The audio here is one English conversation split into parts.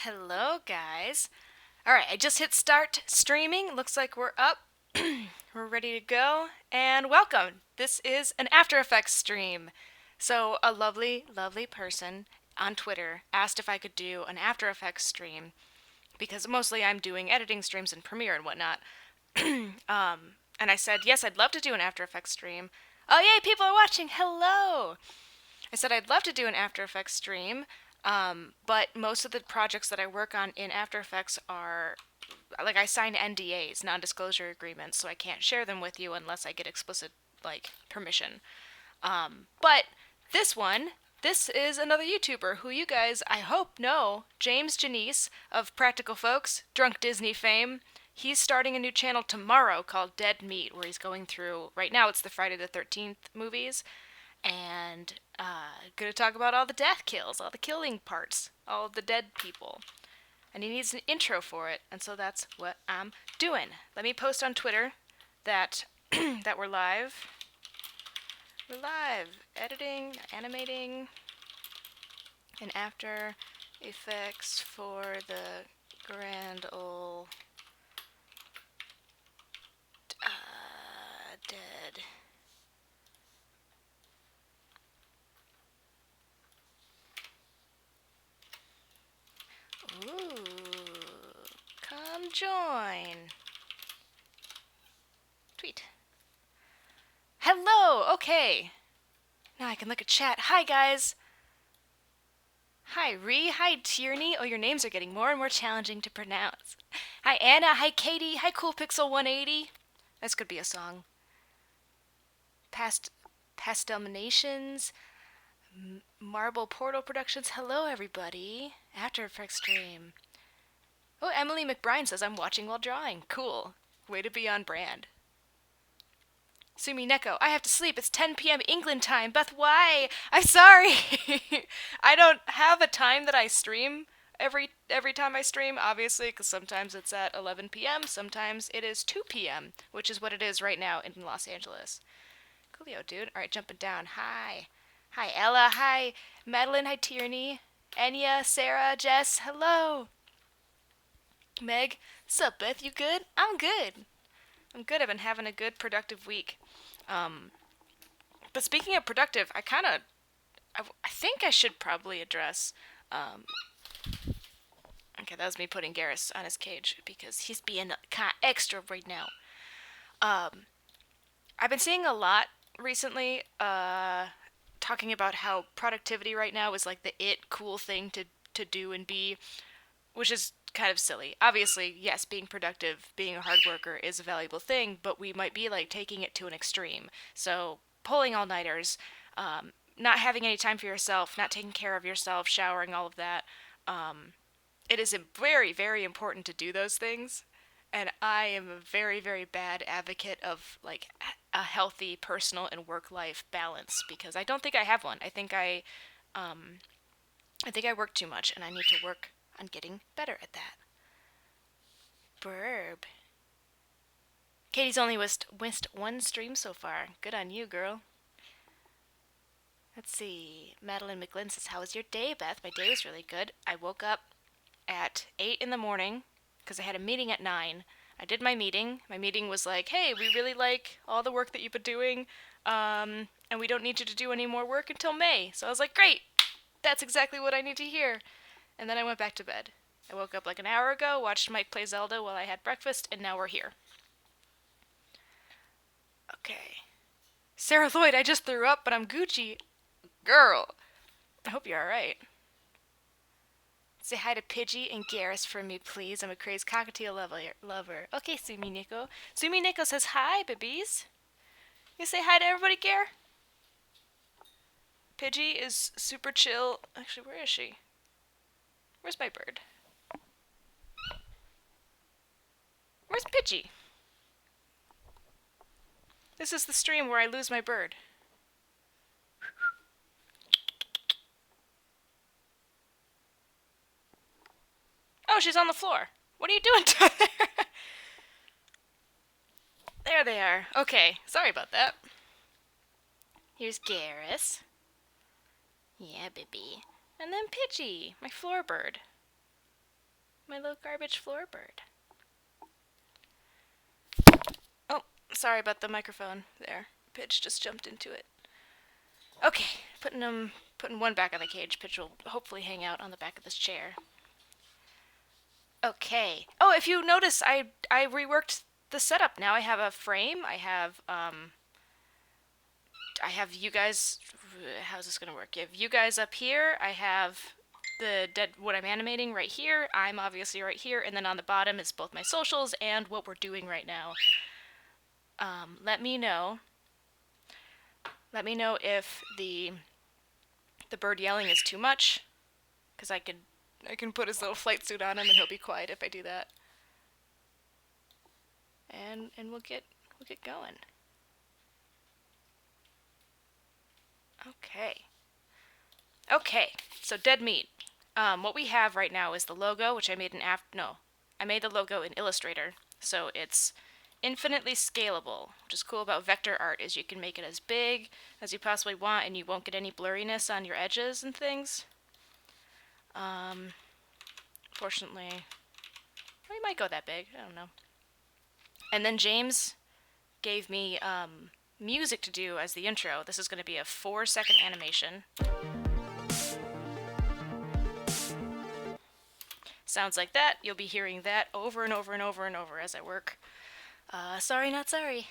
Hello, guys. All right, I just hit start streaming. Looks like we're up. We're ready to go. And welcome. This is an After Effects stream. So, a lovely, lovely person on Twitter asked if I could do an After Effects stream because mostly I'm doing editing streams in Premiere and whatnot. And I said, yes, I'd love to do an After Effects stream. Oh, yay, people are watching. Hello. I said I'd love to do an After Effects stream, but most of the projects that I work on in After Effects are like I signed NDAs, non-disclosure agreements, so I can't share them with you unless I get explicit permission. But this one, this is another YouTuber who you guys I hope know, James Janice of Practical Folks, Drunk Disney fame. He's starting a new channel tomorrow called Dead Meat, where he's going through. Right now, it's the Friday the 13th movies, and gonna talk about all the death kills, all the killing parts, all of the dead people. And he needs an intro for it, and so that's what I'm doing. Let me post on Twitter that that we're live. We're live, editing, animating, and After Effects for the grand ol' dead. Ooh, come join. Tweet. Hello, okay. Now I can look at chat. Hi, guys. Hi, Ree. Hi, Tierney. Oh, your names are getting more and more challenging to pronounce. Hi, Anna. Hi, Katie. Hi, Cool Pixel 180. This could be a song. Pastelminations. Marble Portal Productions. Hello, everybody. After Effects stream. Oh, Emily McBride says I'm watching while drawing. Cool. Way to be on brand. Sumi Neko, I have to sleep. It's 10 p.m. England time. Beth, why? I'm sorry. I don't have a time that I stream every time I stream, obviously, because sometimes it's at 11 p.m., sometimes it is 2 p.m., which is what it is right now in Los Angeles. Coolio, dude. All right, jumping down. Hi. Hi, Ella. Hi, Madeline. Hi, Tierney. Enya, Sarah, Jess. Hello. Meg. Sup, Beth? You good? I'm good. I'm good. I've been having a good, productive week. But speaking of productive, I think I should probably address. Okay, that was me putting Garrus on his cage because he's being kind of extra right now. I've been seeing a lot recently, talking about how productivity right now is like the cool thing to do and be, which is kind of silly. Obviously, yes, being productive, being a hard worker is a valuable thing, but we might be like taking it to an extreme. So, pulling all-nighters, not having any time for yourself, not taking care of yourself, showering, all of that. It is very, very important to do those things. And I am a very, very bad advocate of like a healthy personal and work-life balance because I don't think I have one. I think I work too much, and I need to work on getting better at that. Burb. Katie's only missed one stream so far. Good on you, girl. Let's see. Madeline McGlynn says, how was your day, Beth? My day was really good. I woke up at 8 in the morning because I had a meeting at 9. I did my meeting. My meeting was like, hey, we really like all the work that you've been doing, and we don't need you to do any more work until May. So I was like, great. That's exactly what I need to hear. And then I went back to bed. I woke up like an hour ago, watched Mike play Zelda while I had breakfast, and now we're here. Okay. Sarah Lloyd, I just threw up, but I'm Gucci. Girl. I hope you're alright. Say hi to Pidgey and Garrus for me, please. I'm a crazed cockatiel lover. Okay, Sumi Nico. Sumi Nico says hi, babies. You say hi to everybody, Gar? Pidgey is super chill. Actually, where is she? Where's my bird? Where's Pidgey? This is the stream where I lose my bird. Oh, she's on the floor. What are you doing down there? There they are. Okay, sorry about that. Here's Garrus. Yeah, baby. And then Pidgey, my floor bird. My little garbage floor bird. Oh, sorry about the microphone there. Pitch just jumped into it. Okay, putting one back on the cage. Pitch will hopefully hang out on the back of this chair. Okay. Oh, if you notice, I reworked the setup. Now I have a frame. I have you guys. How's this gonna work? You have you guys up here. I have the dead what I'm animating right here. I'm obviously right here, and then on the bottom is both my socials and what we're doing right now. Let me know. Let me know if the bird yelling is too much, because I can put his little flight suit on him and he'll be quiet if I do that. And we'll get going. Okay, so dead meat. What we have right now is the logo, which I made I made the logo in Illustrator, so it's infinitely scalable. Which is cool about vector art is you can make it as big as you possibly want, and you won't get any blurriness on your edges and things. Fortunately, we might go that big. I don't know. And then James gave me music to do as the intro. This is going to be a 4-second animation. Sounds like that. You'll be hearing that over and over and over and over as I work. Sorry, not sorry.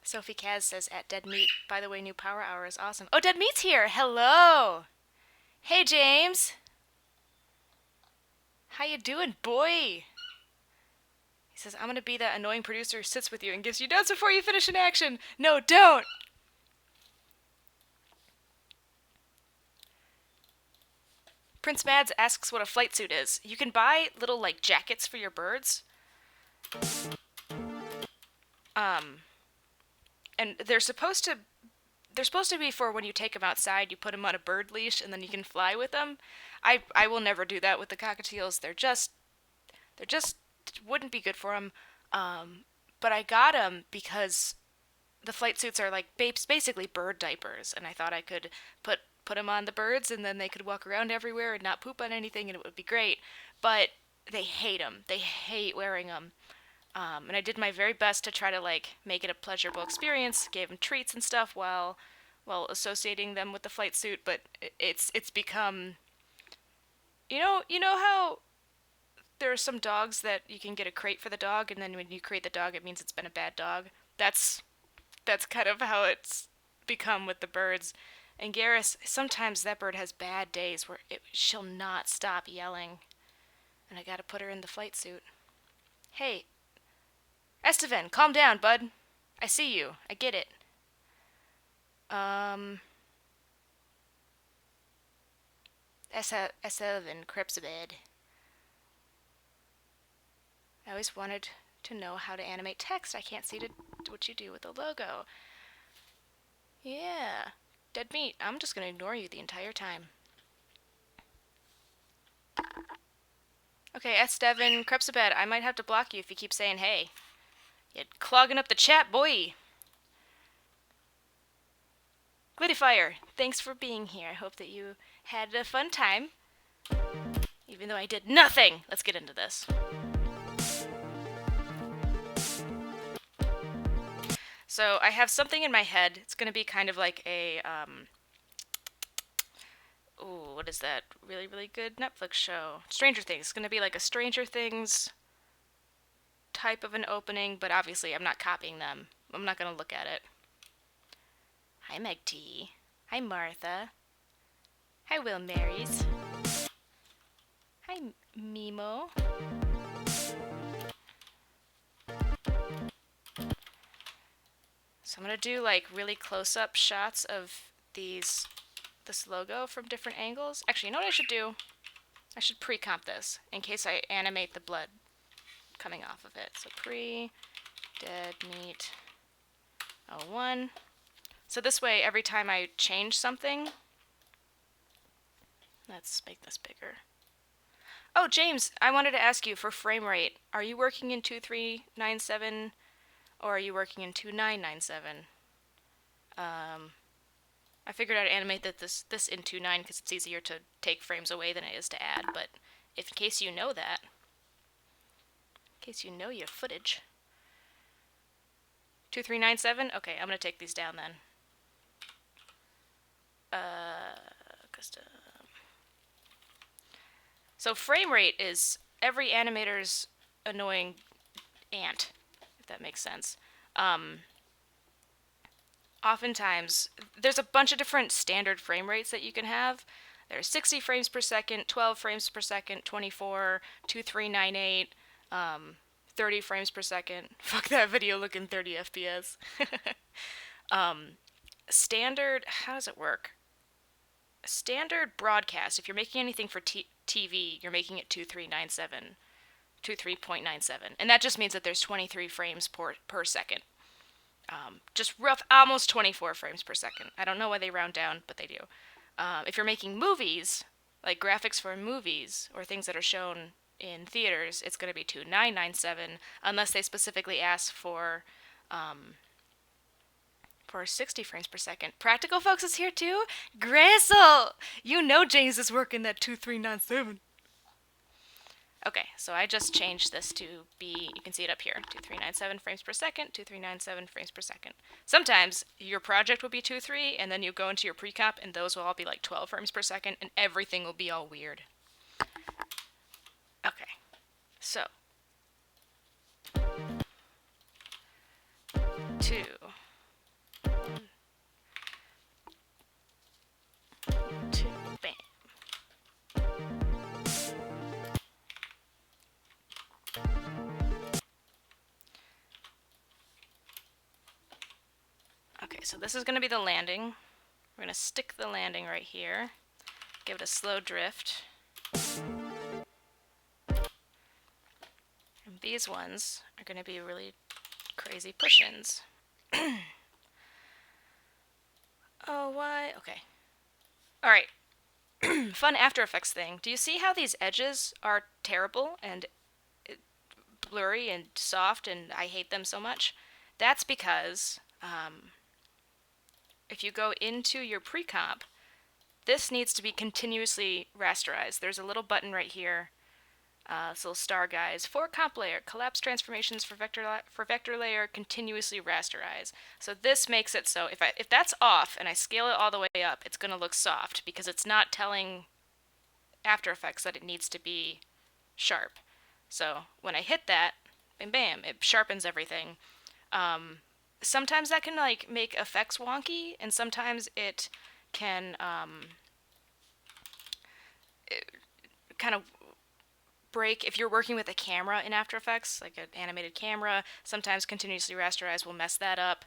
Sophie Kaz says at Dead Meat, by the way, new Power Hour is awesome. Oh, Dead Meat's here! Hello! Hey, James! How you doing, boy? He says, I'm gonna be that annoying producer who sits with you and gives you notes before you finish an action. No, don't! Prince Mads asks what a flight suit is. You can buy little, like, jackets for your birds. And they're supposed to be for when you take them outside, you put them on a bird leash, and then you can fly with them. I will never do that with the cockatiels. They're just wouldn't be good for them. But I got them because the flight suits are like basically bird diapers, and I thought I could put them on the birds, and then they could walk around everywhere and not poop on anything, and it would be great. But they hate them. They hate wearing them. And I did my very best to try to like make it a pleasurable experience. Gave them treats and stuff while associating them with the flight suit. But it's become, you know how there are some dogs that you can get a crate for the dog, and then when you crate the dog, it means it's been a bad dog. That's kind of how it's become with the birds. And Garrus, sometimes that bird has bad days where she'll not stop yelling, and I gotta put her in the flight suit. Hey, Estevan, calm down, bud. I see you. I get it. Estevan Crepsabed. I always wanted to know how to animate text. I can't see what you do with the logo. Yeah. Dead meat. I'm just gonna ignore you the entire time. Okay, Estevan Crepsabed, I might have to block you if you keep saying hey. You're clogging up the chat, boy. Glidifier, thanks for being here. I hope that you had a fun time. Even though I did nothing. Let's get into this. So I have something in my head. It's going to be kind of like a, what is that? Really, really good Netflix show. Stranger Things. It's going to be like a Stranger Things type of an opening, but obviously I'm not copying them. I'm not going to look at it. Hi, Meg T. Hi, Martha. Hi, Will Marys. Hi, Mimo. So I'm going to do like really close-up shots of this logo from different angles. Actually, you know what I should do? I should pre-comp this in case I animate the blood coming off of it. So Dead Meat 01. So this way, every time I change something, let's make this bigger. Oh, James, I wanted to ask you for frame rate. Are you working in 2397 or are you working in 2997? I figured I'd animate this in 2.9 because it's easier to take frames away than it is to add, but if in case you know that, in case you know your footage. 2397? Okay, I'm gonna take these down then. Custom. So frame rate is every animator's annoying aunt, if that makes sense. Oftentimes, there's a bunch of different standard frame rates that you can have. There's 60 frames per second, 12 frames per second, 24, 2398, 30 frames per second. Fuck that video looking 30 FPS. Standard, how does it work? Standard broadcast, if you're making anything for TV, you're making it 2397, 23.97. And that just means that there's 23 frames per second. Just rough, almost 24 frames per second. I don't know why they round down, but they do. If you're making movies, like graphics for movies or things that are shown in theaters, it's going to be 2997, unless they specifically ask for 60 frames per second. Practical Folks is here too? Gressel! You know James is working that 2397. Okay, so I just changed this to be, you can see it up here, 2397 frames per second, 2397 frames per second. Sometimes your project will be 2.3, and then you go into your pre-comp, and those will all be like 12 frames per second, and everything will be all weird. Okay, so 2, 2, bam. Okay, so this is going to be the landing. We're going to stick the landing right here. Give it a slow drift. And these ones are going to be really crazy push-ins. Oh, why? Okay. Alright. Fun After Effects thing. Do you see how these edges are terrible and blurry and soft and I hate them so much? That's because if you go into your pre-comp, this needs to be continuously rasterized. There's a little button right here. This little star guys. For comp layer, collapse transformations for vector layer continuously rasterize. So this makes it so if that's off and I scale it all the way up, it's going to look soft because it's not telling After Effects that it needs to be sharp. So when I hit that, bam bam, it sharpens everything. Sometimes that can like make effects wonky, and sometimes it can kind of break if you're working with a camera in After Effects, like an animated camera. Sometimes continuously rasterize will mess that up.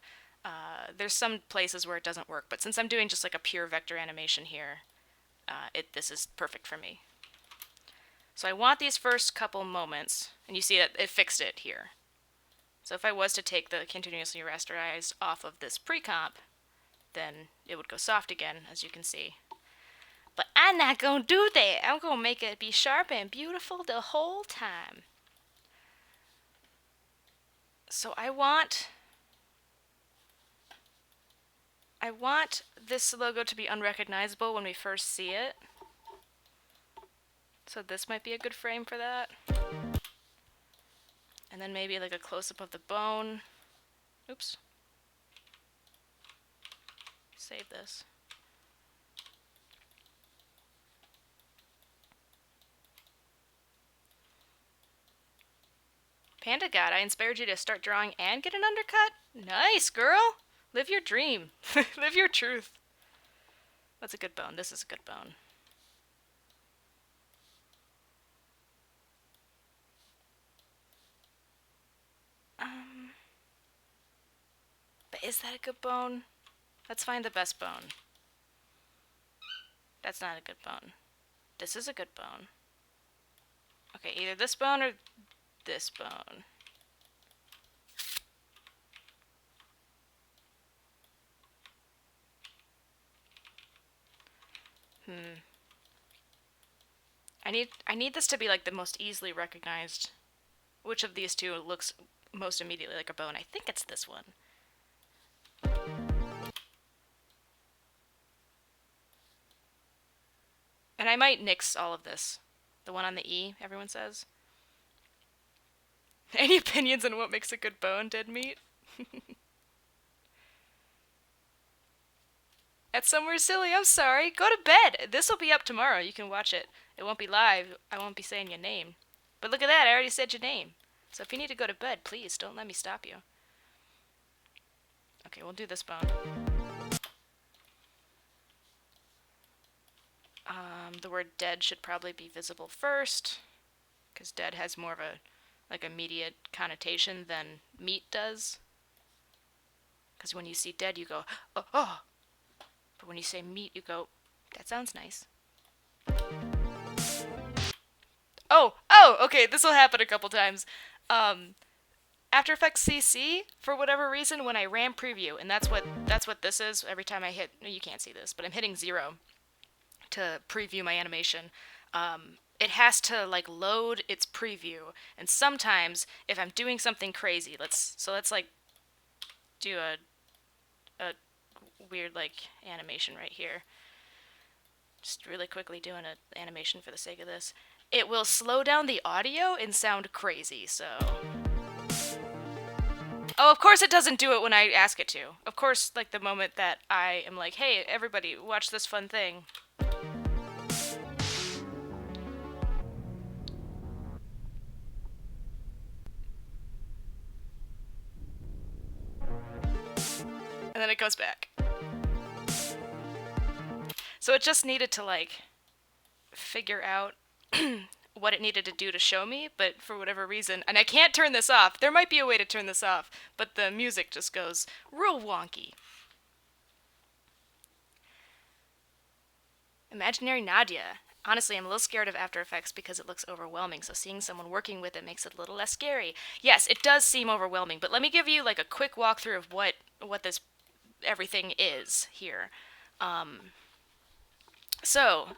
There's some places where it doesn't work, but since I'm doing just like a pure vector animation here, this is perfect for me. So I want these first couple moments, and you see that it fixed it here. So if I was to take the continuously rasterize off of this pre-comp, then it would go soft again, as you can see. But I'm not gonna do that. I'm gonna make it be sharp and beautiful the whole time. So I want this logo to be unrecognizable when we first see it. So this might be a good frame for that. And then maybe like a close-up of the bone. Oops. Save this. Panda God, I inspired you to start drawing and get an undercut? Nice, girl! Live your dream. Live your truth. What's a good bone? This is a good bone. But is that a good bone? Let's find the best bone. That's not a good bone. This is a good bone. Okay, either this bone or this bone. I need this to be like the most easily recognized. Which of these two looks most immediately like a bone? I think it's this one. And I might nix all of this. The one on the E, everyone says. Any opinions on what makes a good bone, dead meat? That's somewhere silly. I'm sorry. Go to bed. This will be up tomorrow. You can watch it. It won't be live. I won't be saying your name. But look at that. I already said your name. So if you need to go to bed, please don't let me stop you. Okay, we'll do this bone. The word dead should probably be visible first, because dead has more of a immediate connotation than meat does. Because when you see dead, you go, oh, oh. But when you say meat, you go, that sounds nice. Oh, okay, this will happen a couple times. After Effects CC, for whatever reason, when I ran preview, and that's what this is. Every time I hit, you can't see this, but I'm hitting 0 to preview my animation. It has to load its preview, and sometimes if I'm doing something crazy, let's do a weird animation right here. Just really quickly doing an animation for the sake of this. It will slow down the audio and sound crazy, so... Oh, of course it doesn't do it when I ask it to. Of course, the moment that I am like, hey, everybody, watch this fun thing. And then it goes back. So it just needed to, figure out what it needed to do to show me, but for whatever reason, and I can't turn this off. There might be a way to turn this off, but the music just goes real wonky. Imaginary Nadia. Honestly, I'm a little scared of After Effects because it looks overwhelming, so seeing someone working with it makes it a little less scary. Yes, it does seem overwhelming, but let me give you a quick walkthrough of what this everything is here. So,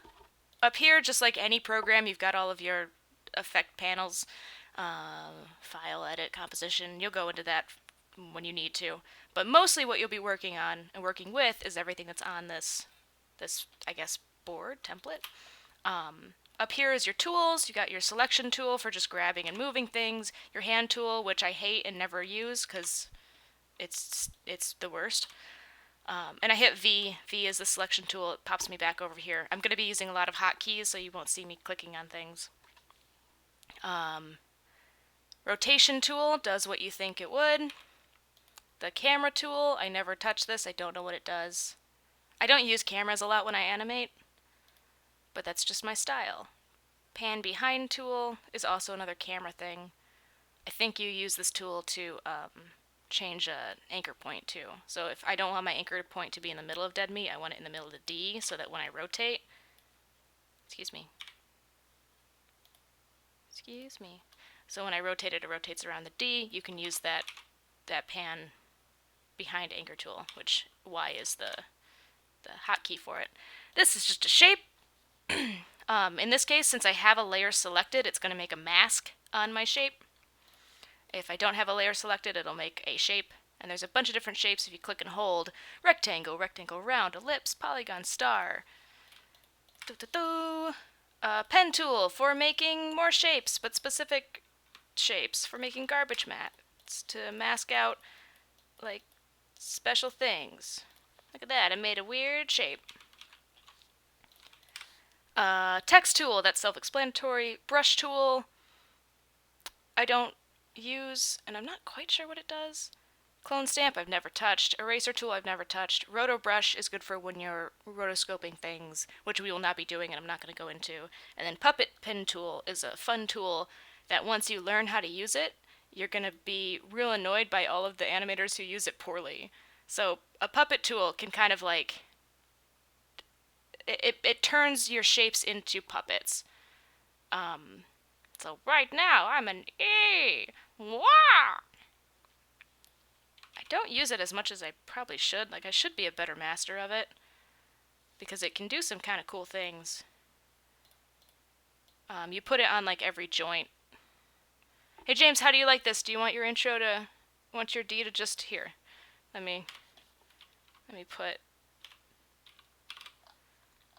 up here, just like any program, you've got all of your effect panels, file, edit, composition. You'll go into that when you need to. But mostly what you'll be working on and working with is everything that's on this I guess, board, template. Up here is your tools. You got your selection tool for just grabbing and moving things. Your hand tool, which I hate and never use because it's the worst. And I hit V. V is the selection tool. It pops me back over here. I'm going to be using a lot of hotkeys, so you won't see me clicking on things. Rotation tool does what you think it would. The camera tool, I never touch this. I don't know what it does. I don't use cameras a lot when I animate, but that's just my style. Pan behind tool is also another camera thing. I think you use this tool to change an anchor point too. So if I don't want my anchor point to be in the middle of dead meat, I want it in the middle of the D so that when I rotate, excuse me. So when I rotate it, it rotates around the D. You can use that pan behind anchor tool, which Y is the hotkey for it. This is just a shape. In this case, since I have a layer selected, it's going to make a mask on my shape. If I don't have a layer selected, it'll make a shape. And there's a bunch of different shapes if you click and hold. Rectangle, rectangle, round, ellipse, polygon, star. Pen tool for making more shapes, but specific shapes. For making garbage mats to mask out, special things. Look at that, I made a weird shape. Text tool, that's self-explanatory. Brush tool, I don't use, and I'm not quite sure what it does. Clone stamp, I've never touched. Eraser tool, I've never touched. Roto brush is good for when you're rotoscoping things, which we will not be doing and I'm not going to go into. And then puppet pen tool is a fun tool that once you learn how to use it, you're going to be real annoyed by all of the animators who use it poorly. So a puppet tool can kind of it turns your shapes into puppets. So right now I'm an E. Wow! I don't use it as much as I probably should. I should be a better master of it because it can do some kind of cool things. You put it on every joint. Hey James, how do you like this? Do you want your intro to, want your D to just here? Let me put,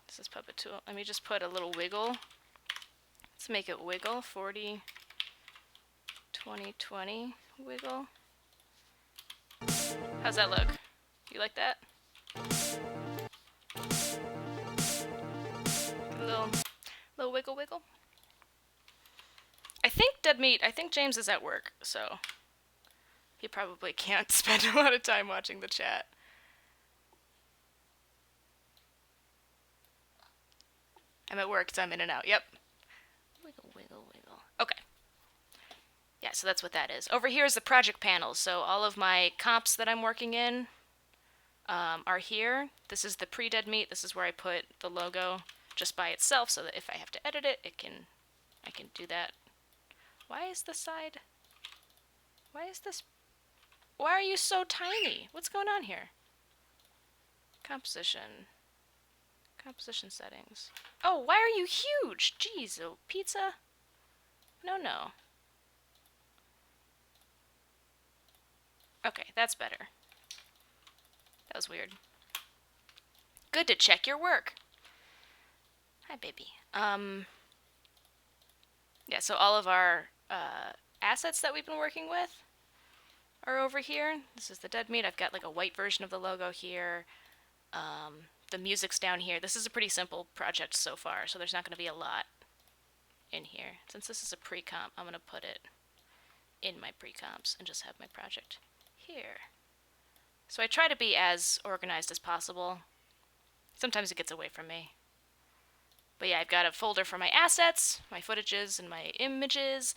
this this puppet tool? Let me just put a little wiggle. Let's make it wiggle. 40, 20, 20 wiggle. How's that look? You like that? A little wiggle wiggle. I think I think James is at work, so he probably can't spend a lot of time watching the chat. I'm at work, so I'm in and out. Yep. Wiggle, wiggle, wiggle. Okay. Yeah, so that's what that is. Over here is the project panel. So all of my comps that I'm working in are here. This is the pre-dead meat. This is where I put the logo just by itself, so that if I have to edit it, I can do that. Why is the side? Why is this? Why are you so tiny? What's going on here? Composition settings. Oh, why are you huge? Jeez, oh, pizza? No. Okay, that's better. That was weird. Good to check your work. Hi, baby. Yeah, so all of our assets that we've been working with are over here. This is the dead meat. I've got like a white version of the logo here. The music's down here. This is a pretty simple project so far, so there's not going to be a lot in here. Since this is a pre-comp, I'm going to put it in my pre-comps and just have my project here. So I try to be as organized as possible. Sometimes it gets away from me. But yeah, I've got a folder for my assets, my footages, and my images.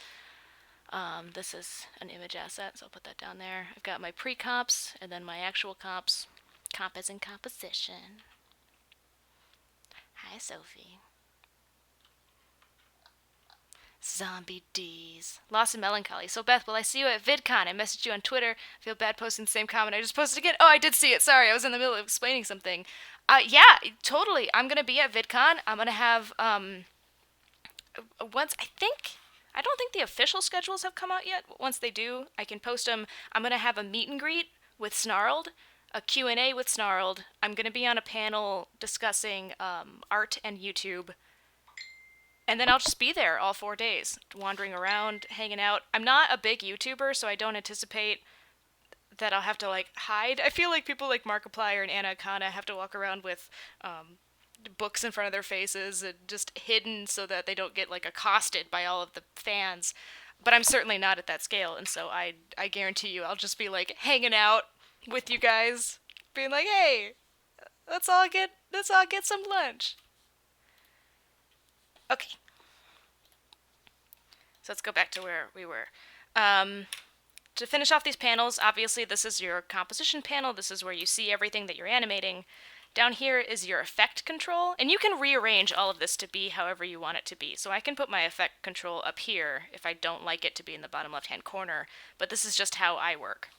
This is an image asset, so I'll put that down there. I've got my pre-comps, and then my actual comps. Comp as in composition. Hi, Sophie. Zombie D's. Loss and melancholy. So, Beth, will I see you at VidCon? I messaged you on Twitter. I feel bad posting the same comment I just posted again. Oh, I did see it. Sorry, I was in the middle of explaining something. Yeah, totally. I'm going to be at VidCon. I'm going to have, I don't think the official schedules have come out yet. Once they do, I can post them. I'm going to have a meet and greet with Snarled, a Q&A with Snarled. I'm going to be on a panel discussing art and YouTube. And then I'll just be there all 4 days, wandering around, hanging out. I'm not a big YouTuber, so I don't anticipate that I'll have to, like, hide. I feel like people like Markiplier and Anna Akana have to walk around with books in front of their faces and just hidden so that they don't get, like, accosted by all of the fans. But I'm certainly not at that scale, and so I guarantee you I'll just be, like, hanging out with you guys, being like, hey, let's all get some lunch. Okay. So let's go back to where we were. To finish off these panels, obviously this is your composition panel. This is where you see everything that you're animating. Down here is your effect control, and you can rearrange all of this to be however you want it to be. So I can put my effect control up here if I don't like it to be in the bottom left-hand corner, but this is just how I work.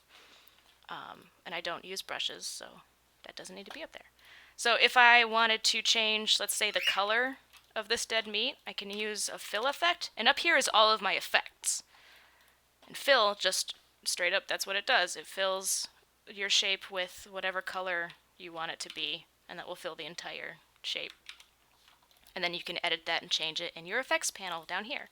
And I don't use brushes, so that doesn't need to be up there. So if I wanted to change, let's say, the color of this dead meat, I can use a fill effect, and up here is all of my effects. And fill, just straight up, that's what it does. It fills your shape with whatever color you want it to be, and that will fill the entire shape. And then you can edit that and change it in your effects panel down here.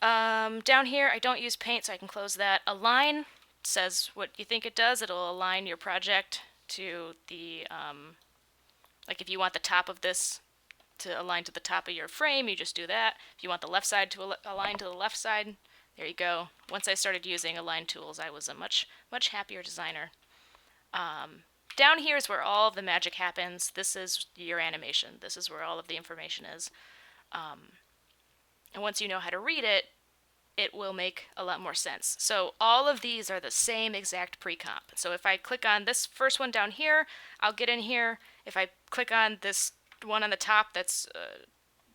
Down here, I don't use paint, so I can close that. Align says what you think it does. It'll align your project to the, like if you want the top of this to align to the top of your frame, you just do that. If you want the left side to align to the left side, there you go. Once I started using align tools, I was a much happier designer. Down here is where all of the magic happens. This is your animation. This is where all of the information is. And once you know how to read it, it will make a lot more sense. So all of these are the same exact pre-comp. So if I click on this first one down here, I'll get in here. If I click on this one on the top that's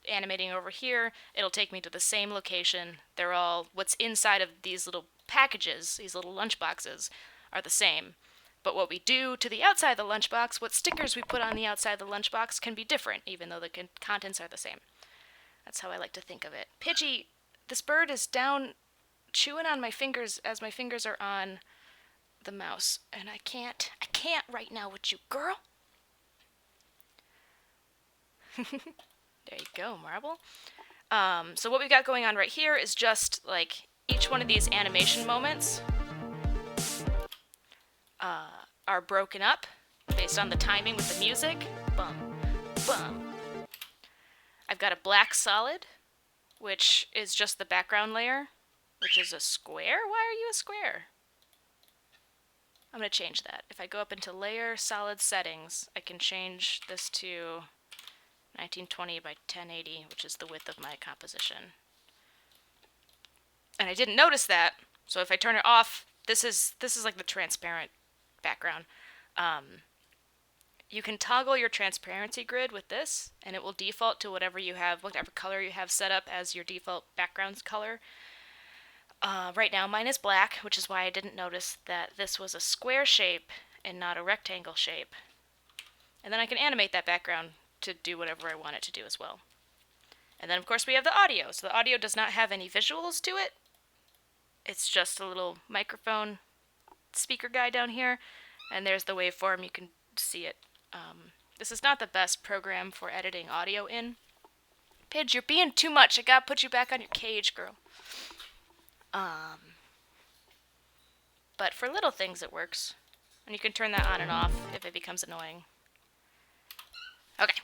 animating over here, it'll take me to the same location. They're all, what's inside of these little packages, these little lunch boxes, are the same. But what we do to the outside of the lunchbox, what stickers we put on the outside of the lunchbox can be different, even though the contents are the same. That's how I like to think of it. Pidgey, this bird is down chewing on my fingers as my fingers are on the mouse, and I can't right now with you, girl. There you go, marble. So what we've got going on right here is just like each one of these animation moments are broken up based on the timing with the music. Bum, bum. I've got a black solid, which is just the background layer, which is a square. Why are you a square? I'm going to change that. If I go up into layer solid settings, I can change this to 1920 by 1080, which is the width of my composition. And I didn't notice that, so if I turn it off, this is like the transparent background. You can toggle your transparency grid with this, and it will default to whatever you have, whatever color you have set up as your default background color. Right now mine is black, which is why I didn't notice that this was a square shape and not a rectangle shape. And then I can animate that background to do whatever I want it to do as well. And then of course we have the audio. So the audio does not have any visuals to it. It's just a little microphone speaker guy down here, and there's the waveform. You can see it. This is not the best program for editing audio in. Pidge, you're being too much. I gotta put you back on your cage, girl. But for little things it works. And you can turn that on and off if it becomes annoying. Okay.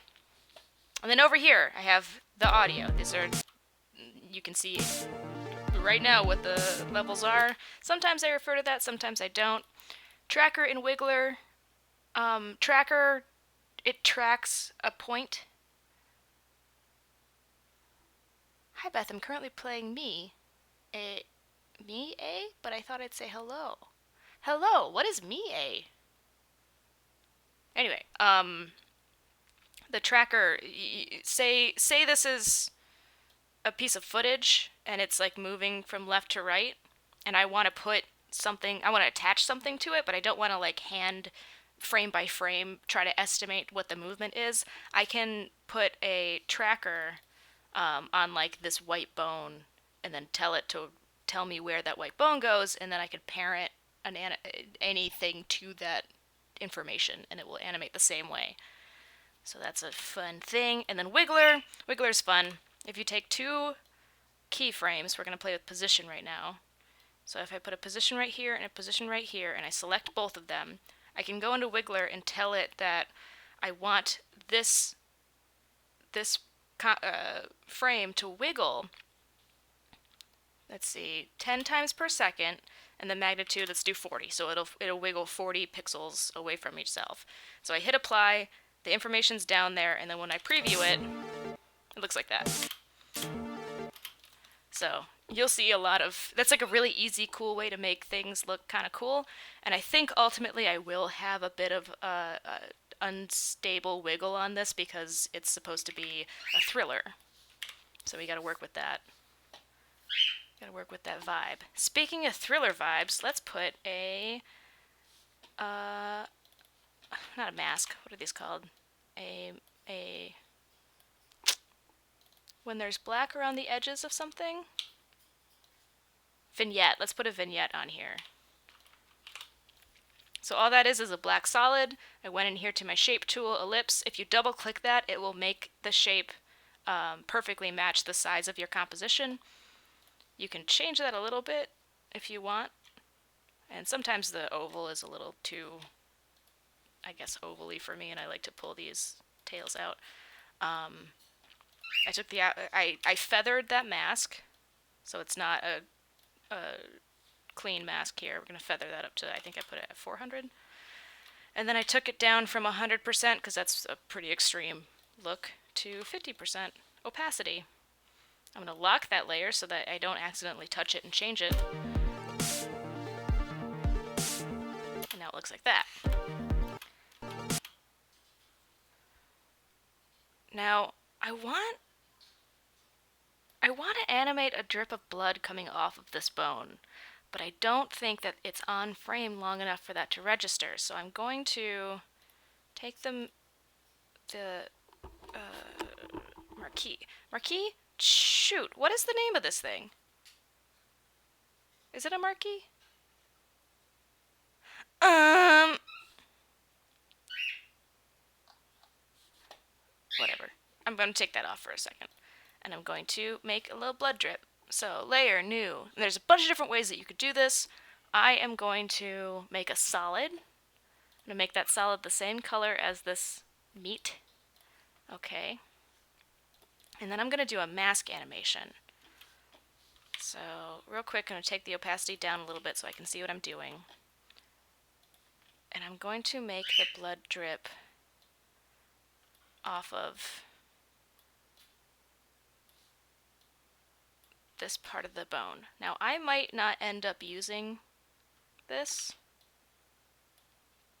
And then over here I have the audio. These are, you can see right now what the levels are. Sometimes I refer to that, sometimes I don't. Tracker and Wiggler. Tracker, it tracks a point. Hi Beth, I'm currently playing me. Me A? But I thought I'd say hello. Hello, what is me A? Anyway, the tracker, say this is a piece of footage and it's like moving from left to right, and I want to put something, I want to attach something to it, but I don't want to like hand frame by frame try to estimate what the movement is. I can put a tracker on like this white bone and then tell it to tell me where that white bone goes, and then I could parent anything to that information and it will animate the same way. So that's a fun thing. And then Wiggler. Wiggler's fun. If you take two keyframes, we're going to play with position right now. So if I put a position right here and a position right here, and I select both of them, I can go into Wiggler and tell it that I want this frame to wiggle, let's see, 10 times per second, and the magnitude, let's do 40. So it'll wiggle 40 pixels away from itself. So I hit apply, the information's down there, and then when I preview it, it looks like that. So you'll see a lot of, that's like a really easy, cool way to make things look kind of cool. And I think ultimately I will have a bit of unstable wiggle on this because it's supposed to be a thriller. So we gotta work with that. Gotta work with that vibe. Speaking of thriller vibes, let's put a, not a mask, what are these called? When there's black around the edges of something? Vignette. Let's put a vignette on here. So all that is a black solid. I went in here to my shape tool, ellipse. If you double click that, it will make the shape perfectly match the size of your composition. You can change that a little bit if you want. And sometimes the oval is a little too, I guess, ovally for me, and I like to pull these tails out. I took I feathered that mask, so it's not a clean mask here. We're going to feather that up to, I think I put it at 400. And then I took it down from 100%, because that's a pretty extreme look, to 50% opacity. I'm going to lock that layer so that I don't accidentally touch it and change it. And now it looks like that. Now, I want to animate a drip of blood coming off of this bone, but I don't think that it's on frame long enough for that to register. So I'm going to take the marquee. Marquee? Shoot, what is the name of this thing? Is it a marquee? Whatever. I'm going to take that off for a second. And I'm going to make a little blood drip. So layer, new. And there's a bunch of different ways that you could do this. I am going to make a solid. I'm going to make that solid the same color as this meat. Okay. And then I'm going to do a mask animation. So real quick, I'm going to take the opacity down a little bit so I can see what I'm doing. And I'm going to make the blood drip off of this part of the bone. Now, I might not end up using this,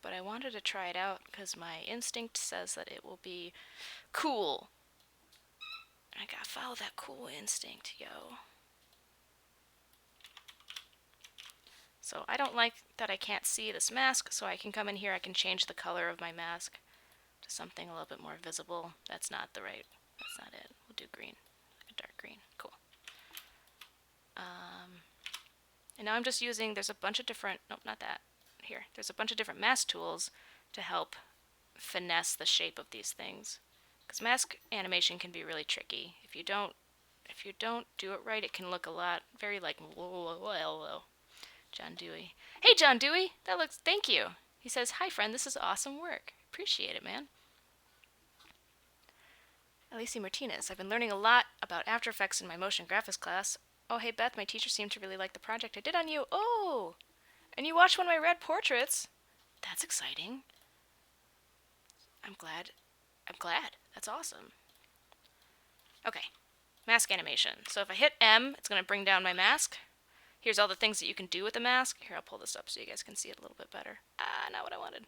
but I wanted to try it out because my instinct says that it will be cool. I gotta follow that cool instinct, yo. So I don't like that I can't see this mask, so I can come in here, I can change the color of my mask to something a little bit more visible. That's not it. We'll do green, like a dark green, cool. And now I'm just using, there's a bunch of different, nope, not that, here. There's a bunch of different mask tools to help finesse the shape of these things. Because mask animation can be really tricky. If you don't do it right, it can look a lot, very like, whoa. John Dewey. Hey, John Dewey! Thank you! He says, hi friend, this is awesome work. Appreciate it, man. Alicia Martinez, I've been learning a lot about After Effects in my motion graphics class. Oh, hey Beth, my teacher seemed to really like the project I did on you. Oh! And you watched one of my red portraits. That's exciting. I'm glad. That's awesome. Okay. Mask animation. So if I hit M, it's going to bring down my mask. Here's all the things that you can do with the mask. Here, I'll pull this up so you guys can see it a little bit better. Not what I wanted.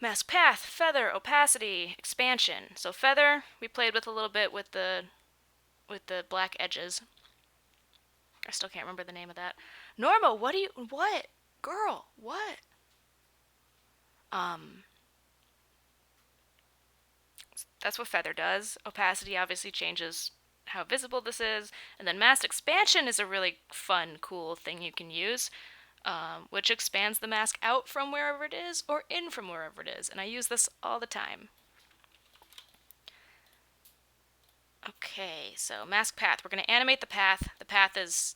Mask path, feather, opacity, expansion. So feather, we played with a little bit with the black edges. I still can't remember the name of that. Norma, what? Girl, what? That's what feather does. Opacity obviously changes how visible this is. And then mask expansion is a really fun, cool thing you can use, which expands the mask out from wherever it is or in from wherever it is. And I use this all the time. Okay, so mask path. We're going to animate the path. The path is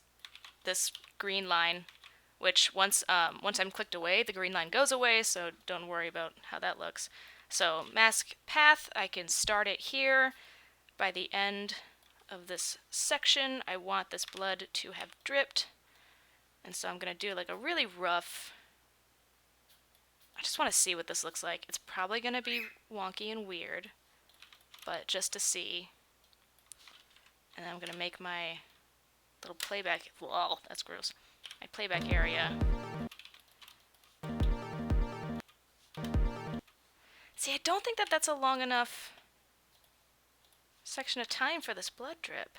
this green line, which once I'm clicked away, the green line goes away, so don't worry about how that looks. So mask path, I can start it here. By the end of this section, I want this blood to have dripped. And so I'm going to do like a really rough... I just want to see what this looks like. It's probably going to be wonky and weird, but just to see. And then I'm going to make my little playback... Whoa, that's gross. My playback area. See, I don't think that that's a long enough section of time for this blood drip.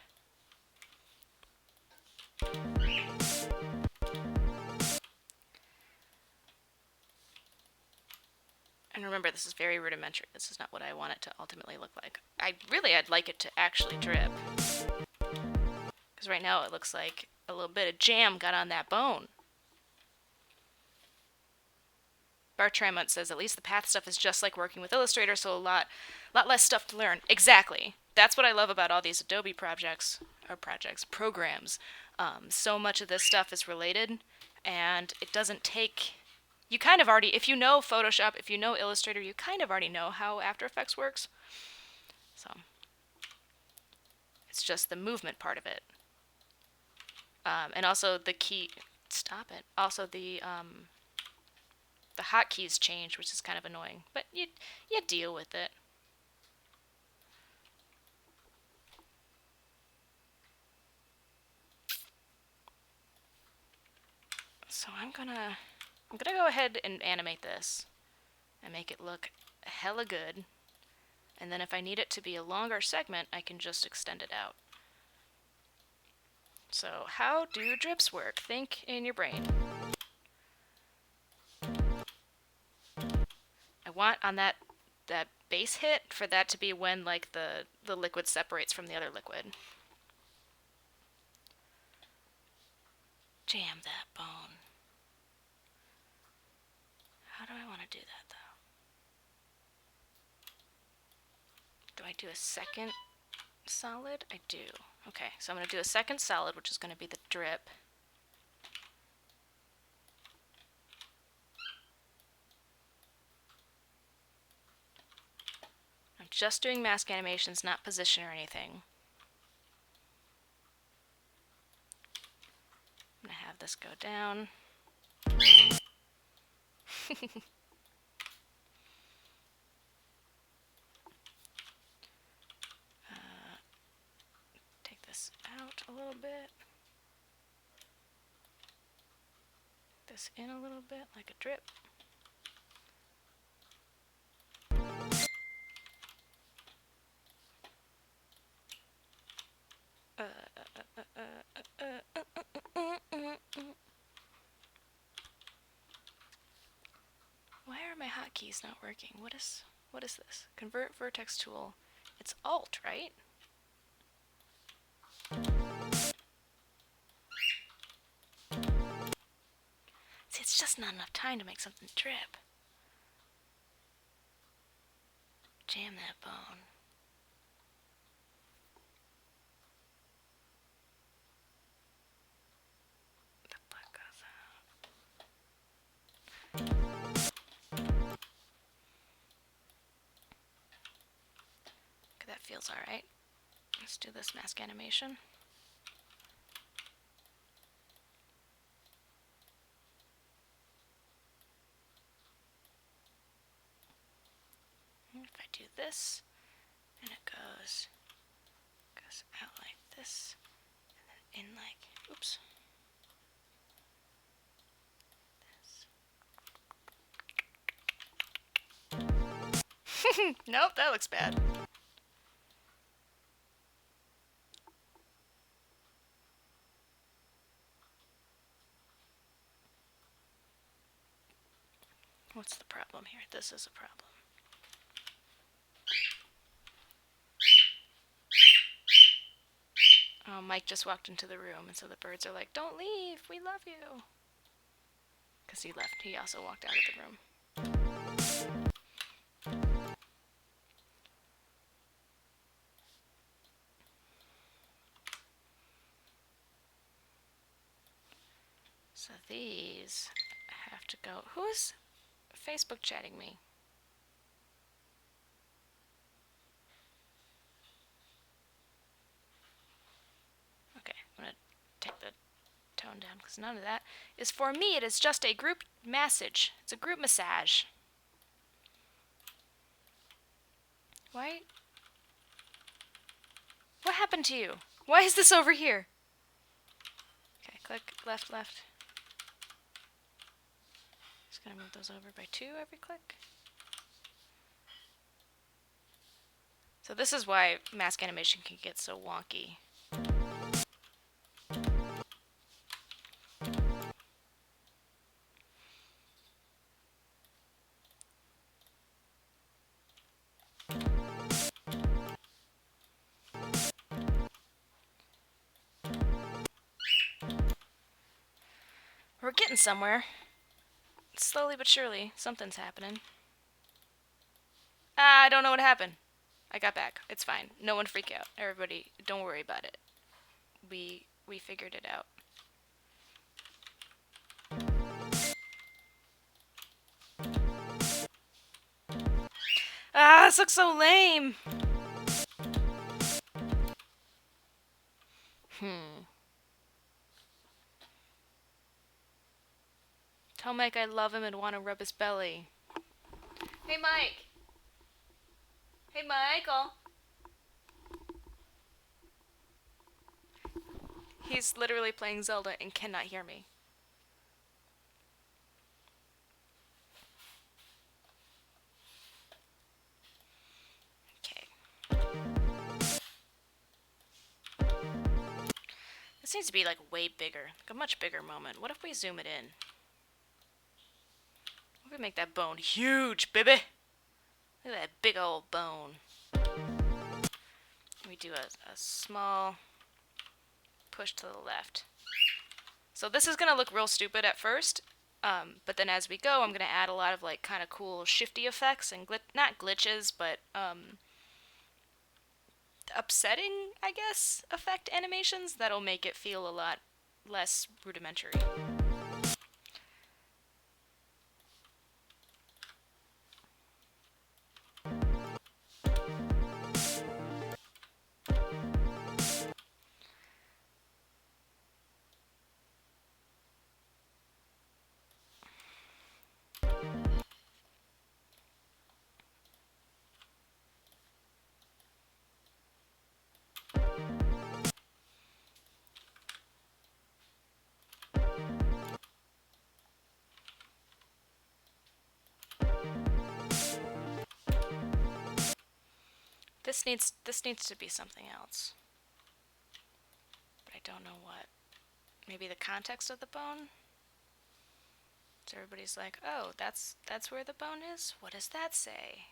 And remember, this is very rudimentary. This is not what I want it to ultimately look like. I'd like it to actually drip. Because right now it looks like a little bit of jam got on that bone. Bartramont says, at least the path stuff is just like working with Illustrator, so a lot less stuff to learn. Exactly. That's what I love about all these Adobe programs. So much of this stuff is related, and it doesn't take... You kind of already, if you know Photoshop, if you know Illustrator, you kind of already know how After Effects works. So, it's just the movement part of it. And also the key... Stop it. Also the hotkeys change, which is kind of annoying, but you deal with it. So I'm gonna go ahead and animate this and make it look hella good. And then if I need it to be a longer segment, I can just extend it out. So how do drips work? Think in your brain. I want on that base hit for that to be when like the liquid separates from the other liquid. Jam that bone. How do I want to do that though? Do I do a second solid? I do. Okay, so I'm going to do a second solid, which is going to be the drip. I'm just doing mask animations, not position or anything. I'm going to have this go down. Take this out a little bit. This in a little bit, like a drip. Why are my hotkeys not working? What is this? Convert vertex tool. It's Alt, right? See, it's just not enough time to make something drip. Jam that bone. The blood goes out. Okay, that feels alright. Let's do this mask animation. If I do this, and it goes out like this, and then in like, oops. This. Nope, that looks bad. What's the problem here? This is a problem. Oh, Mike just walked into the room, and so the birds are like, "Don't leave, we love you." Because he left. He also walked out of the room. So these have to go. Who's Facebook chatting me? Okay, I'm going to take the tone down because none of that is for me. It is just a group message. It's a group massage. Why? What happened to you? Why is this over here? Okay, click left, left. Just gonna move those over by 2 every click. So this is why mask animation can get so wonky. We're getting somewhere. Slowly but surely, something's happening. I don't know what happened. I got back. It's fine. No one freak out. Everybody, don't worry about it. We figured it out. Ah, this looks so lame. Tell Mike I love him and want to rub his belly. Hey, Mike. Hey, Michael. He's literally playing Zelda and cannot hear me. Okay. This needs to be like way bigger. Like a much bigger moment. What if we zoom it in? What if we make that bone huge, baby? Look at that big old bone. We do a small push to the left. So this is gonna look real stupid at first, but then as we go, I'm gonna add a lot of like kind of cool shifty effects and not glitches, but upsetting, I guess, effect animations that'll make it feel a lot less rudimentary. This needs to be something else. But I don't know what. Maybe the context of the bone? So everybody's like, "Oh, that's where the bone is? What does that say?"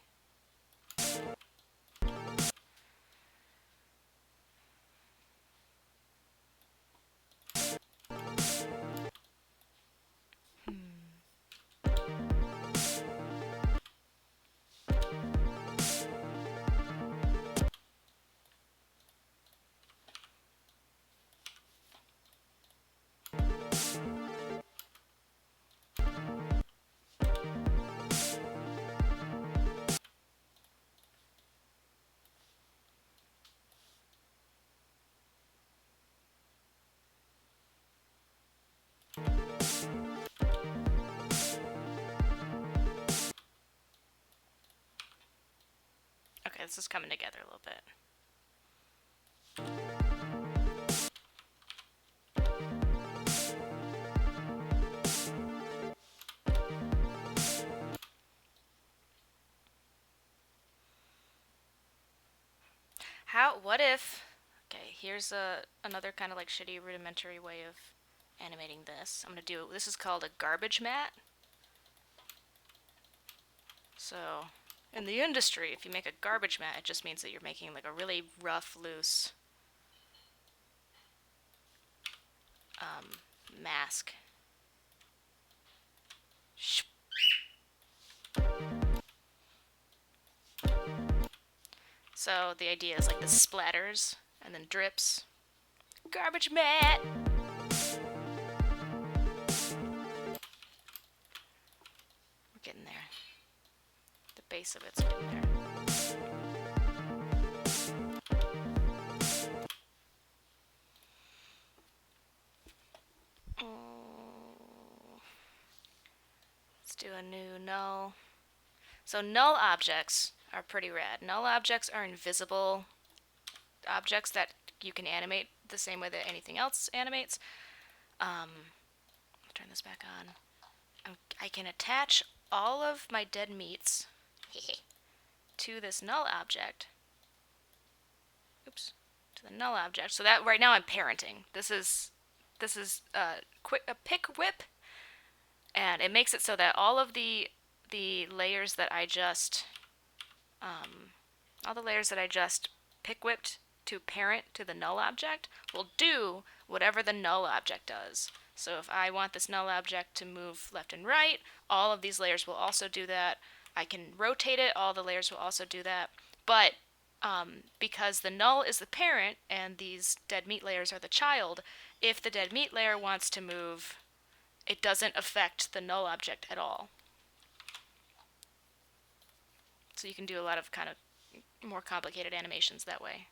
Okay, this is coming together a little bit. What if, okay, here's another kind of like shitty rudimentary way of animating this. This is called a garbage mat. So, in the industry, if you make a garbage mat, it just means that you're making like a really rough, loose mask. So the idea is like the splatters and then drips. Garbage mat! We're getting there. The base of it's getting there. Let's do a new null. So null objects are pretty rad. Null objects are invisible objects that you can animate the same way that anything else animates. Turn this back on. I can attach all of my dead meats to this null object. Oops. To the null object. So that right now I'm parenting. This is a pick whip, and it makes it so that all of the layers that I just pick whipped to parent to the null object will do whatever the null object does. So if I want this null object to move left and right, all of these layers will also do that. I can rotate it, all the layers will also do that. But because the null is the parent and these dead meat layers are the child, if the dead meat layer wants to move, it doesn't affect the null object at all. So you can do a lot of kind of more complicated animations that way.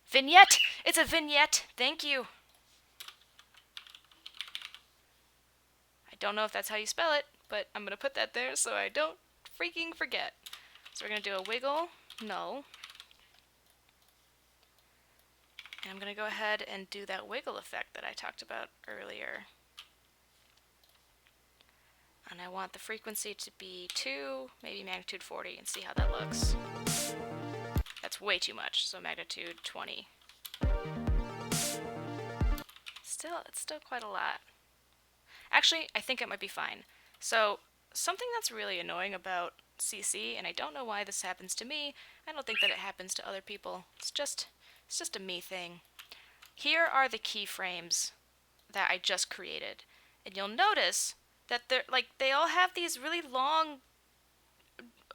Vignette! It's a vignette! Thank you! I don't know if that's how you spell it, but I'm going to put that there so I don't freaking forget. So we're going to do a wiggle, null. And I'm going to go ahead and do that wiggle effect that I talked about earlier. And I want the frequency to be 2, maybe magnitude 40, and see how that looks. That's way too much, so magnitude 20. It's still quite a lot. Actually, I think it might be fine. So, something that's really annoying about CC, and I don't know why this happens to me, I don't think that it happens to other people, it's just a me thing. Here are the keyframes that I just created. And you'll notice that they all have these really long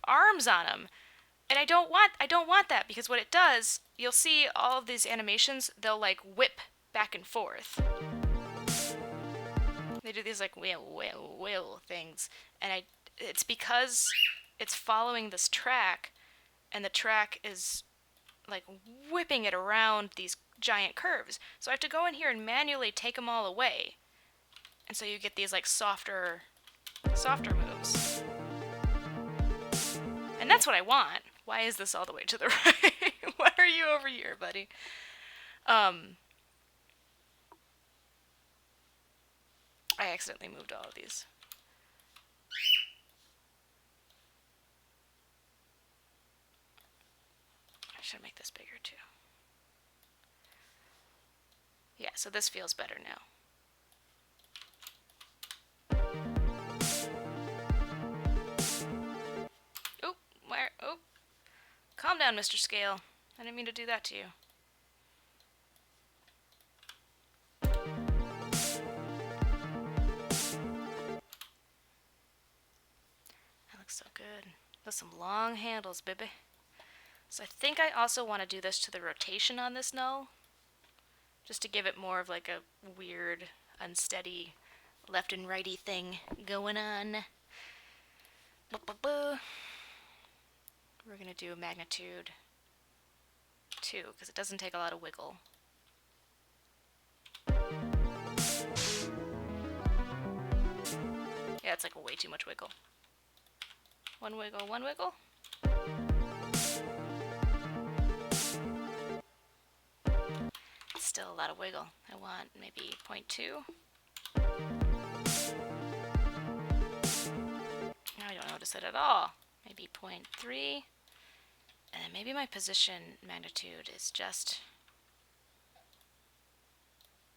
arms on them. And I don't want that because what it does, you'll see all of these animations, they'll like whip back and forth. They do these like whale things, and it's because it's following this track, and the track is like whipping it around these giant curves. So I have to go in here and manually take them all away, and so you get these like softer moves. And that's what I want. Why is this all the way to the right? Why are you over here, buddy? I accidentally moved all of these. I should make this bigger too. Yeah, so this feels better now. Oh, where? Oh, calm down, Mr. Scale. I didn't mean to do that to you. That looks so good. With some long handles, baby. So I think I also want to do this to the rotation on this null, just to give it more of like a weird, unsteady, left and righty thing going on. We're gonna do magnitude 2 because it doesn't take a lot of wiggle. Yeah, it's like way too much wiggle. One wiggle, one wiggle. Still a lot of wiggle. I want maybe 0.2. Now I don't notice it at all. Maybe 0.3. And then maybe my position magnitude is just...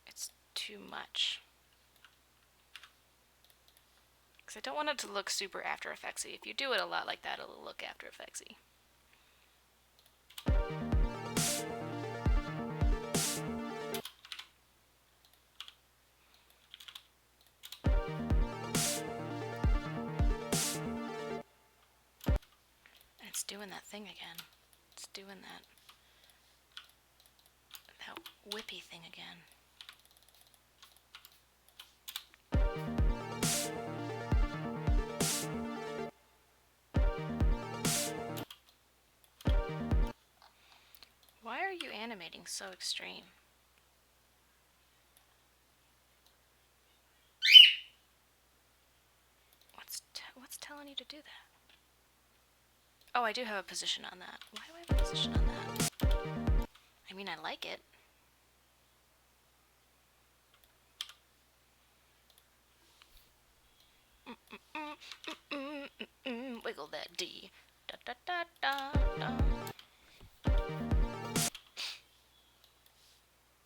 it's too much. Because I don't want it to look super After Effectsy. If you do it a lot like that, it'll look After Effectsy. And it's doing that thing again. It's doing that whippy thing again. Why are you animating so extreme? What's telling you to do that? Oh, I do have a position on that. Why do I have a position on that? I mean, I like it. Wiggle that D. Da da da da da.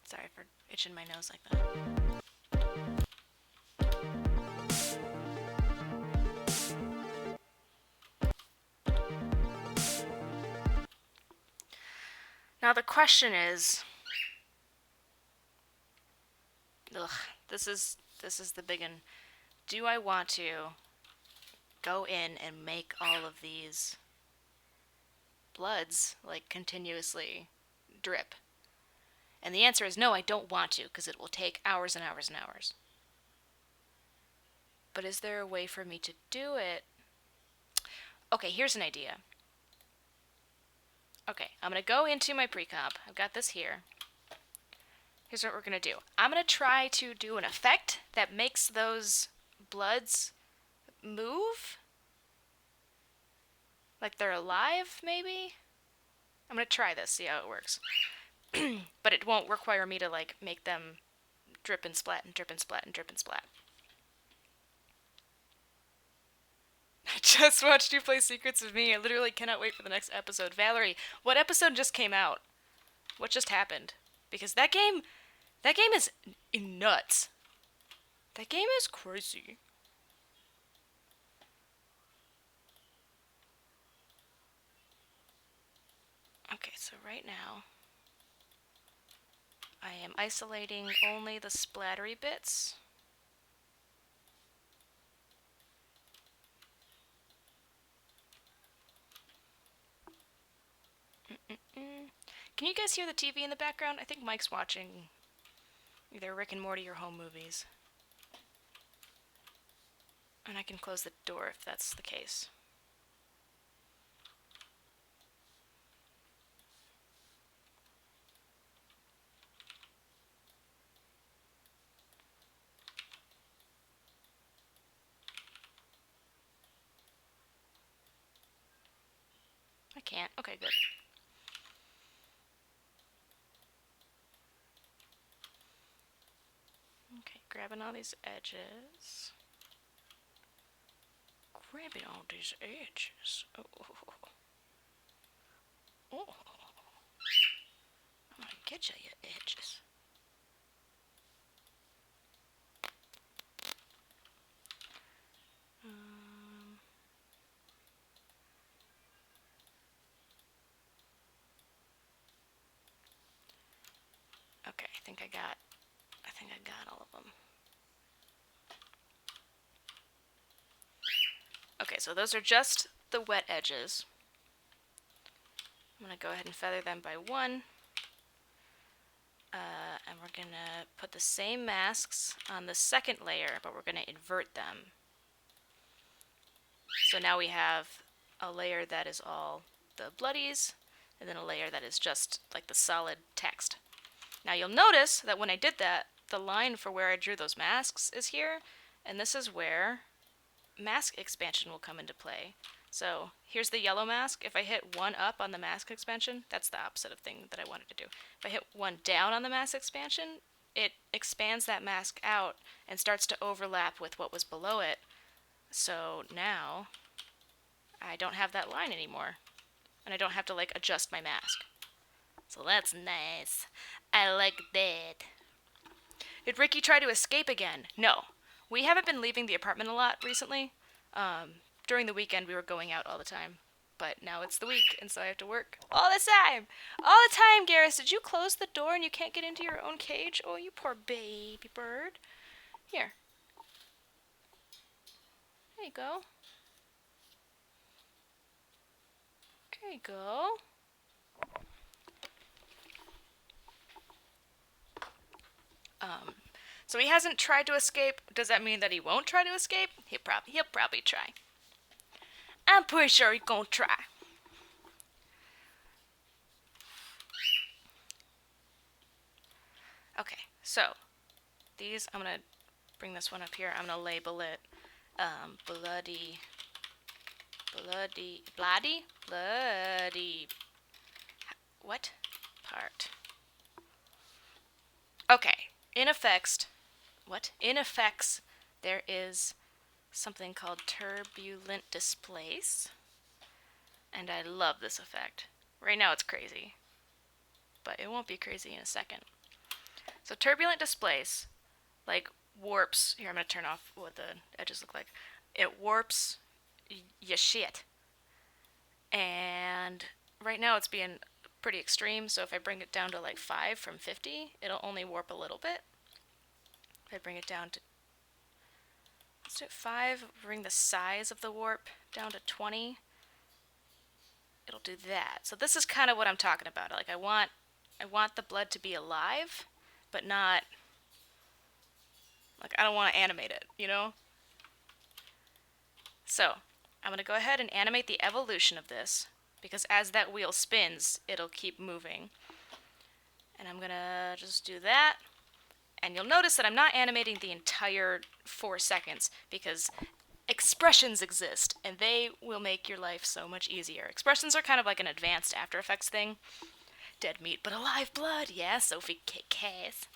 Sorry for itching my nose like that. Now the question is, this is the big one. Do I want to go in and make all of these bloods like continuously drip? And the answer is no, I don't want to, because it will take hours and hours and hours. But is there a way for me to do it? Okay, here's an idea. Okay, I'm going to go into my pre-comp. I've got this here. Here's what we're going to do. I'm going to try to do an effect that makes those bloods move. Like they're alive, maybe? I'm going to try this, see how it works. But it won't require me to like make them drip and splat and drip and splat and drip and splat. I just watched you play Secrets of Me. I literally cannot wait for the next episode. Valerie, what episode just came out? What just happened? Because that game is nuts. That game is crazy. Okay, so right now I am isolating only the splattery bits. Mm. Can you guys hear the TV in the background? I think Mike's watching either Rick and Morty or home movies. And I can close the door if that's the case. I can't. Okay, good. Okay, grabbing all these edges. Grabbing all these edges. Oh. Oh. I'm gonna get you, you edges. Okay, I think I got all of them. Okay, so those are just the wet edges. I'm gonna go ahead and feather them by one. And we're gonna put the same masks on the second layer, but we're gonna invert them. So now we have a layer that is all the bloodies, and then a layer that is just like the solid text. Now you'll notice that when I did that, the line for where I drew those masks is here, and this is where mask expansion will come into play. So here's the yellow mask. If I hit one up on the mask expansion, that's the opposite of thing that I wanted to do. If I hit one down on the mask expansion, it expands that mask out and starts to overlap with what was below it. So now I don't have that line anymore, and I don't have to like adjust my mask. So that's nice. I like that. Did Ricky try to escape again? No. We haven't been leaving the apartment a lot recently. During the weekend, we were going out all the time. But now it's the week, and so I have to work all the time. All the time, Garrus. Did you close the door and you can't get into your own cage? Oh, you poor baby bird. Here. There you go. There you go. So he hasn't tried to escape. Does that mean that he won't try to escape? He'll probably try. I'm pretty sure he's gonna try. Okay, so these, I'm gonna bring this one up here. I'm gonna label it bloody, what part? Okay, in effects, there is something called turbulent displace, and I love this effect. Right now it's crazy, but it won't be crazy in a second. So turbulent displace, like, warps. Here, I'm gonna turn off what the edges look like. It warps your shit. And right now it's being pretty extreme, so if I bring it down to like 5 from 50, it'll only warp a little bit. If I bring it down to, let's do 5, bring the size of the warp down to 20, it'll do that. So this is kind of what I'm talking about. Like, I want the blood to be alive, but not, like, I don't want to animate it, you know? So I'm going to go ahead and animate the evolution of this, because as that wheel spins, it'll keep moving. And I'm going to just do that. And you'll notice that I'm not animating the entire 4 seconds, because expressions exist, and they will make your life so much easier. Expressions are kind of like an advanced After Effects thing. Dead meat, but alive blood. Yeah, Sophie Case.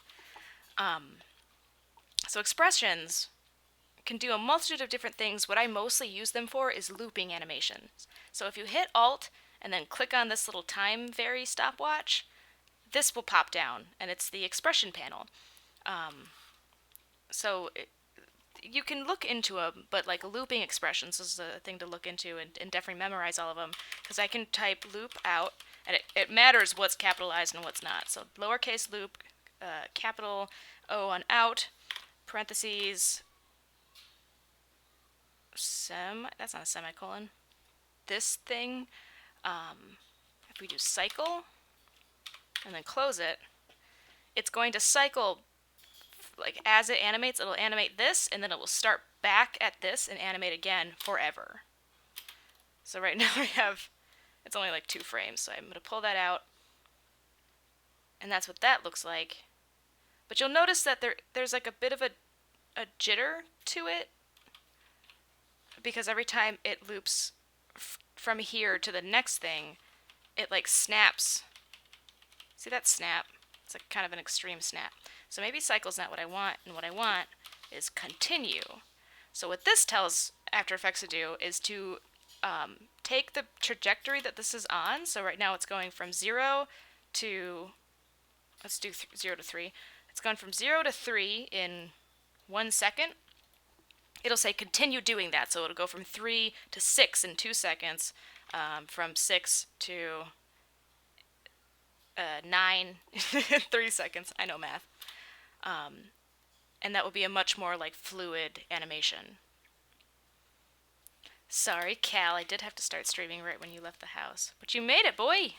So expressions can do a multitude of different things. What I mostly use them for is looping animations. So if you hit Alt and then click on this little time vary stopwatch, this will pop down, and it's the expression panel. You can look into them, but like looping expressions is a thing to look into, and definitely memorize all of them, because I can type loop out, and it matters what's capitalized and what's not. So lowercase loop, capital O on out, parentheses, that's not a semicolon. This thing, I if we do cycle and then close it, it's going to cycle, like as it animates, it'll animate this, and then it will start back at this and animate again forever. So right now I have, it's only like 2 frames, so I'm going to pull that out, and that's what that looks like. But you'll notice that there's like a bit of a jitter to it, because every time it loops from here to the next thing, it like snaps. See that snap? It's like kind of an extreme snap. So maybe cycle's not what I want, and what I want is continue. So what this tells After Effects to do is to take the trajectory that this is on. So right now it's going from 0 to, let's do 0 to 3. It's gone from 0 to 3 in 1 second. It'll say continue doing that. So it'll go from 3 to 6 in 2 seconds, from 6 to 9 in 3 seconds. I know math. And that will be a much more like fluid animation. Sorry, Cal, I did have to start streaming right when you left the house. But you made it, boy!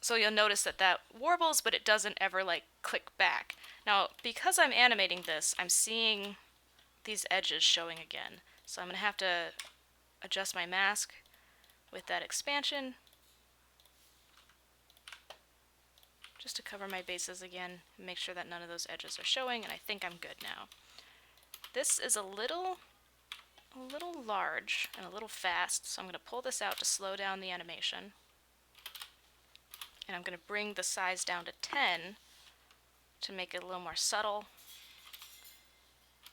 So you'll notice that that warbles, but it doesn't ever like click back. Now, because I'm animating this, I'm seeing these edges showing again. So I'm going to have to adjust my mask with that expansion, just to cover my bases again and make sure that none of those edges are showing, and I think I'm good now. This is a little large and a little fast, so I'm going to pull this out to slow down the animation. And I'm going to bring the size down to 10 to make it a little more subtle.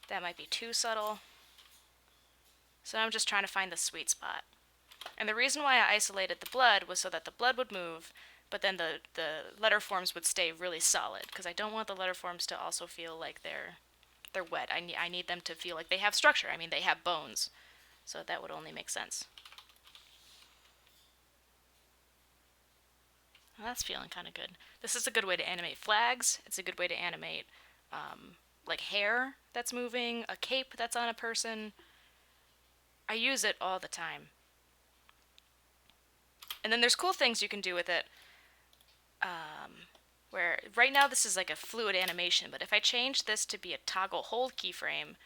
That might be too subtle. So I'm just trying to find the sweet spot. And the reason why I isolated the blood was so that the blood would move, but then the letter forms would stay really solid, because I don't want the letter forms to also feel like they're wet. I need them to feel like they have structure. I mean, they have bones, so that would only make sense. Well, that's feeling kind of good. This is a good way to animate flags. It's a good way to animate like hair that's moving, a cape that's on a person. I use it all the time. And then there's cool things you can do with it, where right now this is like a fluid animation, but if I change this to be a toggle hold keyframe,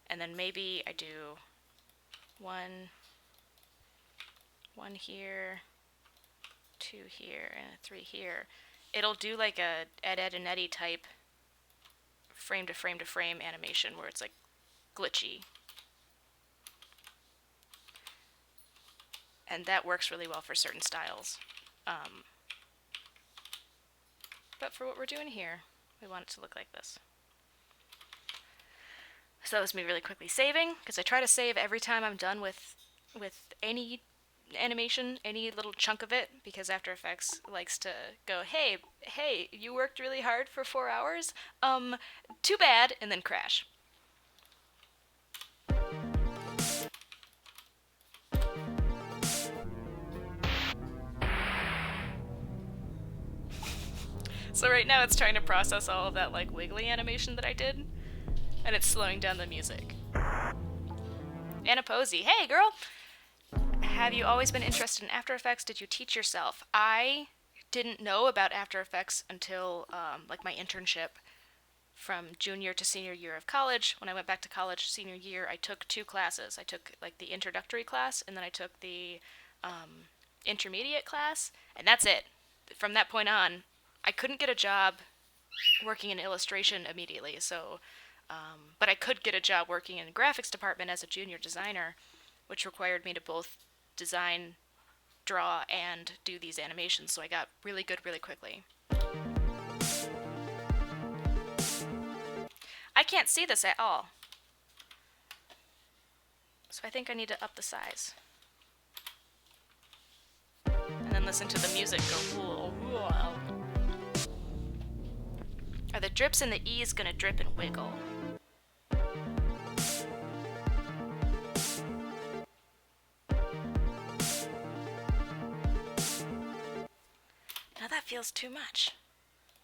and then maybe I do one here, 2 here, and 3 here, it'll do like a Ed, Edd and Eddy type frame to frame to frame animation where it's like glitchy. And that works really well for certain styles. But for what we're doing here, we want it to look like this. So that was me really quickly saving, because I try to save every time I'm done with any animation, any little chunk of it, because After Effects likes to go, hey, you worked really hard for 4 hours? Too bad, and then crash. So right now it's trying to process all of that like wiggly animation that I did, and it's slowing down the music. Anna Posey, hey girl! Have you always been interested in After Effects? Did you teach yourself? I didn't know about After Effects until like my internship from junior to senior year of college. When I went back to college senior year, I took 2 classes. I took like the introductory class, and then I took the intermediate class, and that's it. From that point on, I couldn't get a job working in illustration immediately, so but I could get a job working in the graphics department as a junior designer, which required me to both design, draw, and do these animations, so I got really good really quickly. I can't see this at all, so I think I need to up the size. And then listen to the music go, whoa. Are the drips and the E's gonna drip and wiggle? Now that feels too much.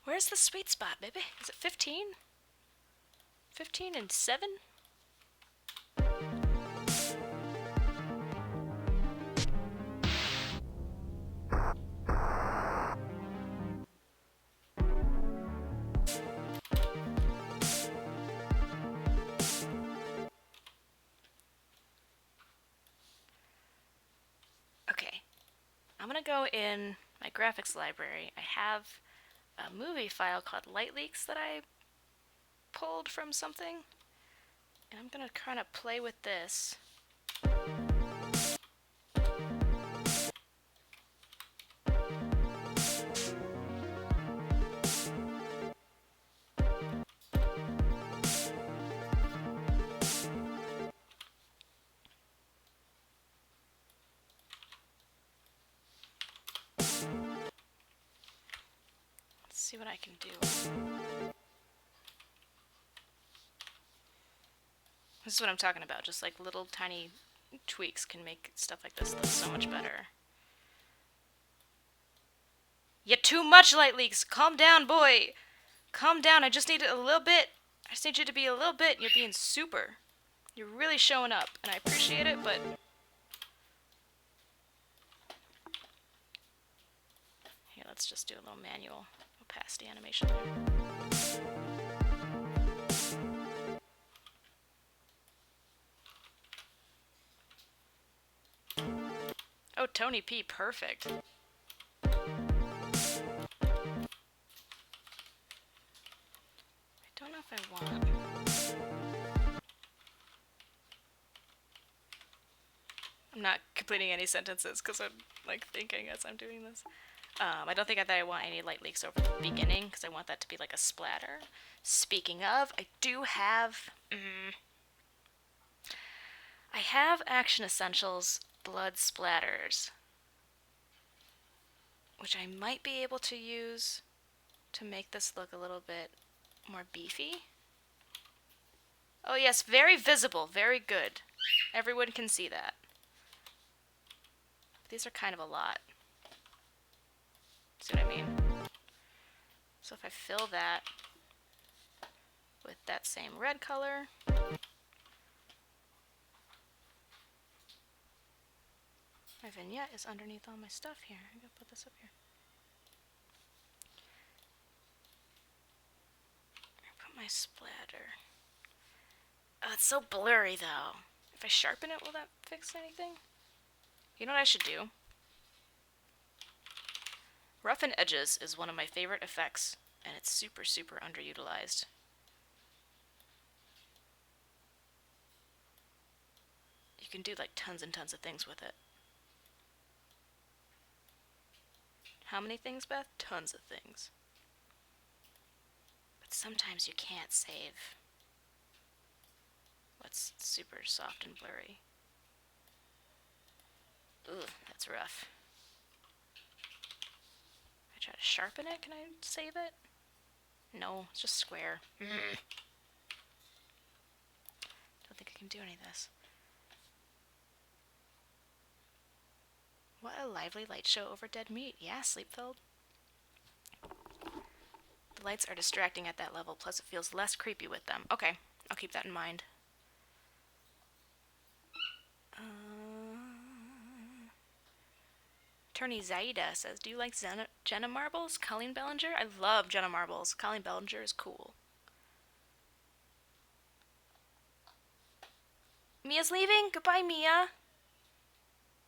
Where's the sweet spot, baby? Is it 15? 15 and 7? I'm gonna go in my graphics library. I have a movie file called Light Leaks that I pulled from something, and I'm gonna kind of play with this. Let's see what I can do. This is what I'm talking about. Just like little tiny tweaks can make stuff like this look so much better. You're too much, Light Leaks. Calm down, boy. Calm down. I just need a little bit. I just need you to be a little bit. You're being super. You're really showing up, and I appreciate it, but... Here, let's just do a little manual opacity animation there. Oh, Tony P, perfect. I don't know if I want... I'm not completing any sentences because I'm like thinking as I'm doing this. I don't think that I want any light leaks over the beginning because I want that to be like a splatter. Speaking of, I do have... I have Action Essentials Blood Splatters, which I might be able to use to make this look a little bit more beefy. Oh yes, very visible, very good. Everyone can see that. These are kind of a lot. See what I mean? So if I fill that with that same red color, my vignette is underneath all my stuff here. I'm gonna put this up here. Put my splatter. Oh, it's so blurry though. If I sharpen it, will that fix anything? You know what I should do? Roughen Edges is one of my favorite effects, and it's super, super underutilized. You can do like tons and tons of things with it. How many things, Beth? Tons of things. But sometimes you can't save what's super soft and blurry. Ugh, that's rough. I try to sharpen it, can I save it? No, it's just square. Don't think I can do any of this. What a lively light show over dead meat. Yeah, Sleepfeld. The lights are distracting at that level, plus it feels less creepy with them. Okay, I'll keep that in mind. Attorney Zaida says, do you like Jenna Marbles? Colleen Bellinger? I love Jenna Marbles. Colleen Bellinger is cool. Mia's leaving? Goodbye, Mia.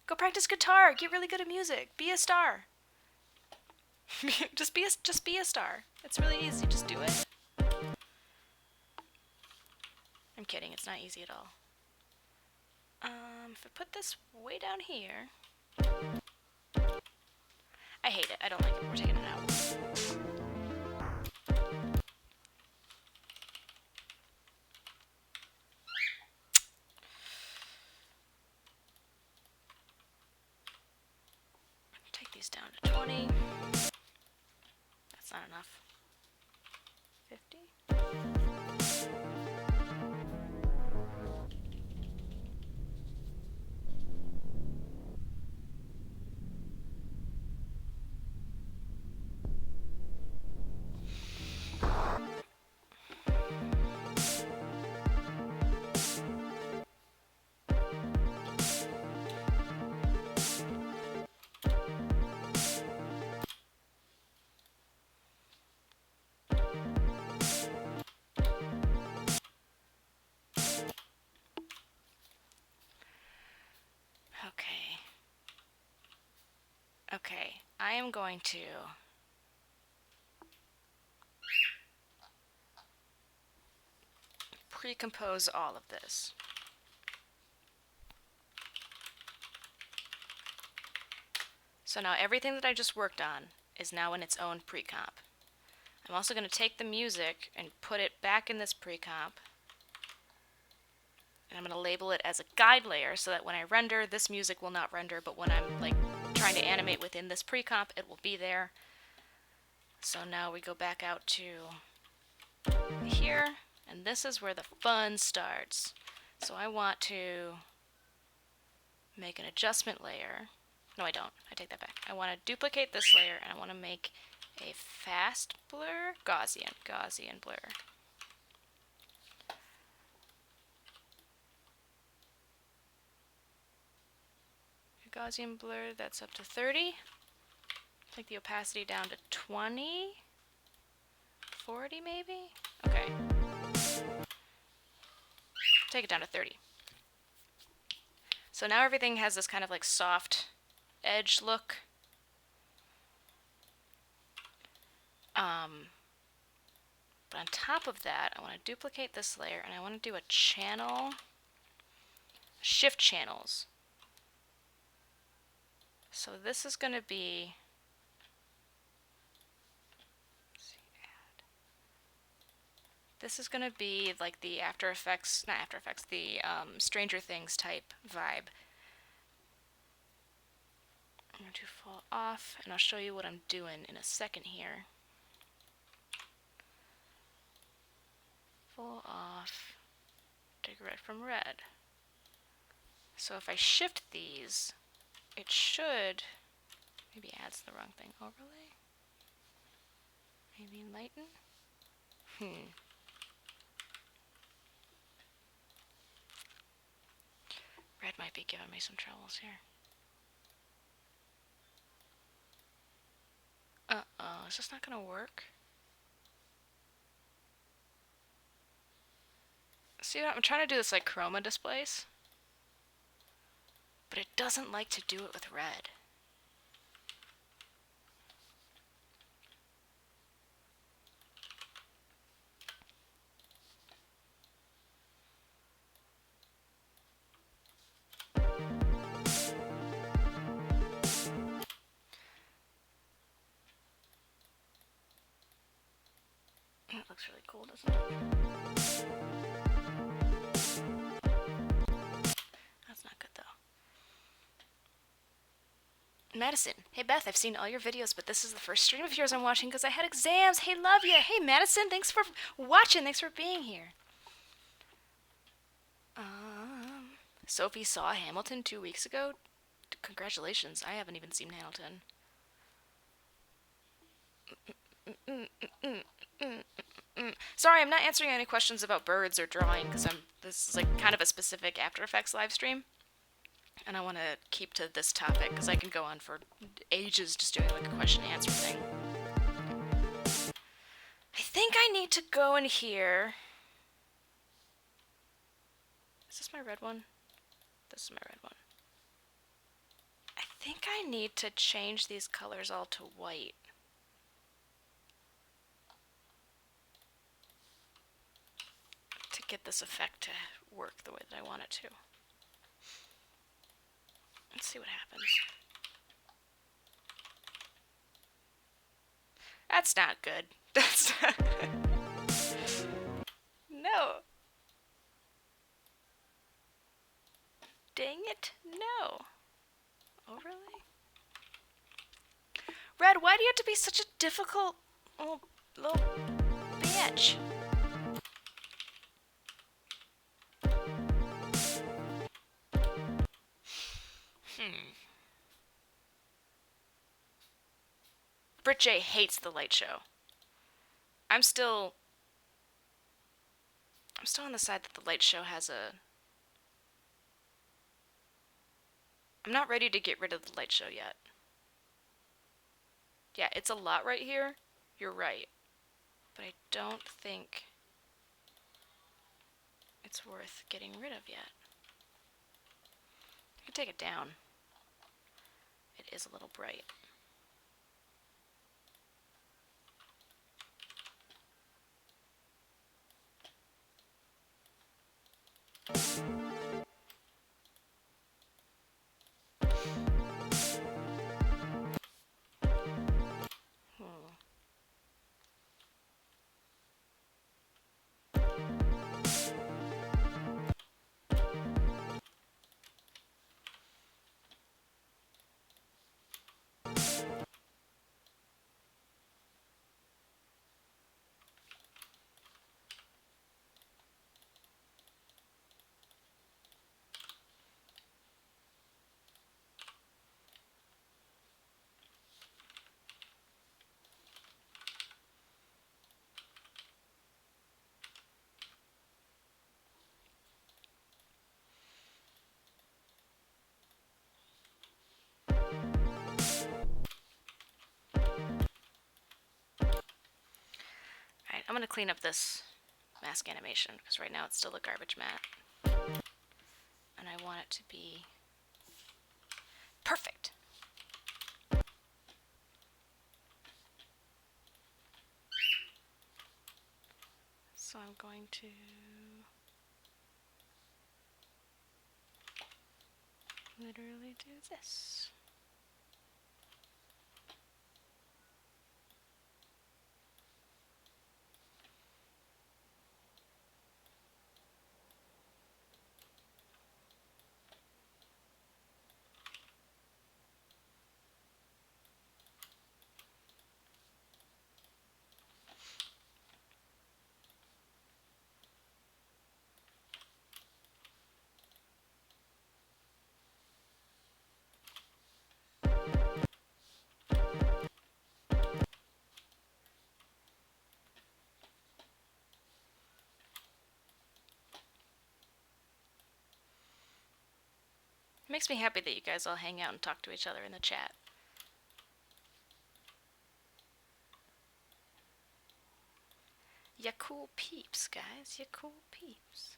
Go practice guitar. Get really good at music. Be a star. just be a star. It's really easy. Just do it. I'm kidding. It's not easy at all. If I put this way down here... I hate it. I don't like it. We're taking it out. Take these down to 20. That's not enough. 50. Okay, I am going to pre-compose all of this. So now everything that I just worked on is now in its own pre-comp. I'm also going to take the music and put it back in this pre-comp. And I'm going to label it as a guide layer so that when I render, this music will not render, but when I'm like trying to animate within this pre-comp, it will be there. So now we go back out to here, and this is where the fun starts. So I want to make an adjustment layer. No, I don't. I take that back. I want to duplicate this layer, and I want to make a fast blur, Gaussian blur. A Gaussian blur that's up to 30. Take the opacity down to 20, 40 maybe? Okay. Take it down to 30. So now everything has this kind of like soft edge look. But on top of that, I want to duplicate this layer and I want to do a channel, shift channels. So this is going to be, this is going to be like the After Effects, not After Effects, the Stranger Things type vibe. I'm going to fall off, and I'll show you what I'm doing in a second here. Full off, take red from red. So if I shift these, it should, maybe adds the wrong thing, overlay? Maybe lighten? Red might be giving me some troubles here. Uh-oh, is this not gonna work? See, I'm trying to do this like chroma displace, but it doesn't like to do it with red. That looks really cool, doesn't it? That's not good though. Madison, hey Beth, I've seen all your videos, but this is the first stream of yours I'm watching because I had exams. Hey, love you. Hey Madison, thanks for watching. Thanks for being here. Sophie saw Hamilton 2 weeks ago. Congratulations, I haven't even seen Hamilton. Sorry, I'm not answering any questions about birds or drawing because this is like kind of a specific After Effects live stream. And I want to keep to this topic because I can go on for ages just doing like a question and answer thing. I think I need to go in here. Is this my red one? This is my red one. I think I need to change these colors all to white. To get this effect to work the way that I want it to. Let's see what happens. That's not good. That's not good. No. Dang it. No. Overlay? Red, why do you have to be such a difficult little bitch? Brit J hates the light show. I'm still on the side that the light show has a... I'm not ready to get rid of the light show yet. Yeah, it's a lot right here. You're right. But I don't think it's worth getting rid of yet. I can take it down. It is a little bright. Alright, I'm going to clean up this mask animation because right now it's still a garbage mat. And I want it to be perfect. So I'm going to literally do this. It makes me happy that you guys all hang out and talk to each other in the chat. Ya cool peeps, guys. Ya cool peeps.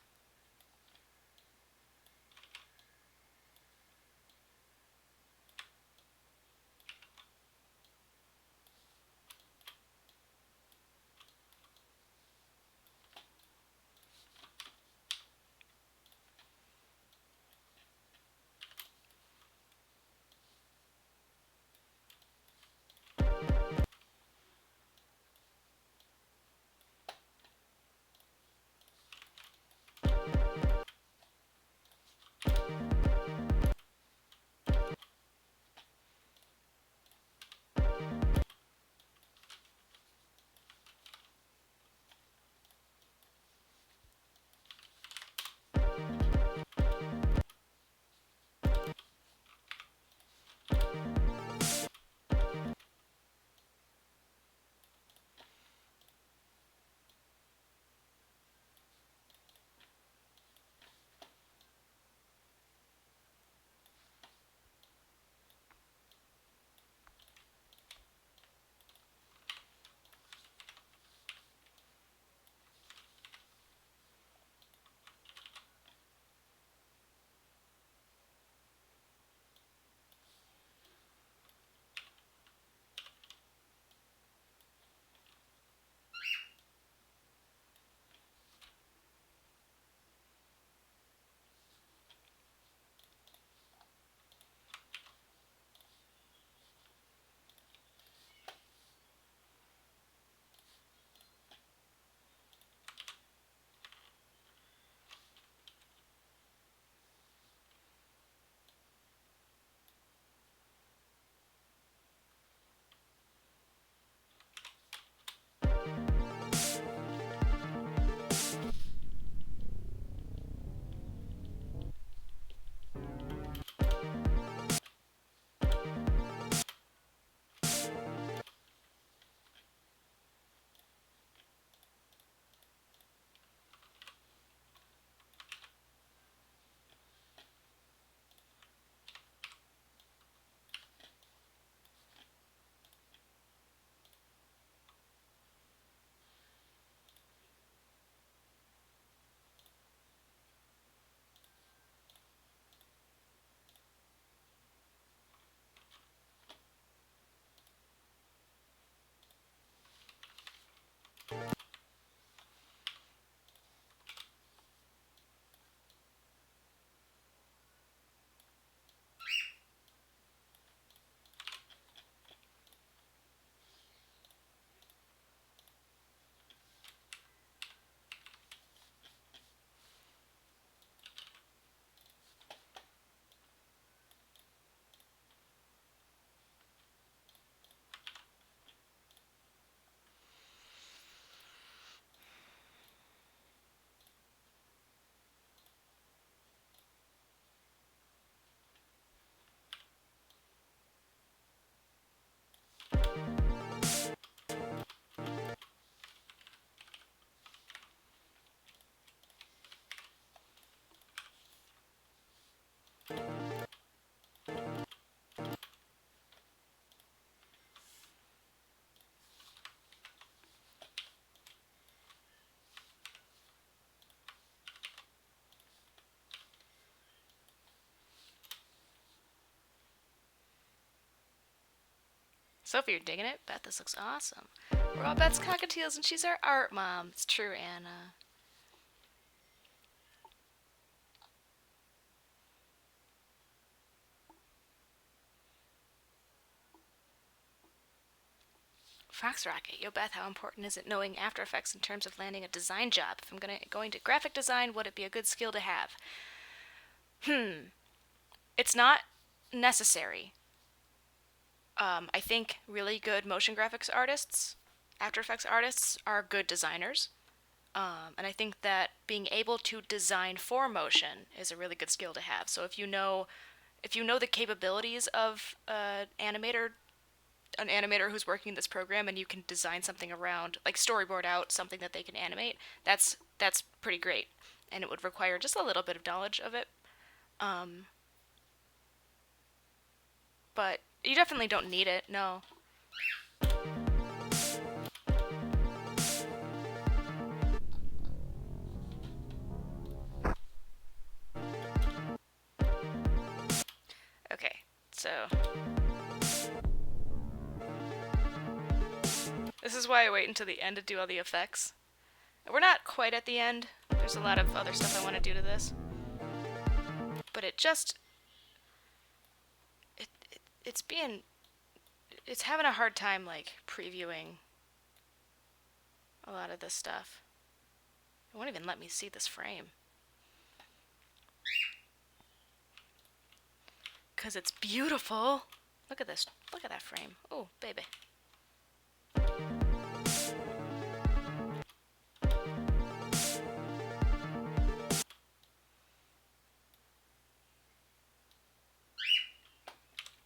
Sophie, you're digging it? Beth, this looks awesome. We're all Beth's cockatiels and she's our art mom. It's true, Anna. Fox Rocket. Yo, Beth, how important is it knowing After Effects in terms of landing a design job? If I'm going to graphic design, would it be a good skill to have? It's not necessary. I think really good motion graphics artists, After Effects artists, are good designers. And I think that being able to design for motion is a really good skill to have. So if you know the capabilities of an animator who's working this program, and you can design something around, like storyboard out something that they can animate, that's pretty great. And it would require just a little bit of knowledge of it. Um, but you definitely don't need it. No. Okay. So this is why I wait until the end to do all the effects. We're not quite at the end. There's a lot of other stuff I want to do to this. But it's being it's having a hard time like previewing a lot of this stuff. It won't even let me see this frame. Cause it's beautiful. Look at this. Look at that frame. Oh, baby.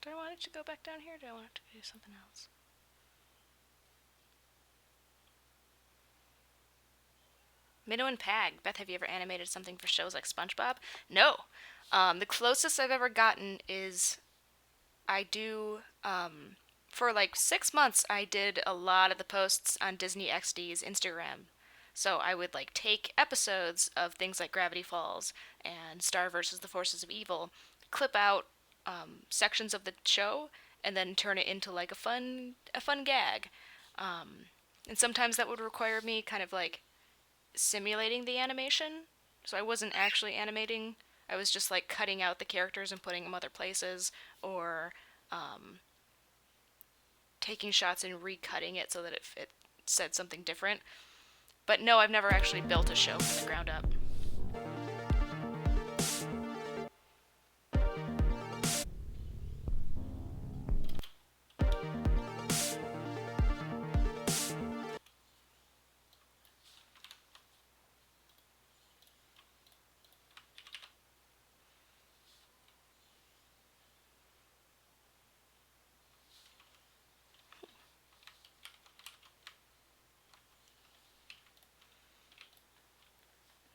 Do I want it to go back down here? Or do I want it to do something else? Minnow and Pag. Beth, have you ever animated something for shows like SpongeBob? No. The closest I've ever gotten is I do, for like 6 months, I did a lot of the posts on Disney XD's Instagram. So I would like take episodes of things like Gravity Falls and Star versus the Forces of Evil, clip out sections of the show, and then turn it into like a fun gag. And sometimes that would require me kind of like simulating the animation. So I wasn't actually animating. I was just like cutting out the characters and putting them other places, or um, taking shots and recutting it so that it said something different. But no, I've never actually built a show from the ground up.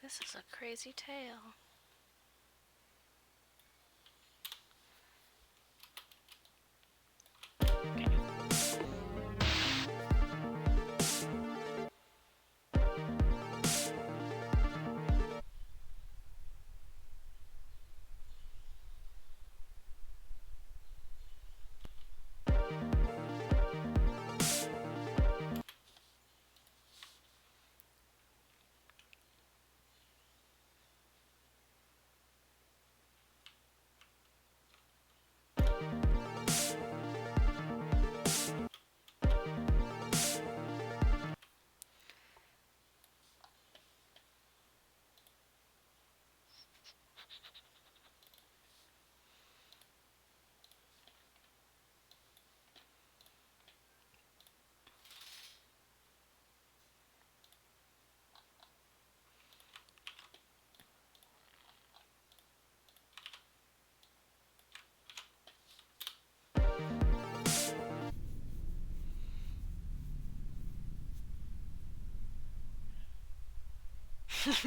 This is a crazy tale. Okay.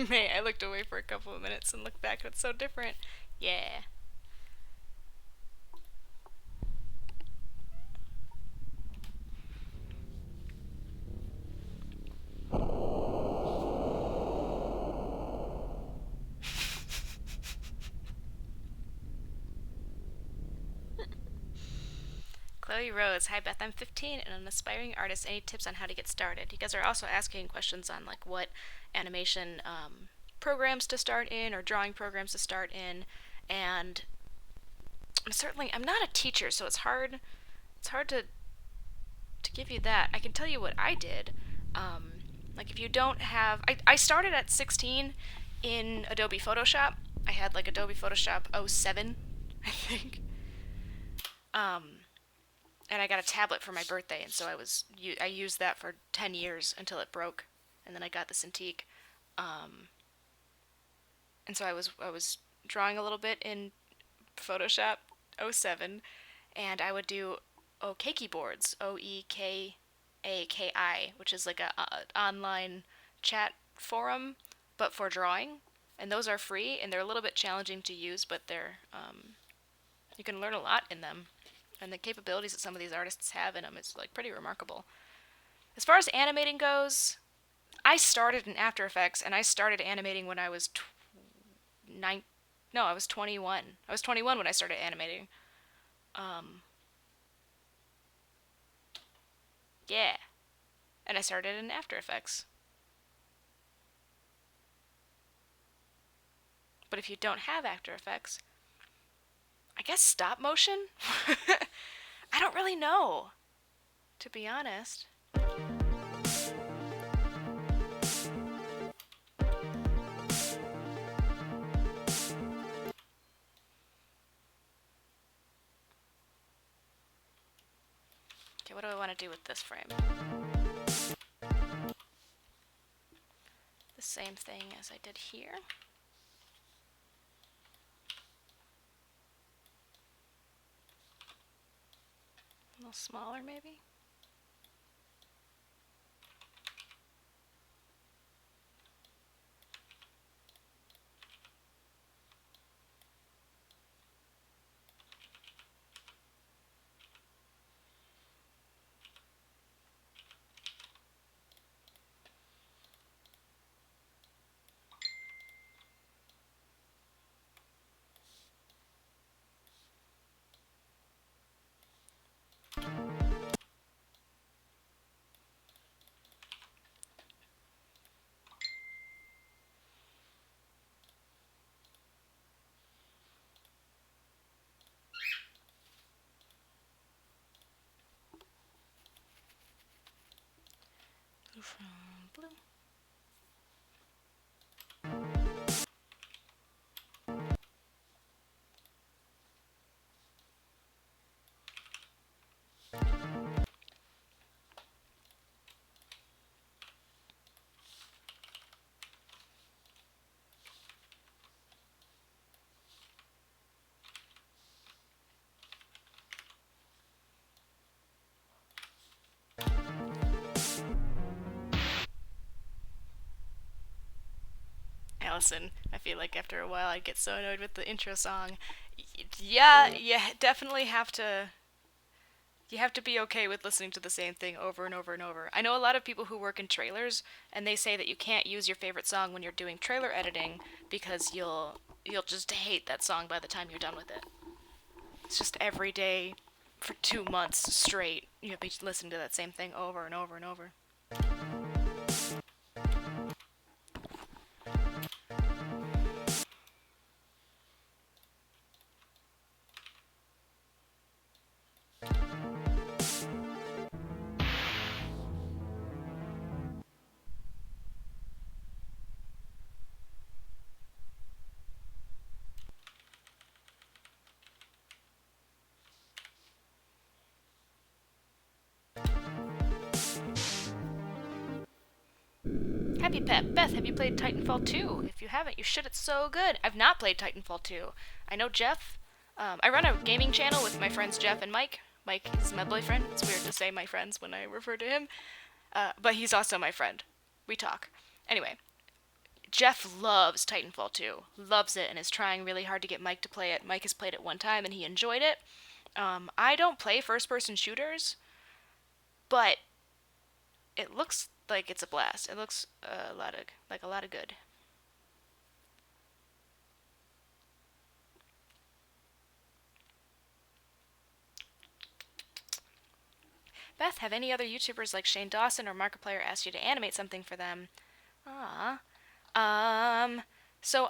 May I looked away for a couple of minutes and looked back and it's so different. Yeah. Chloe, Chloe Rose. Hi Beth, I'm 15 and an aspiring artist. Any tips on how to get started? You guys are also asking questions on like what animation programs to start in or drawing programs to start in, and I'm not a teacher, so it's hard to give you that. I can tell you what I did. Like if you don't have, I started at 16 in Adobe Photoshop. I had like Adobe Photoshop '07, I think. Um, and I got a tablet for my birthday, and so I used that for 10 years until it broke, and then I got the Cintiq. Um, and so I was drawing a little bit in Photoshop '07, and I would do Okeaki boards, Oekaki, which is like a online chat forum, but for drawing. And those are free, and they're a little bit challenging to use, but you can learn a lot in them. And the capabilities that some of these artists have in them is like pretty remarkable. As far as animating goes, I started in After Effects, and I started animating when I was nine. No, I was 21. I was 21 when I started animating. Um, yeah, and I started in After Effects. But if you don't have After Effects, I guess stop motion? I don't really know, to be honest. Okay, what do I want to do with this frame? The same thing as I did here. A little smaller, maybe? Blue from blue. Allison, I feel like after a while I'd get so annoyed with the intro song. Yeah, you definitely have to. You have to be okay with listening to the same thing over and over and over. I know a lot of people who work in trailers, and they say that you can't use your favorite song when you're doing trailer editing because you'll just hate that song by the time you're done with it. It's just every day for 2 months straight. You'll be listening to that same thing over and over and over. Happy Pet. Beth, have you played Titanfall 2? If you haven't, you should. It's so good. I've not played Titanfall 2. I know Jeff. I run a gaming channel with my friends Jeff and Mike. Mike is my boyfriend. It's weird to say my friends when I refer to him. But he's also my friend. We talk. Anyway, Jeff loves Titanfall 2. Loves it and is trying really hard to get Mike to play it. Mike has played it one time and he enjoyed it. I don't play first person shooters, but it looks like it's a blast. It looks a lot of good. Beth, have any other YouTubers like Shane Dawson or Markiplier asked you to animate something for them? Ah. So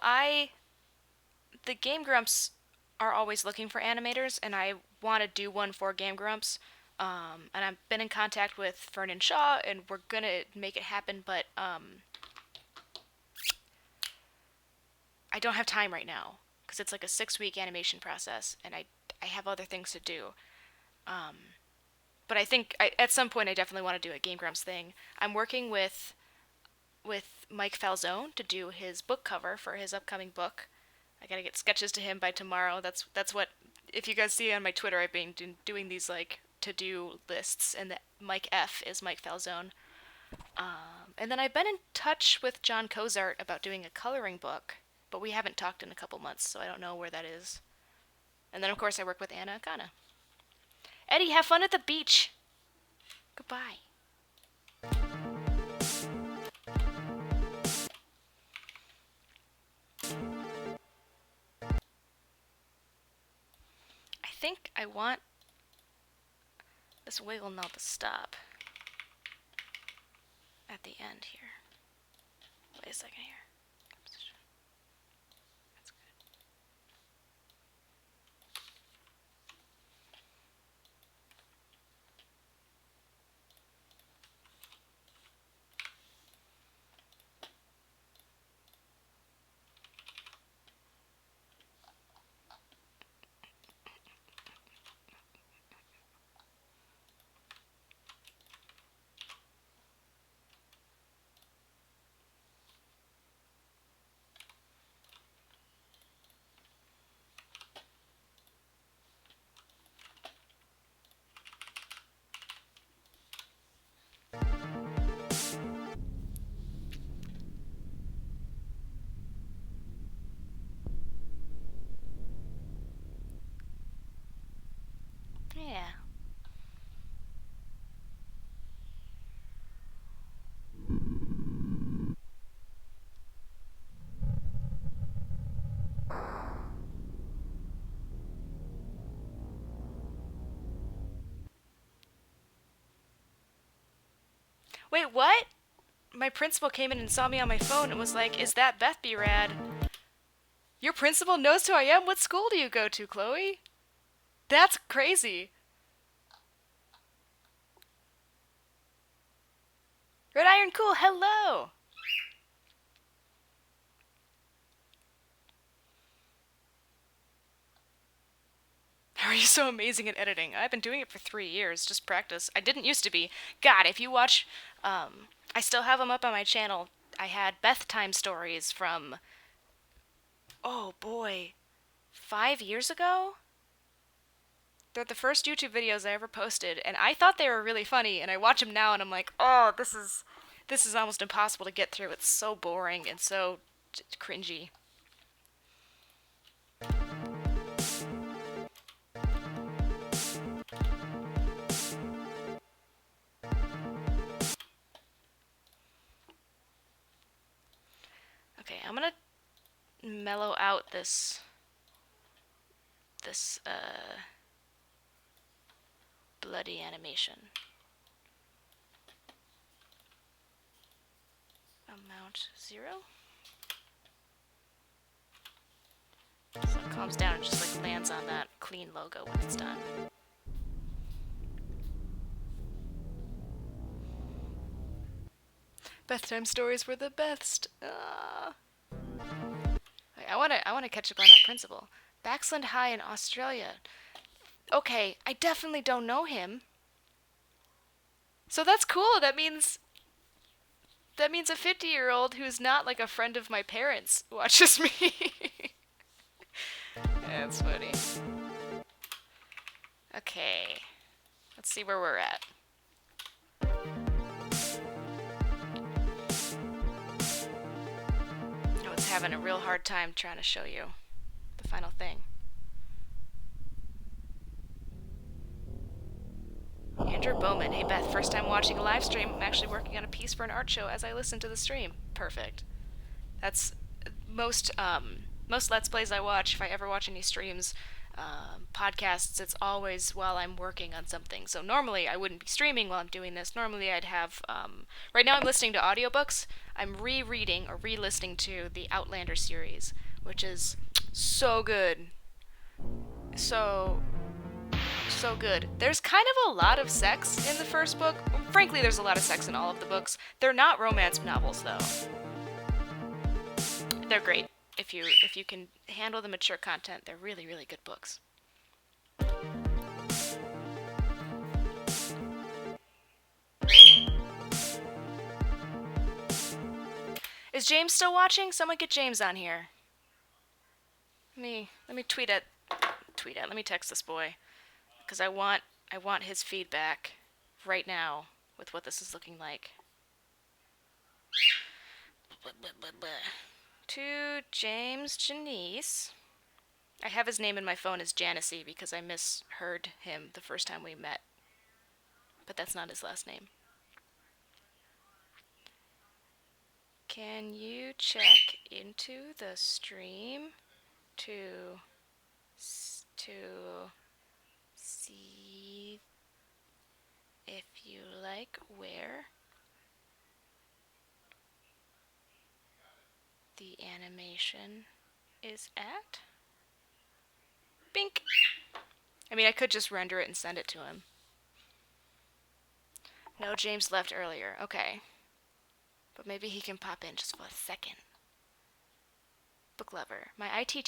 the Game Grumps are always looking for animators, and I want to do one for Game Grumps. And I've been in contact with Fernan Shaw, and we're gonna make it happen, but I don't have time right now because it's like a 6-week animation process, and I have other things to do. But I think at some point I definitely want to do a Game Grumps thing. I'm working with Mike Falzone to do his book cover for his upcoming book. I gotta get sketches to him by tomorrow. That's what, if you guys see on my Twitter, I've been doing these like to-do lists, and the Mike F is Mike Falzone. And then I've been in touch with John Cozart about doing a coloring book, but we haven't talked in a couple months, so I don't know where that is. And then of course I work with Anna Akana. Eddie, have fun at the beach. Goodbye. I think I want this wiggle nut to stop at the end here. Wait a second here. That's good. Yeah. Wait, what? My principal came in and saw me on my phone and was like, "Is that Beth B. Rad?" Your principal knows who I am? What school do you go to, Chloe? That's crazy. Red Iron Cool, hello! How are you so amazing at editing? I've been doing it for 3 years, just practice. I didn't used to be. God, if you watch, I still have them up on my channel. I had Beth Time stories from, oh boy, 5 years ago? They're the first YouTube videos I ever posted, and I thought they were really funny, and I watch them now and I'm like, oh, this is almost impossible to get through. It's so boring and so cringy. Okay, I'm gonna mellow out this bloody animation. Amount 0. So it calms down and just like lands on that clean logo when it's done. Beth Time stories were the best. I wanna catch up on that principal. Baxland High in Australia. Okay, I definitely don't know him. So that's cool. That means a 50-year-old who's not like a friend of my parents watches me. That's funny. Okay. Let's see where we're at. Oh, it's having a real hard time trying to show you the final thing. Andrew Bowman. Hey Beth, first time watching a live stream. I'm actually working on a piece for an art show as I listen to the stream. Perfect. That's most Let's Plays I watch, if I ever watch any streams, Podcasts, it's always while I'm working on something. So normally I wouldn't be streaming while I'm doing this. Normally I'd have. Right now I'm listening to audiobooks. I'm rereading or re listening to the Outlander series, which is so good. So, so good. There's kind of a lot of sex in the first book. Frankly, there's a lot of sex in all of the books. They're not romance novels, though. They're great. If you can handle the mature content, they're really, really good books. Is James still watching? Someone get James on here. Let me tweet at. Let me text this boy because I want his feedback right now with what this is looking like. To James Janice. I have his name in my phone as Janisy because I misheard him the first time we met. But that's not his last name. Can you check into the stream to see if you like where the animation is at? Bink! I mean, I could just render it and send it to him. No, James left earlier. Okay. But maybe he can pop in just for a second. Book lover. My IT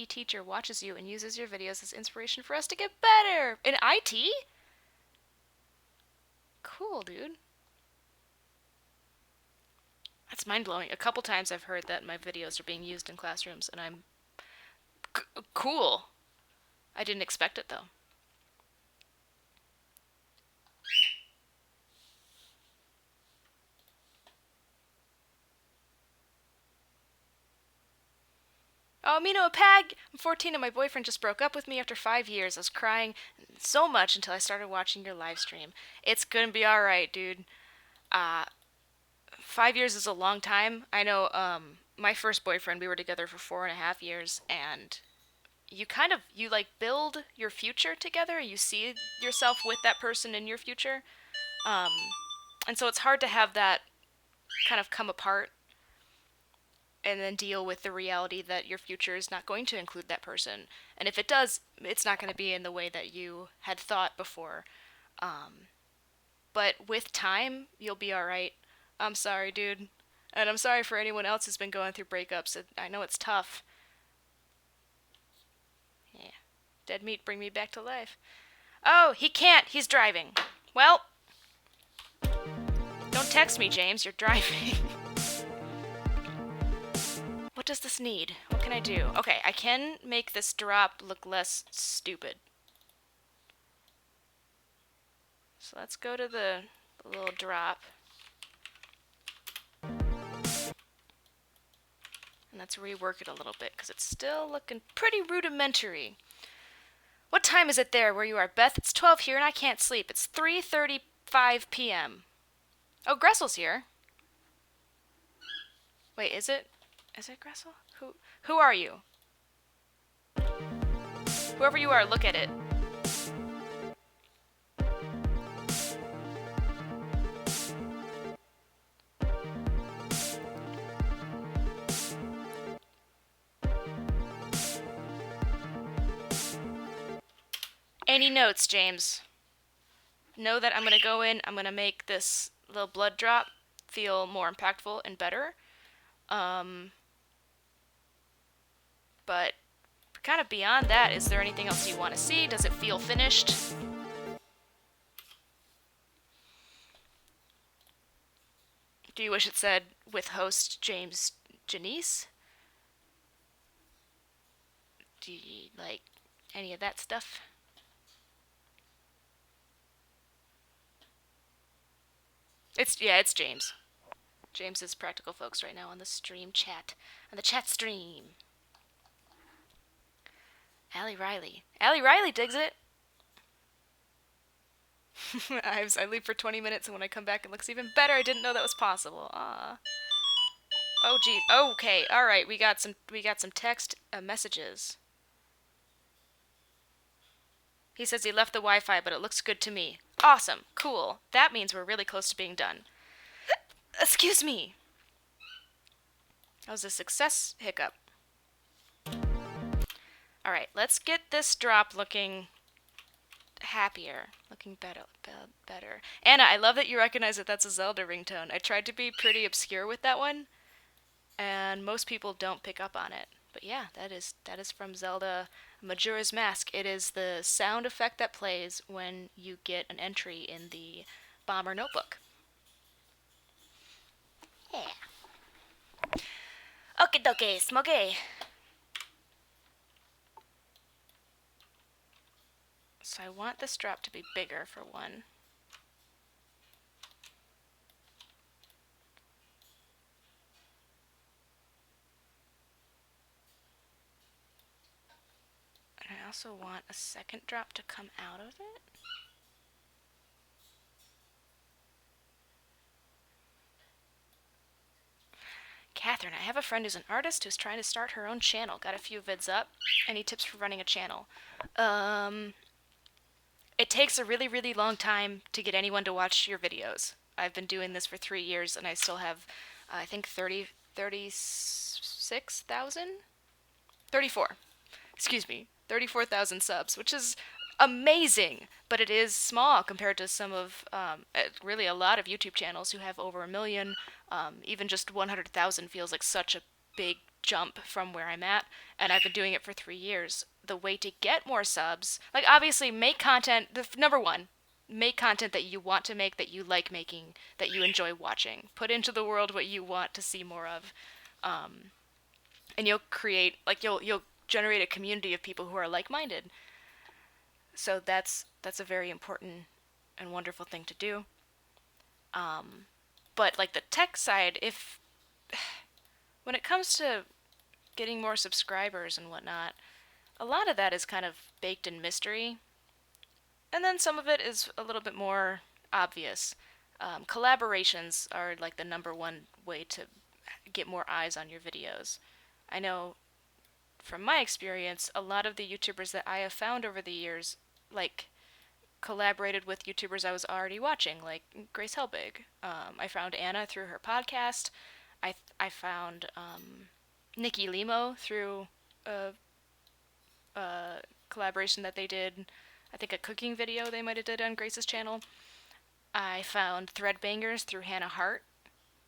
teacher watches you and uses your videos as inspiration for us to get better. In IT? Cool, dude. That's mind-blowing. A couple times I've heard that my videos are being used in classrooms, and I'm cool. I didn't expect it, though. Oh, Mino, a pag! I'm 14 and my boyfriend just broke up with me after 5 years. I was crying so much until I started watching your live stream. It's gonna be alright, dude. 5 years is a long time. I know, my first boyfriend, we were together for 4.5 years, and you like build your future together. You see yourself with that person in your future. Um, and so it's hard to have that kind of come apart and then deal with the reality that your future is not going to include that person. And if it does, it's not going to be in the way that you had thought before. But with time, you'll be alright. I'm sorry, dude. And I'm sorry for anyone else who's been going through breakups. I know it's tough. Yeah. Dead meat, bring me back to life. Oh, he can't. He's driving. Well, don't text me, James. You're driving. What does this need? What can I do? Okay, I can make this drop look less stupid. So let's go to the little drop. And let's rework it a little bit, because it's still looking pretty rudimentary. What time is it there where you are, Beth? It's 12 here and I can't sleep. It's 3:35 p.m. Oh, Gressel's here. Wait, is it? Is it Gressel? Who are you? Whoever you are, look at it. Any notes, James? Know that I'm going to go in, I'm going to make this little blood drop feel more impactful and better. But kind of beyond that, is there anything else you want to see? Does it feel finished? Do you wish it said with host James Janice? Do you like any of that stuff? It's James. James is Practical Folks right now on the stream chat. On the chat stream. Allie Riley. Allie Riley digs it. I leave for 20 minutes and when I come back it looks even better. I didn't know that was possible. Ah. Oh geez. Okay. All right. We got some text messages. He says he left the Wi-Fi, but it looks good to me. Awesome. Cool. That means we're really close to being done. Excuse me. That was a success hiccup. Alright, let's get this drop looking happier. Looking better. Anna, I love that you recognize that that's a Zelda ringtone. I tried to be pretty obscure with that one, and most people don't pick up on it. But yeah, that is from Zelda Majora's Mask. It is the sound effect that plays when you get an entry in the Bomber Notebook. Yeah. Okie dokie, smoky. So I want this drop to be bigger for one. And I also want a second drop to come out of it. Catherine, I have a friend who's an artist who's trying to start her own channel. Got a few vids up. Any tips for running a channel? It takes a really, really long time to get anyone to watch your videos. I've been doing this for 3 years and I still have, I think 36,000? 34. Excuse me. 34,000 subs, which is amazing, but it is small compared to some of, really a lot of YouTube channels who have over 1 million. Even just 100,000 feels like such a big jump from where I'm at, and I've been doing it for 3 years. The way to get more subs, like obviously make content, number one, make content that you want to make, that you like making, that you enjoy watching. Put into the world what you want to see more of. And you'll create, like you'll generate a community of people who are like-minded. So that's a very important and wonderful thing to do. But like the tech side, if when it comes to getting more subscribers and whatnot, a lot of that is kind of baked in mystery. And then some of it is a little bit more obvious. Collaborations are like the number one way to get more eyes on your videos. I know from my experience, a lot of the YouTubers that I have found over the years, like, collaborated with YouTubers I was already watching, like Grace Helbig. I found Anna through her podcast. I found Nikki Limo through a collaboration that they did. I think a cooking video they might have did on Grace's channel. I found Threadbangers through Hannah Hart,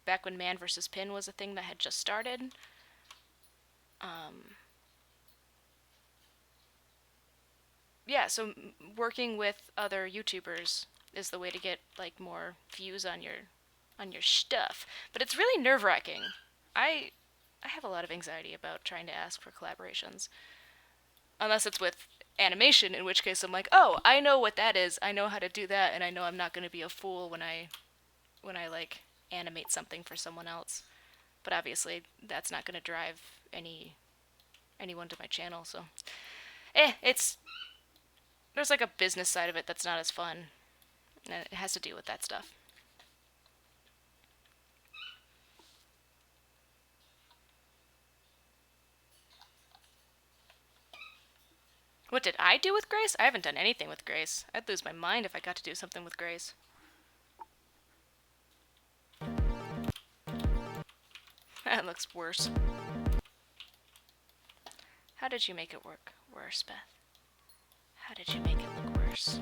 back when Man vs. Pin was a thing that had just started. Yeah, so working with other YouTubers is the way to get like more views on your stuff. But it's really nerve-wracking. I have a lot of anxiety about trying to ask for collaborations. Unless it's with animation, in which case I'm like, "Oh, I know what that is. I know how to do that, and I know I'm not going to be a fool when I like animate something for someone else." But obviously, that's not going to drive anyone to my channel, so it's there's like a business side of it that's not as fun. And it has to do with that stuff. What did I do with Grace? I haven't done anything with Grace. I'd lose my mind if I got to do something with Grace. That looks worse. How did you make it work worse, Beth? How did you make it look worse?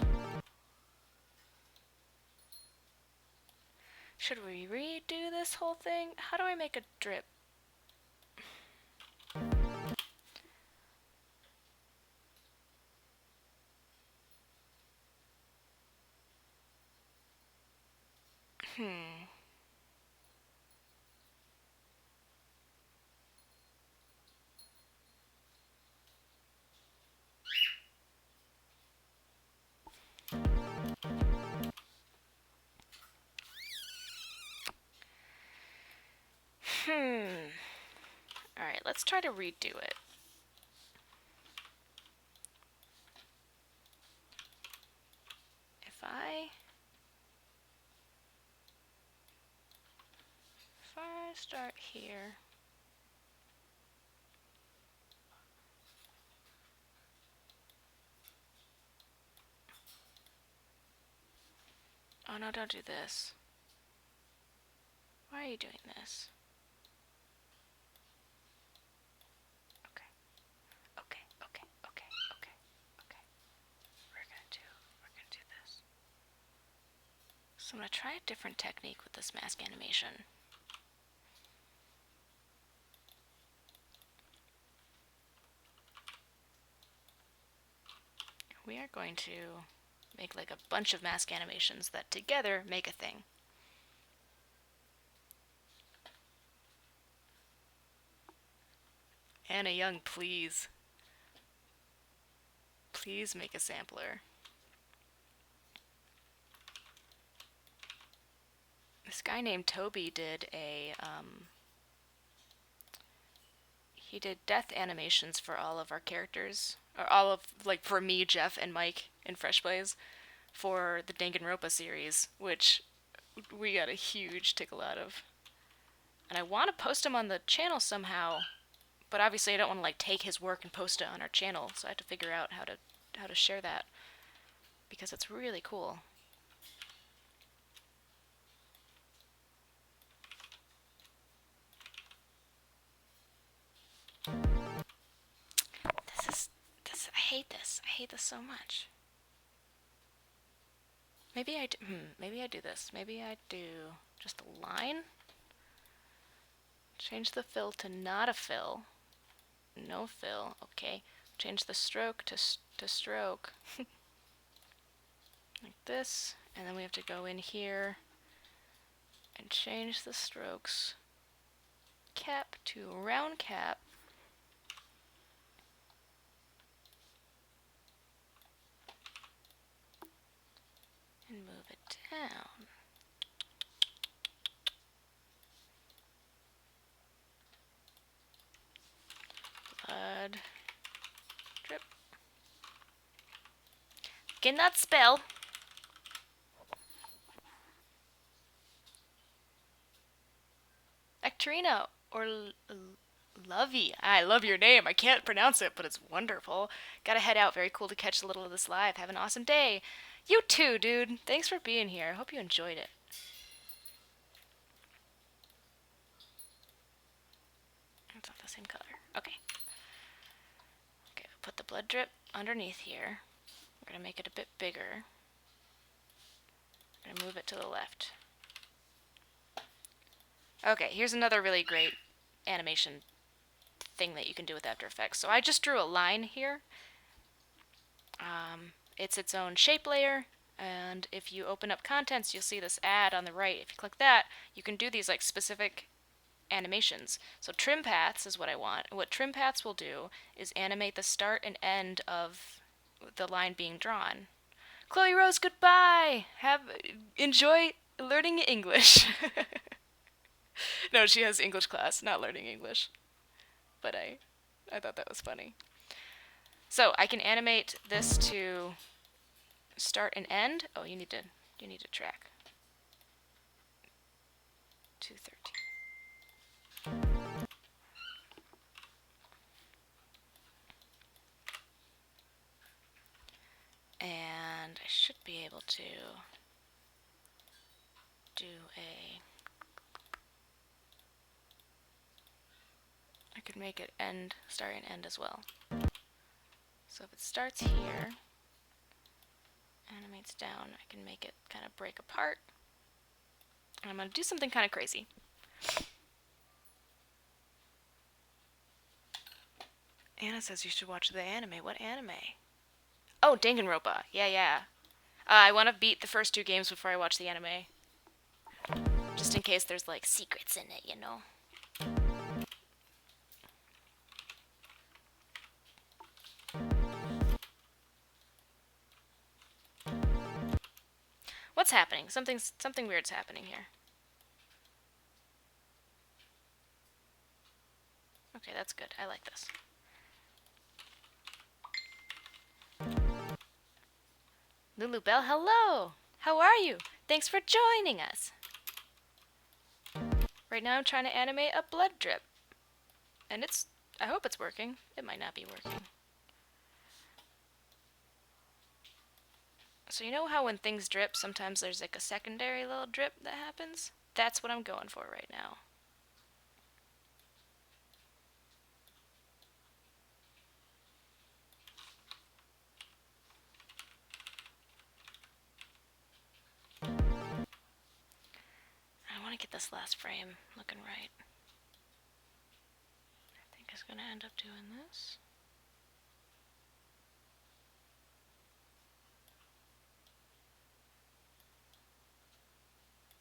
Should we redo this whole thing? How do I make a drip? Alright, let's try to redo it. If I start here. Oh no, don't do this. Why are you doing this? Okay. Okay, okay, okay, okay, okay. We're gonna do this. So I'm gonna try a different technique with this mask animation. We are going to make like a bunch of mask animations that together make a thing. Anna Young, please. Please make a sampler. This guy named Toby did he did death animations for all of our characters. Or all of, like, for me, Jeff, and Mike in Fresh Plays for the Danganronpa series, which we got a huge tickle out of. And I want to post him on the channel somehow, but obviously I don't want to like take his work and post it on our channel, so I have to figure out how to share that because it's really cool. I hate this. I hate this so much. Maybe I do this. Maybe I do just a line. Change the fill to not a fill. No fill. Okay. Change the stroke to stroke. Like this. And then we have to go in here and change the strokes cap to round cap. And move it down. Blood drip. Cannot spell. Ectorino or Lovey. I love your name. I can't pronounce it, but it's wonderful. Gotta head out. Very cool to catch a little of this live. Have an awesome day. You too, dude. Thanks for being here. I hope you enjoyed it. It's not the same color. Okay. Okay, put the blood drip underneath here. We're gonna make it a bit bigger. I'm gonna move it to the left. Okay, here's another really great animation thing that you can do with After Effects. So I just drew a line here. It's its own shape layer, and if you open up contents, you'll see this add on the right. If you click that, you can do these like specific animations. So trim paths is what I want. What trim paths will do is animate the start and end of the line being drawn. Chloe Rose, goodbye. Enjoy learning English. No, she has English class, not learning English. But I thought that was funny. So I can animate this to start and end. Oh, you need to track. 213. And I should be able to do I could make it end, start and end as well. So if it starts here, animates down, I can make it kind of break apart. And I'm going to do something kind of crazy. Anna says you should watch the anime. What anime? Oh, Danganronpa. Yeah. I want to beat the first 2 games before I watch the anime. Just in case there's like secrets in it, you know? What's happening? Something weird's happening here. Okay, that's good. I like this. Lulu Bell, hello! How are you? Thanks for joining us! Right now I'm trying to animate a blood drip. And I hope it's working. It might not be working. So you know how when things drip, sometimes there's like a secondary little drip that happens? That's what I'm going for right now. I want to get this last frame looking right. I think it's going to end up doing this.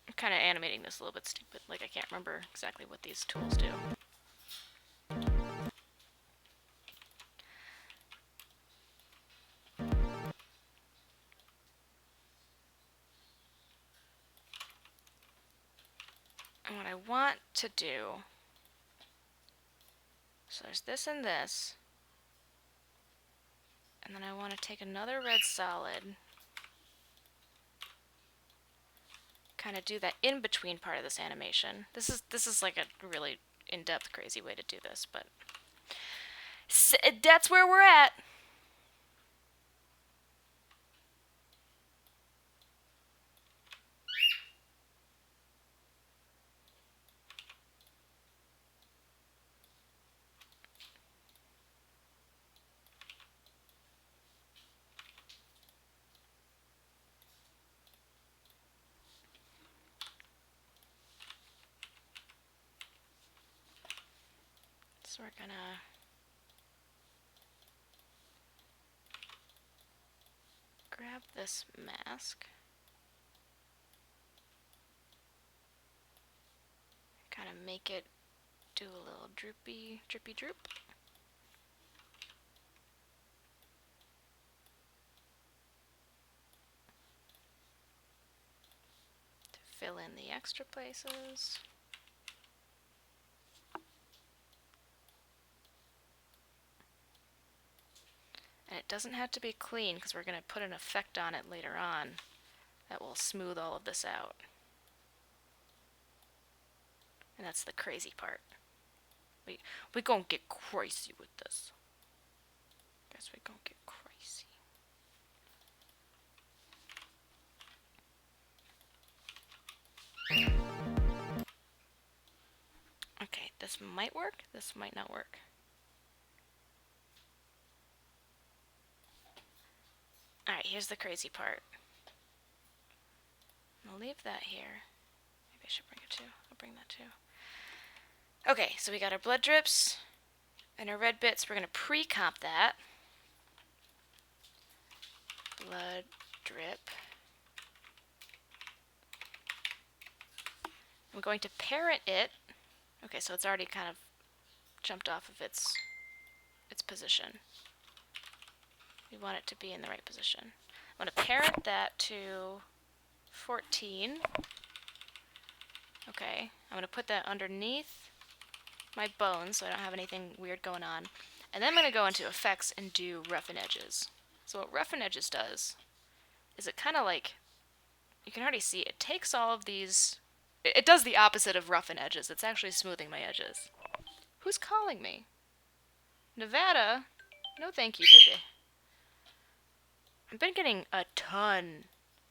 I'm kind of animating this a little bit stupid. Like, I can't remember exactly what these tools do. And what I want to do... So there's this and this. And then I want to take another red solid. Kind of do that in-between part of this animation. This is like a really in-depth, crazy way to do this, but... that's where we're at! So we're gonna grab this mask. Kind of make it do a little drippy droop. To fill in the extra places. And it doesn't have to be clean because we're going to put an effect on it later on that will smooth all of this out. And that's the crazy part. We gonna get crazy with this. Guess we gonna get crazy. Okay, this might work, this might not work. Alright, here's the crazy part. I'll leave that here. Maybe I should bring it too. I'll bring that too. Okay, so we got our blood drips and our red bits. We're going to pre-comp that. Blood drip. I'm going to parent it. Okay, so it's already kind of jumped off of its position. We want it to be in the right position. I'm going to parent that to 14. Okay, I'm going to put that underneath my bones so I don't have anything weird going on. And then I'm going to go into effects and do roughen edges. So what roughen edges does is it kind of like, you can already see, it takes all of these, it does the opposite of roughen edges. It's actually smoothing my edges. Who's calling me? Nevada? No thank you, baby. I've been getting a ton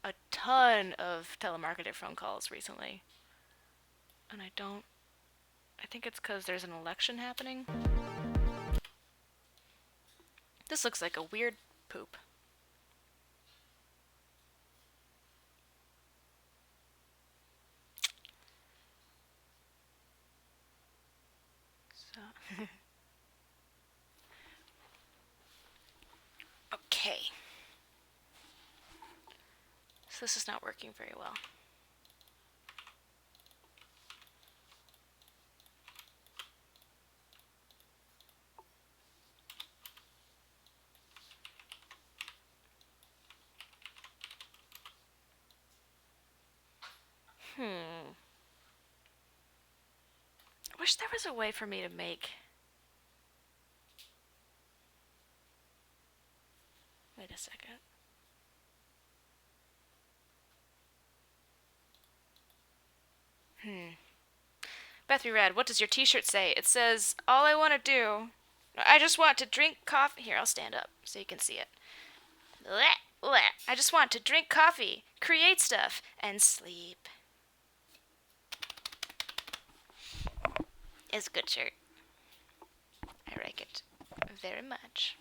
of telemarketer phone calls recently. And I think it's because there's an election happening. This looks like a weird poop. So okay. So this is not working very well. I wish there was a way for me to make... Wait a second. Bethany Red, what does your t-shirt say? It says, all I want to do... I just want to drink coffee... Here, I'll stand up so you can see it. Blech. Blech. I just want to drink coffee, create stuff, and sleep. It's a good shirt. I like it very much.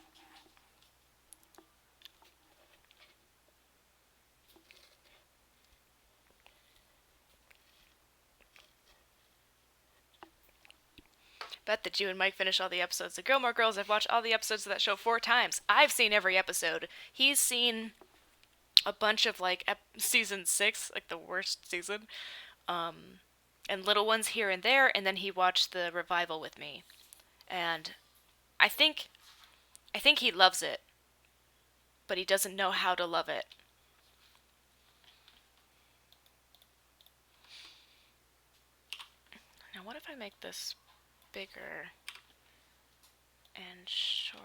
Bet that you and Mike finish all the episodes. The Gilmore Girls, I've watched all the episodes of that show 4 times. I've seen every episode. He's seen a bunch of like season 6, like the worst season, and little ones here and there, and then he watched the revival with me. And I think I think he loves it, but he doesn't know how to love it. Now what if I make this bigger and shorter?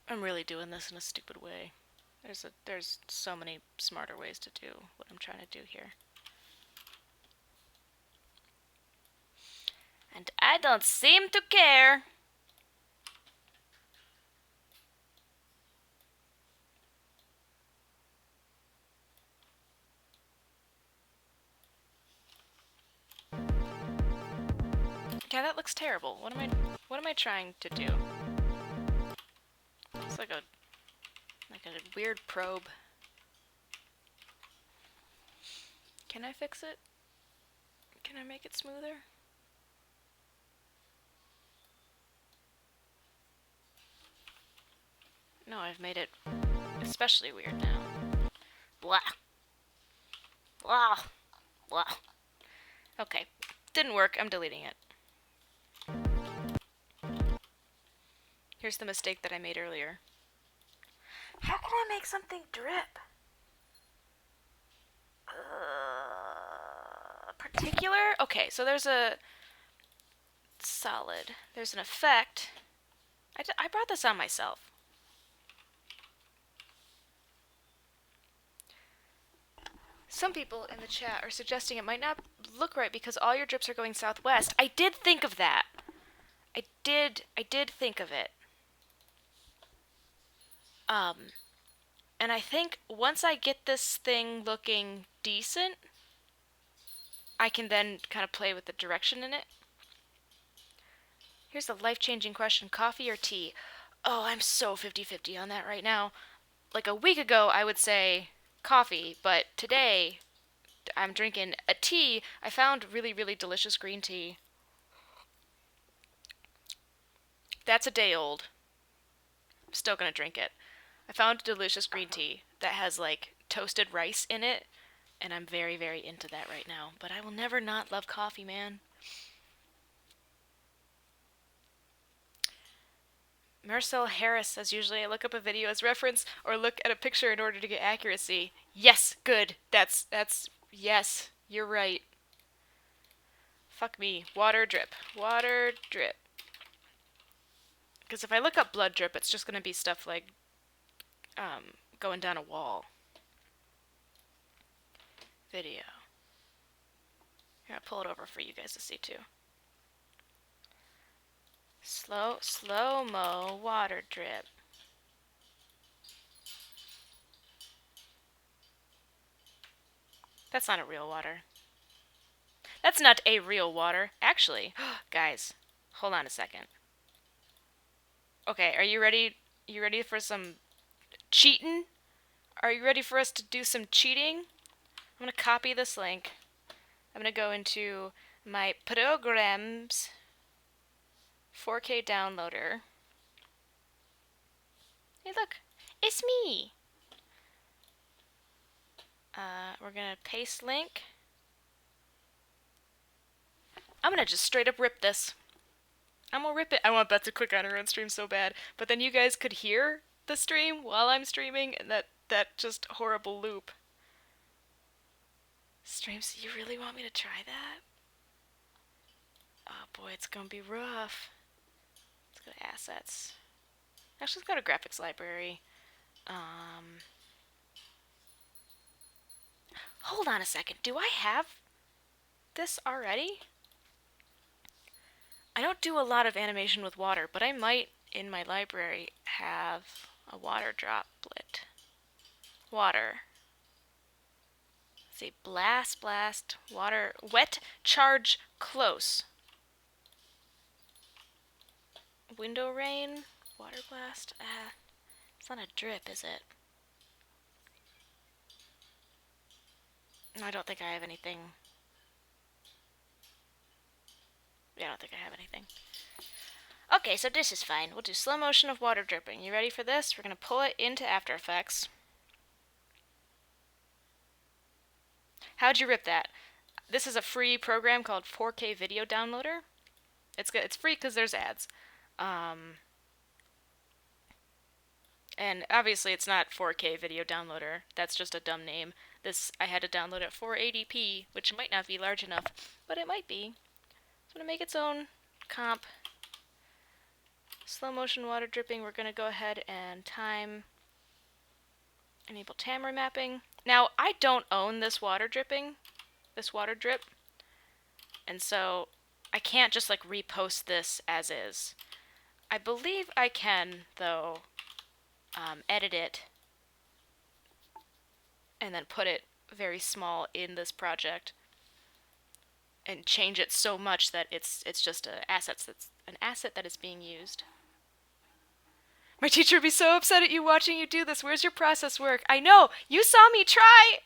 I'm really doing this in a stupid way. There's so many smarter ways to do what I'm trying to do here. And I don't seem to care. Yeah, that looks terrible. What am I trying to do? It's like a weird probe. Can I fix it? Can I make it smoother? No, I've made it especially weird now. Blah. Blah. Blah. Okay. Didn't work. I'm deleting it. Here's the mistake that I made earlier. How can I make something drip? Particular? Okay, so there's a solid. There's an effect. I brought this on myself. Some people in the chat are suggesting it might not look right because all your drips are going southwest. I did think of that. I did think of it. And I think once I get this thing looking decent, I can then kind of play with the direction in it. Here's the life-changing question, coffee or tea? Oh, I'm so 50-50 on that right now. Like a week ago, I would say coffee, but today I'm drinking a tea. I found really, really delicious green tea. That's a day old. I'm still gonna drink it. I found delicious green tea that has like toasted rice in it, and I'm very, very into that right now. But I will never not love coffee, man. Marcel Harris says usually I look up a video as reference or look at a picture in order to get accuracy. Yes, good. That's yes, you're right. Fuck me. Water drip. Water drip. Because if I look up blood drip, it's just gonna be stuff like going down a wall. Video. Here, I'll pull it over for you guys to see too. Slow-mo water drip. That's not a real water. That's not a real water. Actually, guys, hold on a second. Okay, are you ready? You ready for some cheating? Are you ready for us to do some cheating? I'm going to copy this link. I'm going to go into my programs 4K downloader. Hey, look. It's me. We're going to paste link. I'm going to just straight up rip this. I'm going to rip it. I want Beth to click on her own stream so bad. But then you guys could hear the stream while I'm streaming, and that just horrible loop. Streams, you really want me to try that? Oh boy, it's gonna be rough. Let's go to assets. Actually, let's go to graphics library. Hold on a second. Do I have this already? I don't do a lot of animation with water, but I might, in my library, have a water droplet. Water. Let's see, blast, water, wet, charge, close. Window rain, water blast. It's not a drip, is it? No, I don't think I have anything. Yeah, I don't think I have anything. Okay, so this is fine. We'll do slow motion of water dripping. You ready for this? We're going to pull it into After Effects. How'd you rip that? This is a free program called 4K Video Downloader. It's good. It's free because there's ads. And obviously it's not 4K Video Downloader. That's just a dumb name. This, I had to download at 480p, which might not be large enough, but it might be. So to make its own comp, slow motion water dripping, we're going to go ahead and enable timer mapping. Now, I don't own this water drip, and so I can't just like repost this as is. I believe I can, though, edit it and then put it very small in this project and change it so much that it's just an asset that is being used. My teacher would be so upset at you watching you do this. Where's your process work? I know! You saw me try!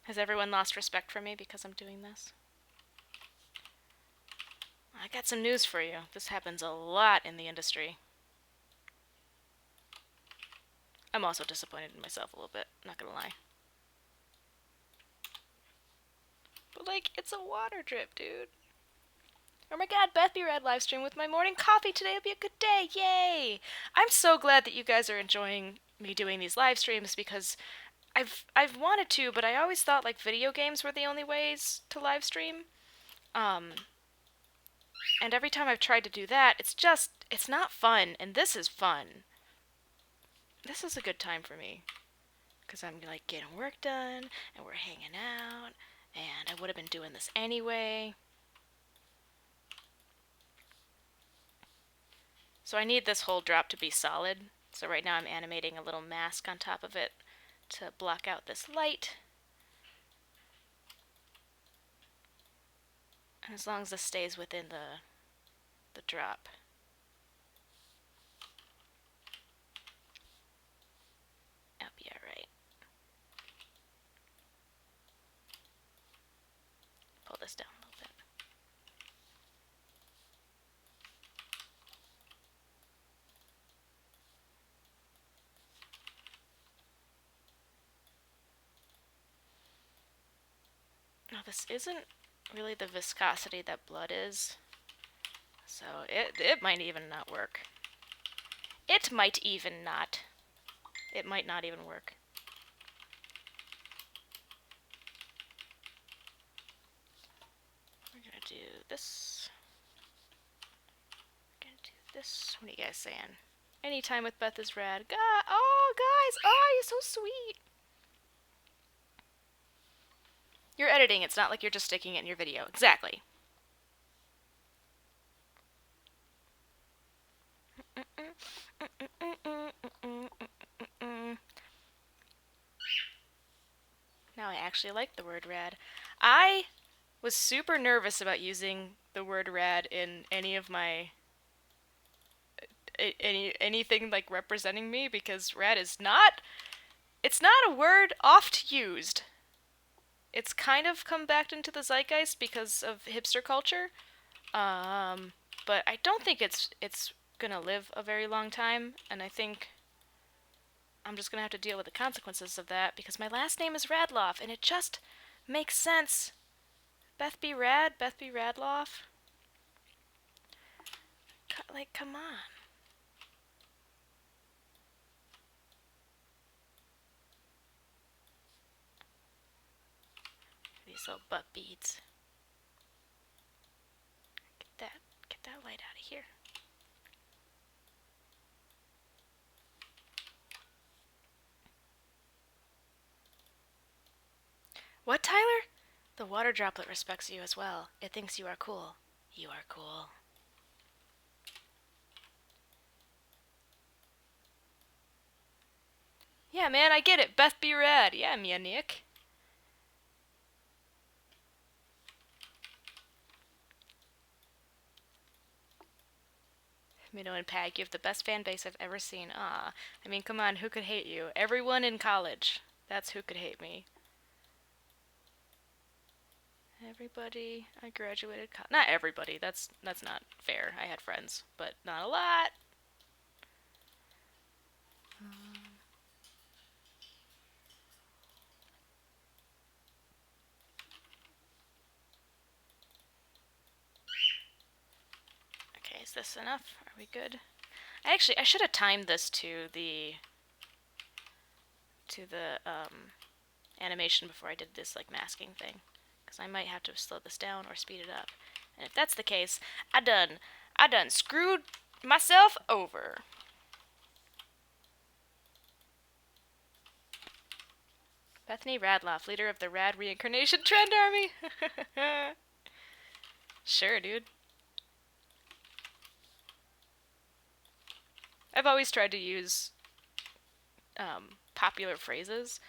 Has everyone lost respect for me because I'm doing this? I got some news for you. This happens a lot in the industry. I'm also disappointed in myself a little bit, not gonna lie. But like, it's a water drip, dude. Oh my god, Beth B. Red livestream with my morning coffee today. It'll be a good day. Yay! I'm so glad that you guys are enjoying me doing these live streams because I've wanted to, but I always thought like video games were the only ways to live stream. And every time I've tried to do that, it's not fun, and this is fun. This is a good time for me. Because I'm like getting work done, and we're hanging out, and I would have been doing this anyway. So I need this whole drop to be solid. So right now I'm animating a little mask on top of it to block out this light. And as long as this stays within the drop. That'll be alright. Pull this down a little bit. Now this isn't really the viscosity that blood is. So it might even not work. It might even not. It might not even work. We're gonna do this. We're gonna do this. What are you guys saying? Anytime with Beth is rad. Oh, guys! Oh, you're so sweet! You're editing. It's not like you're just sticking it in your video. Exactly. Now I actually like the word rad. I was super nervous about using the word rad in any of my anything like representing me because rad is not a word oft used. It's kind of come back into the zeitgeist because of hipster culture. But I don't think it's gonna live a very long time, and I think I'm just gonna have to deal with the consequences of that because my last name is Radloff, and it just Makes sense. Beth be rad, Beth be radloff. Like, come on. These little butt beads. Get that light out of here. What, Tyler? The water droplet respects you as well. It thinks you are cool. You are cool. Yeah, man, I get it. Beth be rad. Yeah, Mia Nick. Minnow and Pag, you have the best fan base I've ever seen. Ah, I mean, come on, who could hate you? Everyone in college. That's who could hate me. Everybody I graduated not everybody. That's not fair. I had friends, but not a lot. Okay, is this enough? Are we good? I should have timed this to the animation before I did this like masking thing, because I might have to slow this down or speed it up. And if that's the case, I done screwed myself over. Bethany Radloff, leader of the Rad Reincarnation Trend Army. Sure, dude. I've always tried to use popular phrases,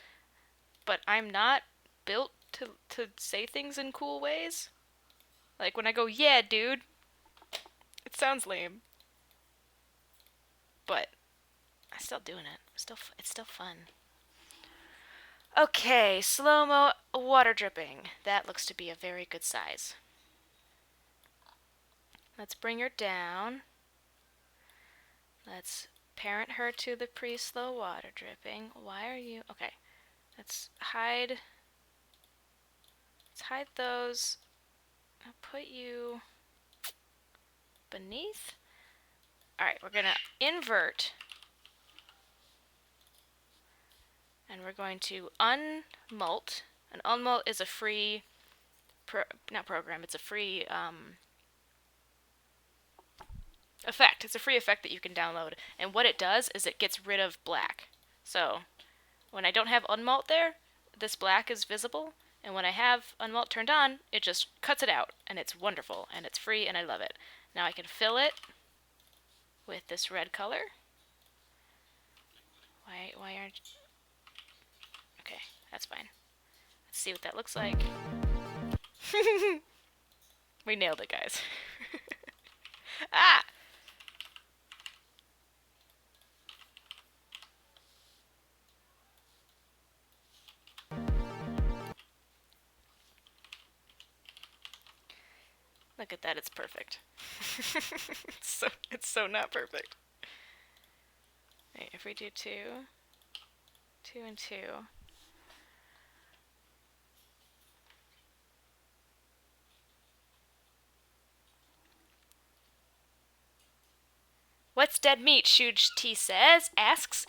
but I'm not built to say things in cool ways. Like when I go, yeah, dude, it sounds lame, but I'm still doing it. It's still fun. Okay, slow-mo water dripping. That looks to be a very good size. Let's bring her down. Let's parent her to the pre-slow water dripping. Why are you... Okay, let's hide those. I'll put you beneath. Alright, we're gonna invert. And we're going to unmult. An unmult is a free... not program, it's a free... effect. It's a free effect that you can download. And what it does is it gets rid of black. So, when I don't have unmult there, this black is visible. And when I have unmult turned on, it just cuts it out. And it's wonderful. And it's free and I love it. Now I can fill it with this red color. Why aren't... Okay, that's fine. Let's see what that looks like. We nailed it, guys. Ah! Look at that, it's perfect. It's so not perfect. Right, if we do 2 and 2. What's dead meat? Shuj T asks.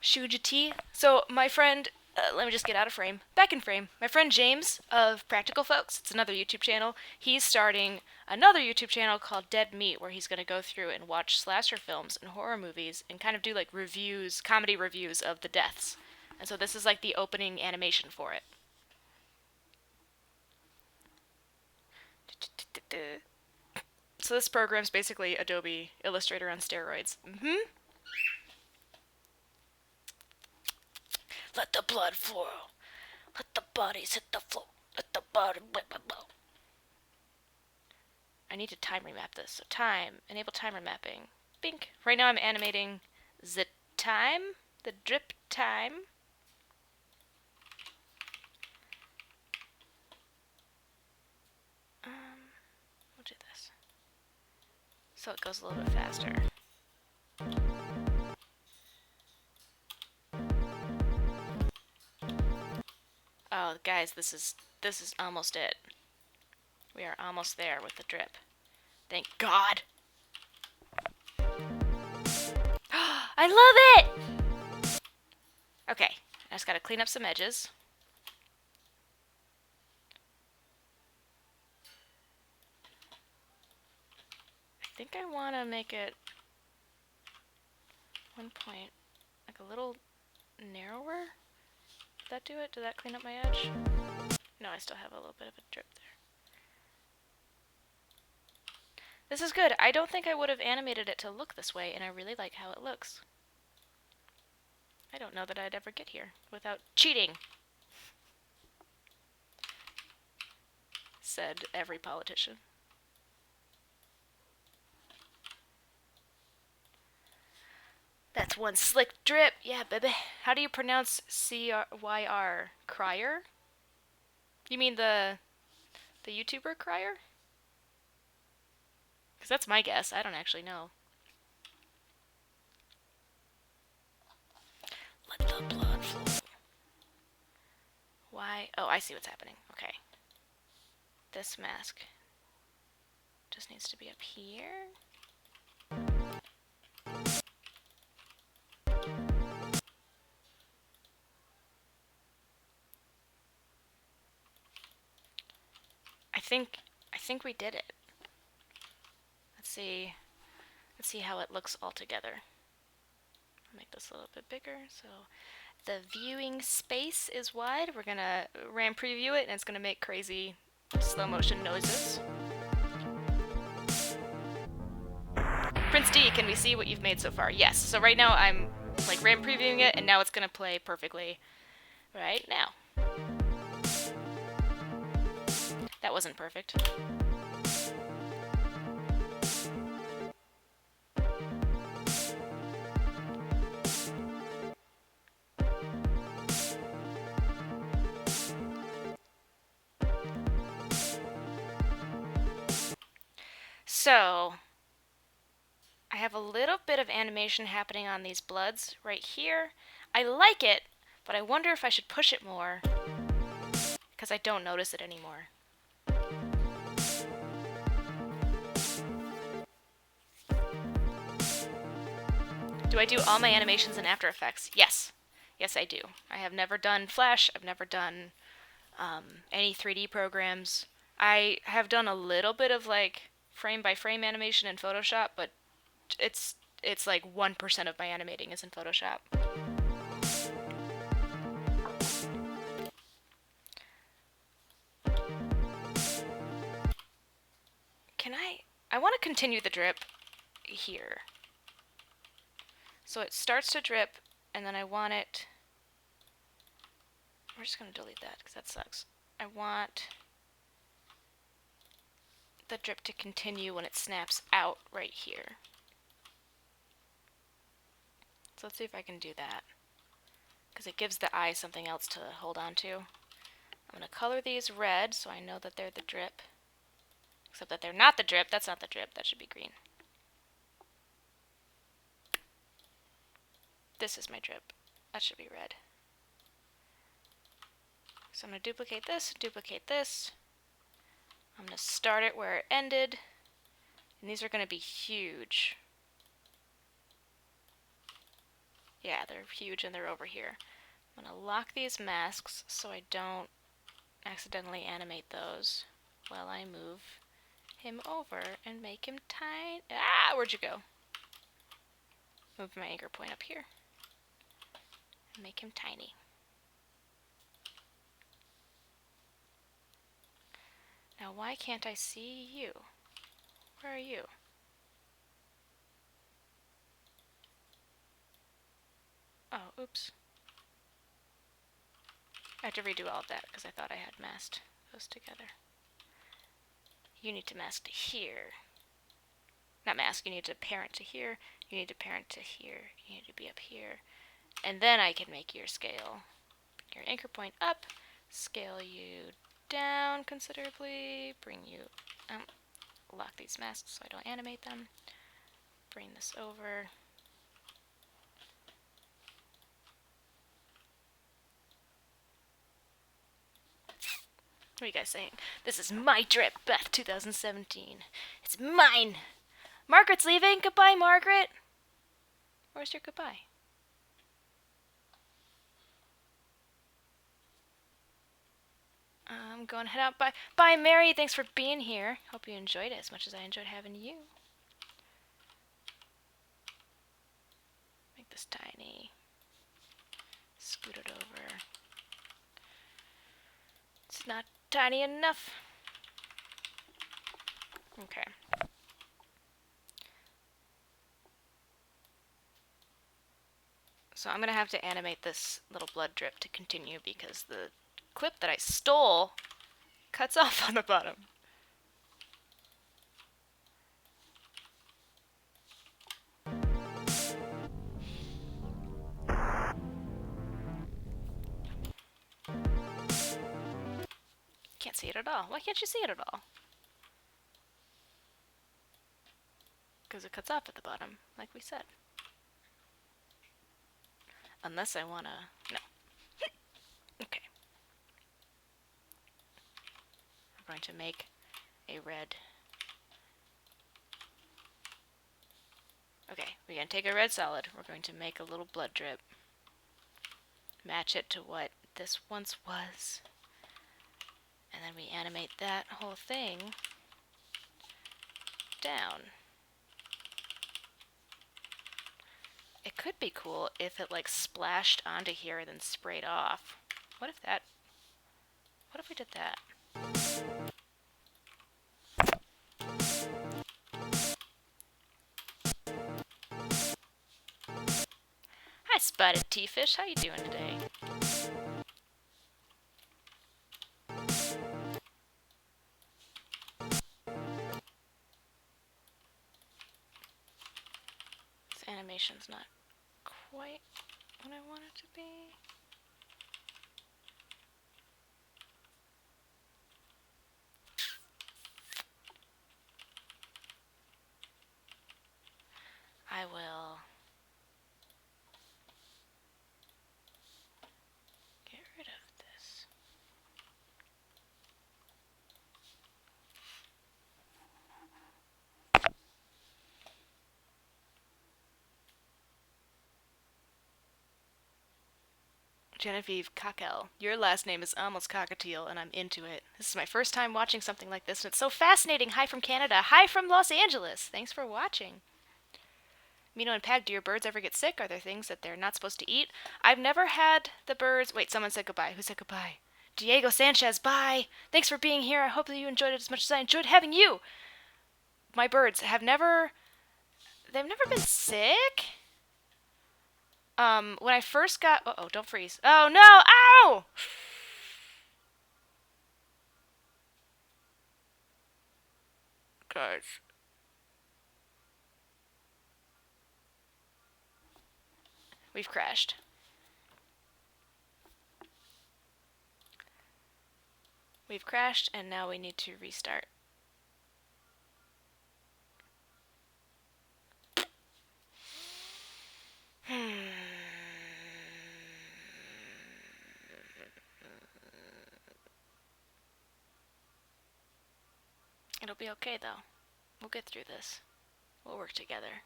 Shuj T. So my friend, let me just get out of frame. Back in frame. My friend James of Practical Folks, it's another YouTube channel. He's starting another YouTube channel called Dead Meat, where he's going to go through and watch slasher films and horror movies and kind of do like reviews, comedy reviews of the deaths. And so this is like the opening animation for it. So this program's basically Adobe Illustrator on steroids. Let the blood flow. Let the bodies hit the floor. Let the body... I need to time remap this. So time. Enable timer mapping. Bink. Right now I'm animating the time. The drip time. We'll do this. So it goes a little bit faster. Oh, guys, guys, this is almost it. We are almost there with the drip. Thank God. I love it! Okay, I just gotta clean up some edges. I think I want to make it one point, like a little narrower. Did that do it? Did that clean up my edge? No, I still have a little bit of a drip there. This is good. I don't think I would have animated it to look this way, and I really like how it looks. I don't know that I'd ever get here without cheating, said every politician. That's one slick drip. Yeah, baby. How do you pronounce C-Y-R? Crier? You mean the YouTuber Crier? Because that's my guess. I don't actually know. Let the blood flow. Why? Oh, I see what's happening. Okay. This mask just needs to be up here. I think we did it. Let's see how it looks all together. I'll make this a little bit bigger so the viewing space is wide. We're gonna RAM preview it and it's gonna make crazy slow motion noises. Prince D, can we see what you've made so far? Yes. So right now I'm like RAM previewing it and now it's gonna play perfectly right now. That wasn't perfect. So, I have a little bit of animation happening on these bloods right here. I like it, but I wonder if I should push it more because I don't notice it anymore. Do I do all my animations in After Effects? Yes. Yes, I do. I have never done Flash. I've never done any 3D programs. I have done a little bit of like frame-by-frame animation in Photoshop, but it's like 1% of my animating is in Photoshop. I want to continue the drip here. So it starts to drip, and then I want it... We're just going to delete that, because that sucks. I want the drip to continue when it snaps out right here. So let's see if I can do that, because it gives the eye something else to hold on to. I'm going to color these red so I know that they're the drip. Except that they're not the drip. That's not the drip. That should be green. This is my drip. That should be red. So I'm going to duplicate this. I'm going to start it where it ended. And these are going to be huge. Yeah, they're huge and they're over here. I'm going to lock these masks so I don't accidentally animate those while I move him over and make him tiny. Ah, where'd you go? Move my anchor point up here and make him tiny. Now why can't I see you? Where are you? Oh, oops. I have to redo all of that because I thought I had masked those together. You need to mask to here. Not mask, you need to parent to here. You need to parent to here. You need to be up here. And then I can make your scale. Bring your anchor point up. Scale you down considerably. Bring you... lock these masks so I don't animate them. Bring this over. What are you guys saying? This is my drip, Beth 2017. It's mine! Margaret's leaving! Goodbye, Margaret! Where's your goodbye? I'm going to head out. Bye. Bye, Mary. Thanks for being here. Hope you enjoyed it as much as I enjoyed having you. Make this tiny. Scoot it over. It's not tiny enough. Okay. So I'm going to have to animate this little blood drip to continue because the clip that I stole cuts off on the bottom. Can't see it at all. Why can't you see it at all? Because it cuts off at the bottom, like we said. Unless I want to... No. Okay. We're going to make a red... Okay, we're going to take a red solid. We're going to make a little blood drip. Match it to what this once was. And then we animate that whole thing down. It could be cool if it like splashed onto here and then sprayed off. What if we did that? Hi, Spotted Tea-Fish. How you doing today? This animation's not quite what I want it to be. I will get rid of this. Genevieve Kakel. Your last name is almost cockatiel, and I'm into it. This is my first time watching something like this, and it's so fascinating. Hi from Canada. Hi from Los Angeles. Thanks for watching. Mino and Peg, do your birds ever get sick? Are there things that they're not supposed to eat? I've never had the birds... Wait, someone said goodbye. Who said goodbye? Diego Sanchez, bye! Thanks for being here. I hope that you enjoyed it as much as I enjoyed having you! My birds have never... They've never been sick? When I first got... Uh-oh, don't freeze. Oh, no! Ow! Guys. We've crashed. We've crashed, and now we need to restart. It'll be okay, though. We'll get through this. We'll work together.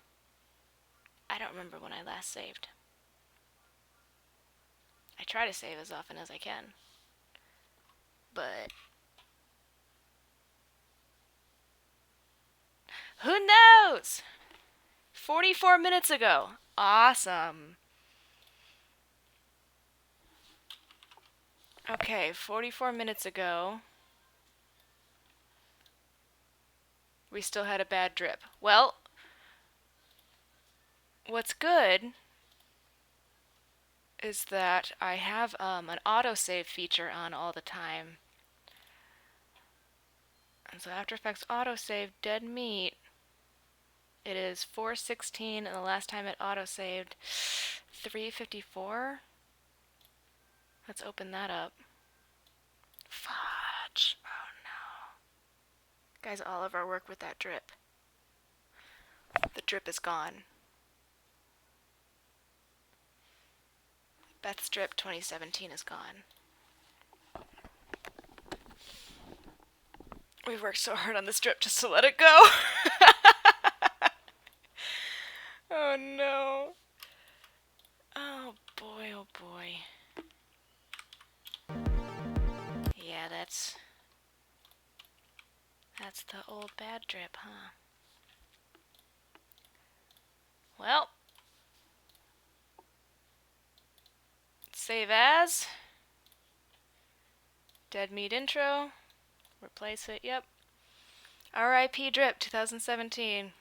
I don't remember when I last saved. I try to save as often as I can. But... who knows? 44 minutes ago. Awesome. Okay, 44 minutes ago. We still had a bad drip. Well, what's good is that I have an autosave feature on all the time. And so After Effects autosave dead meat. It is 4:16, and the last time it autosaved 3:54. Let's open that up. Fudge. Oh no. Guys, all of our work with that drip. The drip is gone. Beth's drip 2017 is gone. We've worked so hard on this drip just to let it go. Oh no. Oh boy, oh boy. Yeah, that's the old bad drip, huh? Well, save as. Dead meat intro. Replace it, yep. R.I.P. drip 2017.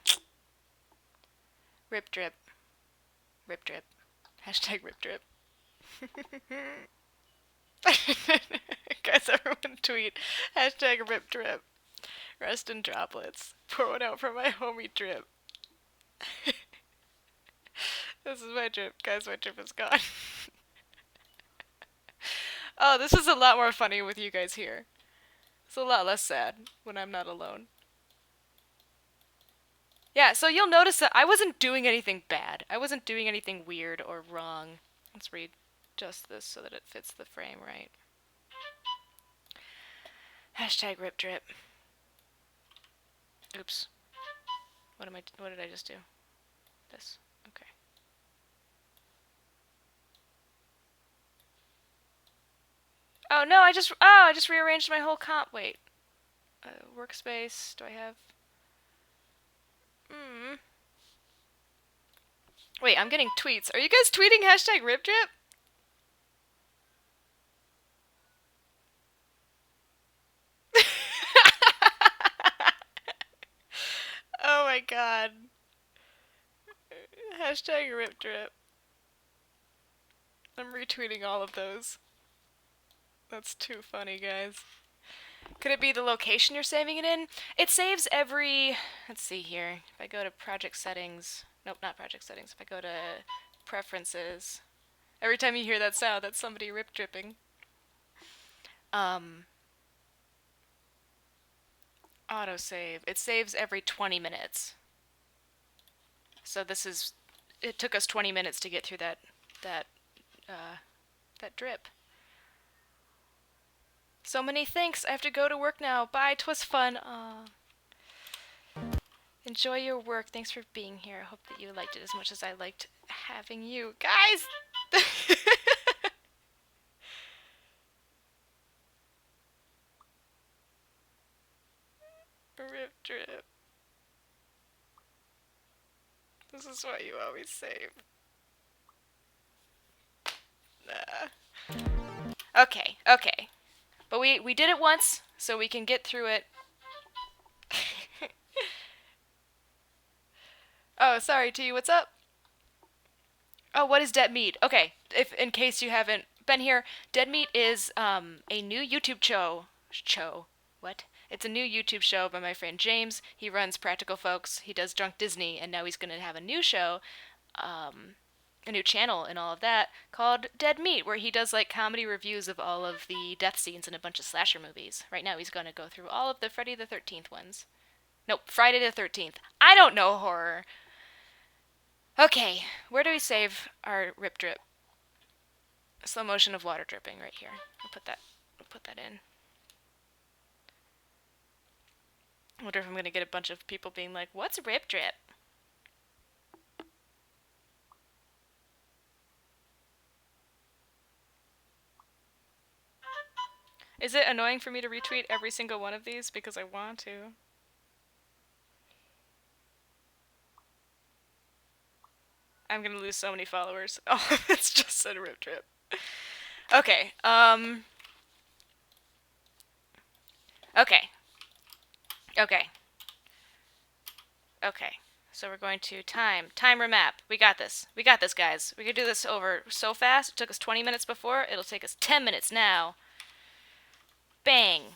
Rip drip. Rip drip. Hashtag rip drip. Guys, everyone tweet. Hashtag rip drip. Rest in droplets. Pour one out for my homie drip. This is my drip. Guys, my drip is gone. Oh, this is a lot more funny with you guys here. It's a lot less sad when I'm not alone. Yeah, so you'll notice that I wasn't doing anything bad. I wasn't doing anything weird or wrong. Let's readjust this so that it fits the frame right. Hashtag rip drip. Oops. What did I just do? This. Okay. Oh no, I just rearranged my whole comp. Wait. Workspace. Do I have? Wait, I'm getting tweets. Are you guys tweeting hashtag rip drip? Oh my god. Hashtag rip drip. I'm retweeting all of those. That's too funny, guys. Could it be the location you're saving it in? It saves every... Let's see here. If I go to project settings... Nope, not project settings. If I go to preferences... Every time you hear that sound, that's somebody rip dripping. Autosave. It saves every 20 minutes. So this is... It took us 20 minutes to get through that drip. So many thanks. I have to go to work now. Bye. 'Twas fun. Aww. Enjoy your work. Thanks for being here. I hope that you liked it as much as I liked having you. Guys! Rip drip. This is what you always save. Okay, okay. But we did it once, so we can get through it. Oh, sorry, T. What's up? Oh, what is Dead Meat? Okay, if in case you haven't been here, Dead Meat is a new YouTube show. What? It's a new YouTube show by my friend James. He runs Practical Folks. He does Drunk Disney, and now he's going to have a new show, a new channel and all of that, called Dead Meat, where he does like comedy reviews of all of the death scenes in a bunch of slasher movies. Right now he's going to go through all of the Friday the 13th ones. Nope, Friday the 13th. I don't know horror. Okay, where do we save our rip drip? Slow motion of water dripping right here. I'll put that in. I wonder if I'm gonna get a bunch of people being like, "What's rip drip?" Is it annoying for me to retweet every single one of these because I want to? I'm gonna lose so many followers. Oh, it's just said rip drip. Okay, okay. Okay. Okay. So we're going to timer map. We got this. We got this, guys. We could do this over so fast. It took us 20 minutes before. It'll take us 10 minutes now. Bang.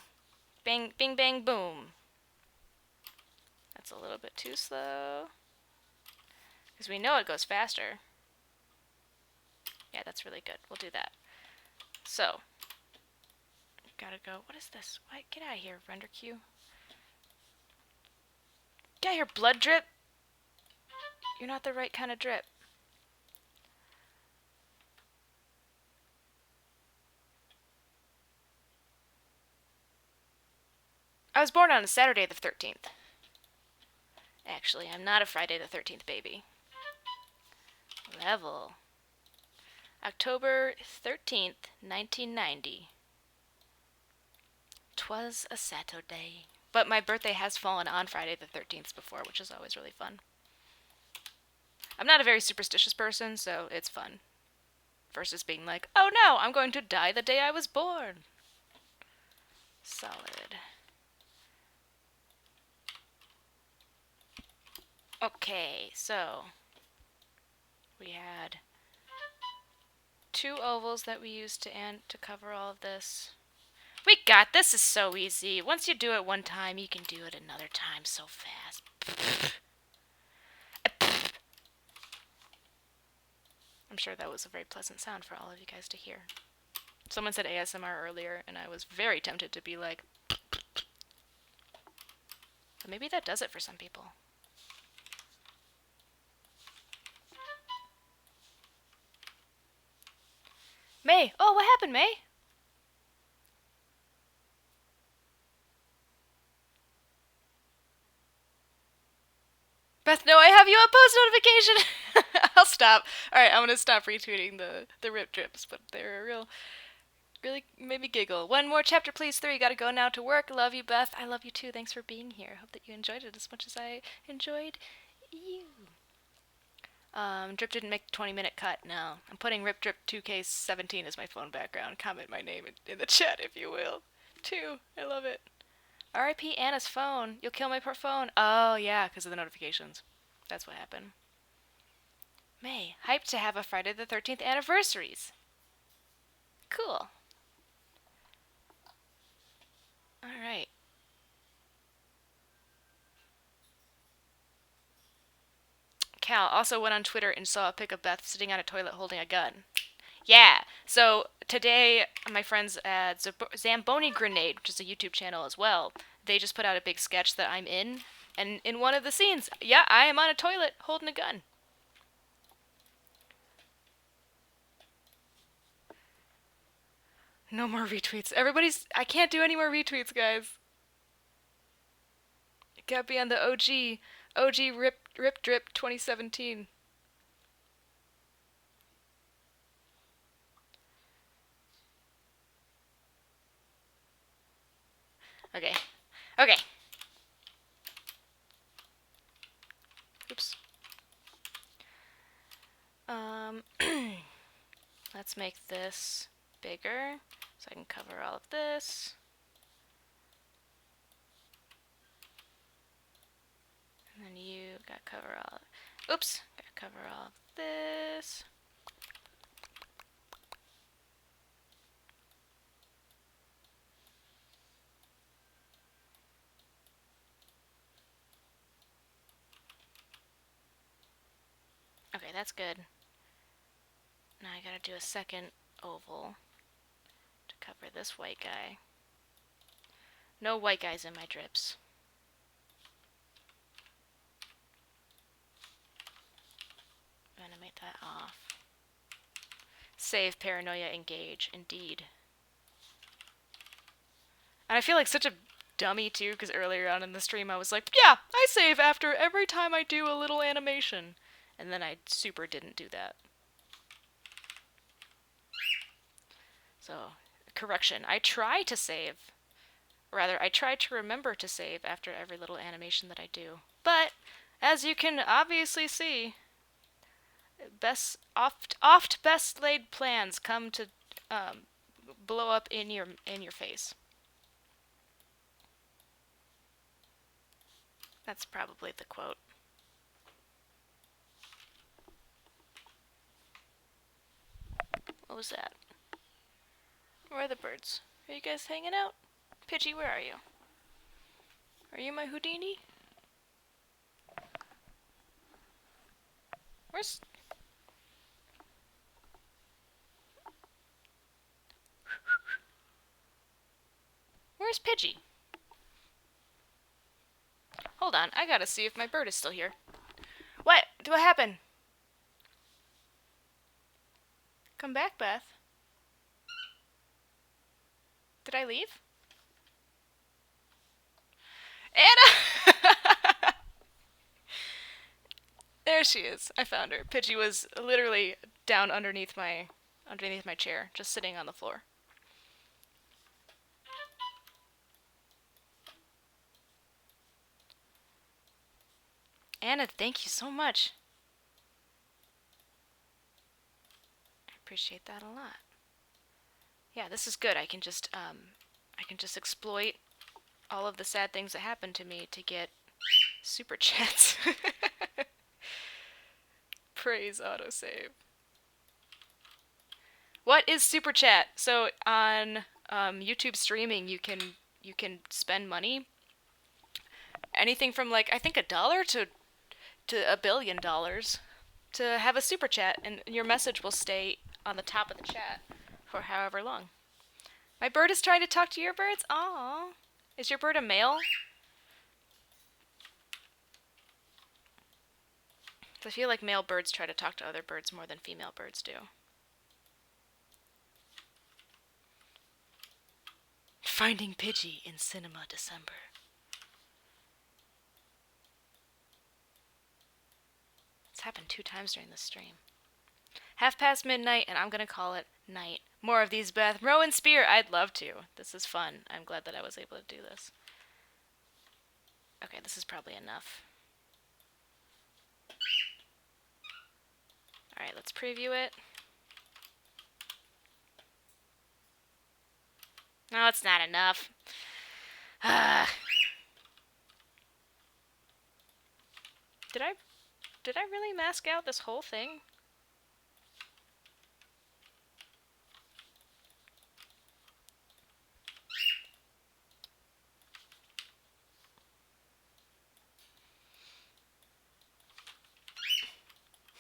Bang, bing, bang, boom. That's a little bit too slow. Because we know it goes faster. Yeah, that's really good. We'll do that. So, gotta go. What is this? What? Get out of here, render queue. Get out of here, blood drip. You're not the right kind of drip. I was born on a Saturday the 13th. Actually, I'm not a Friday the 13th baby. Level. October 13th, 1990. 'Twas a Saturday. But my birthday has fallen on Friday the 13th before, which is always really fun. I'm not a very superstitious person, so it's fun. Versus being like, oh no, I'm going to die the day I was born. Solid. Okay, so we had 2 ovals that we used to cover all of this. We got this. Is so easy. Once you do it one time, you can do it another time so fast. I'm sure that was a very pleasant sound for all of you guys to hear. Someone said ASMR earlier, and I was very tempted to be like, but maybe that does it for some people. May! Oh, what happened, May? Beth, no, I have you on post notification! I'll stop. Alright, I'm gonna stop retweeting the rip drips, but they're really made me giggle. One more chapter, please. 3. Gotta go now to work. Love you, Beth. I love you too. Thanks for being here. Hope that you enjoyed it as much as I enjoyed you. Drip didn't make the 20-minute cut. No. I'm putting Rip Drip 2K17 as my phone background. Comment my name in the chat if you will. 2. I love it. R.I.P. Anna's phone. You'll kill my poor phone. Oh, yeah, because of the notifications. That's what happened. May. Hyped to have a Friday the 13th anniversaries. Cool. Alright. Cal also went on Twitter and saw a pic of Beth sitting on a toilet holding a gun. Yeah. So today, my friends at Zamboni Grenade, which is a YouTube channel as well, they just put out a big sketch that I'm in. And in one of the scenes, yeah, I am on a toilet holding a gun. No more retweets. I can't do any more retweets, guys. It gotta be on the OG Rip Drip 2017. Okay. Okay. Oops. Let's make this bigger so I can cover all of this. And then you gotta cover all. Oops! Gotta cover all of this. Okay, that's good. Now I gotta do a second oval to cover this white guy. No white guys in my drips. Animate that off. Save, paranoia, engage. Indeed. And I feel like such a dummy too, because earlier on in the stream I was like, yeah, I save after every time I do a little animation. And then I super didn't do that. So, correction. I try to save. Rather, I try to remember to save after every little animation that I do. But, as you can obviously see, oft best laid plans come to blow up in your face. That's probably the quote. What was that? Where are the birds? Are you guys hanging out? Pidgey, where are you? Are you my Houdini? Where's... Where's Pidgey? Hold on, I gotta see if my bird is still here. What happened? Come back, Beth. Did I leave? Anna! There she is. I found her. Pidgey was literally down underneath my chair, just sitting on the floor. Anna, thank you so much. I appreciate that a lot. Yeah, this is good. I can just exploit all of the sad things that happened to me to get super chats. Praise autosave. What is super chat? So on YouTube streaming, you can spend money, anything from like I think $1 to $1 billion, to have a super chat, and your message will stay on the top of the chat for however long. My bird is trying to talk to your birds. Aww. Is your bird a male? I feel like male birds try to talk to other birds more than female birds do. Finding Pidgey in cinema December. It's happened 2 times during this stream. midnight, and I'm gonna call it night. More of these, Beth. Row and Spear, I'd love to. This is fun. I'm glad that I was able to do this. Okay, this is probably enough. Alright, let's preview it. No, it's not enough. Did I really mask out this whole thing?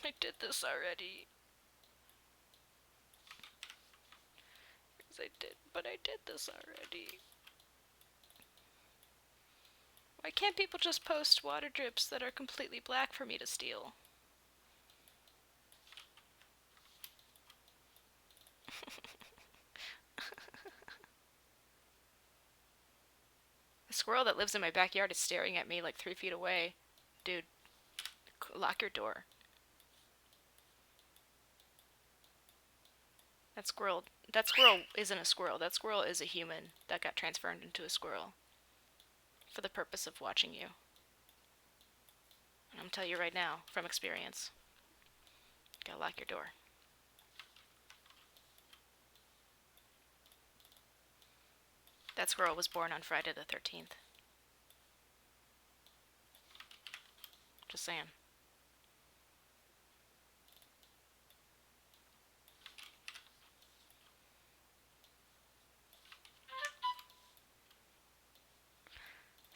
I did this already. I did this already. Why can't people just post water drips that are completely black for me to steal? The squirrel that lives in my backyard is staring at me like 3 feet away. Dude, lock your door. That squirrel isn't a squirrel. That squirrel is a human that got transformed into a squirrel for the purpose of watching you. And I'm telling you right now, from experience, gotta lock your door. That squirrel was born on Friday the 13th. Just saying.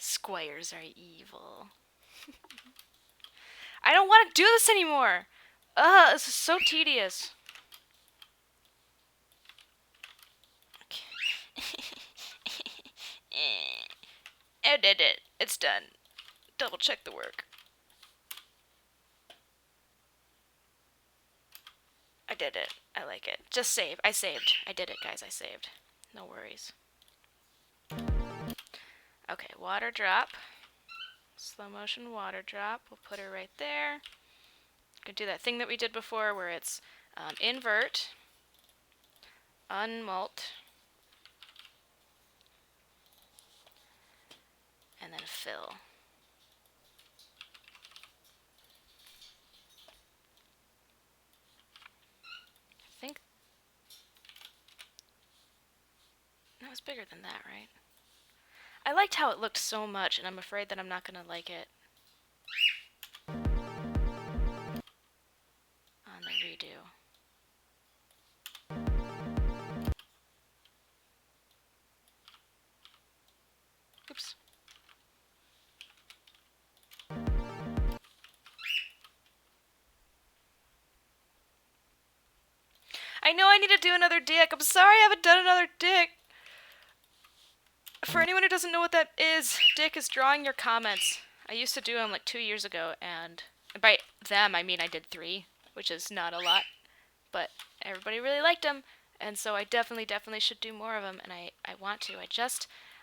Squires are evil. I don't want to do this anymore! Ugh, this is so tedious. I did it. It's done. Double check the work. I did it. I like it. Just save. I saved. I did it, guys. I saved. No worries. Okay, water drop. Slow motion water drop. We'll put her right there. You can do that thing that we did before where it's invert, unmult, and then fill. I think that was bigger than that, right? I liked how it looked so much, and I'm afraid that I'm not going to like it on the redo. Oops. I know I need to do another dick. I'm sorry I haven't done another dick. For anyone who doesn't know what that is, dick is drawing your comments. I used to do them like 2 years ago, and by them I mean I did 3, which is not a lot, but everybody really liked them, and so I definitely should do more of them, and I want to.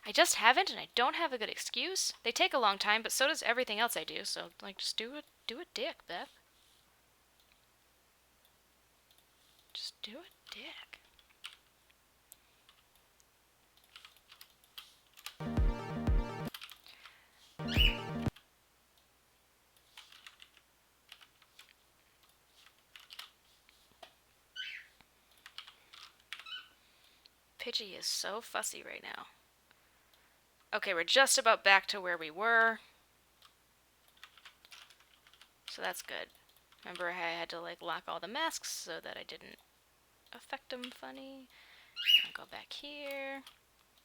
I just haven't, and I don't have a good excuse. They take a long time, but so does everything else I do, so, like, just do a dick, Beth. Just do a dick. Pidgey is so fussy right now. Okay, we're just about back to where we were. So that's good. Remember I had to like lock all the masks so that I didn't affect them funny. I'll go back here.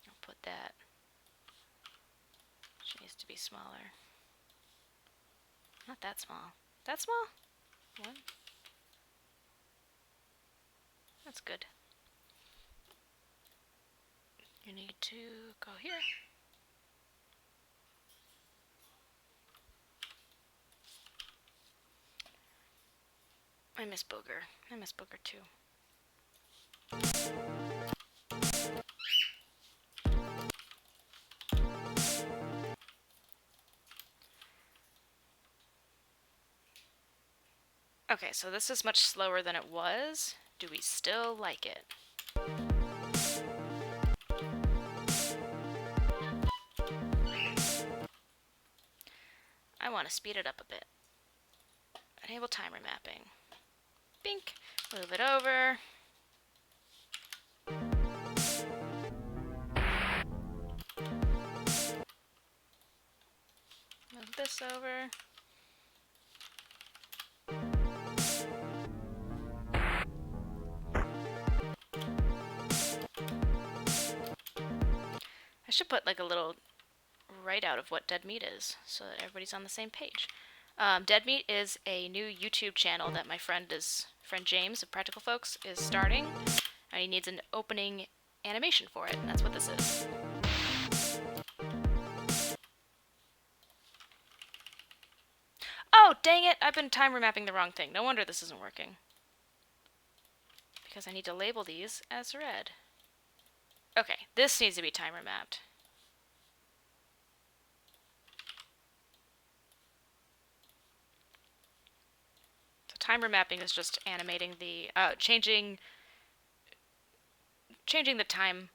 I'll put that. She needs to be smaller. Not that small. That small? One. That's good. You need to go here. I miss Booger. I miss Booger too. Okay, so this is much slower than it was. Do we still like it? I want to speed it up a bit. Enable timer mapping. Bink. Move it over. Move this over. I should put like a little write out of what Dead Meat is so that everybody's on the same page. Dead Meat is a new YouTube channel that my friend James of Practical Folks is starting, and he needs an opening animation for it, and that's what this is. Oh, dang it! I've been timer mapping the wrong thing. No wonder this isn't working. Because I need to label these as red. Okay, this needs to be timer mapped. So timer mapping is just animating the, changing the time.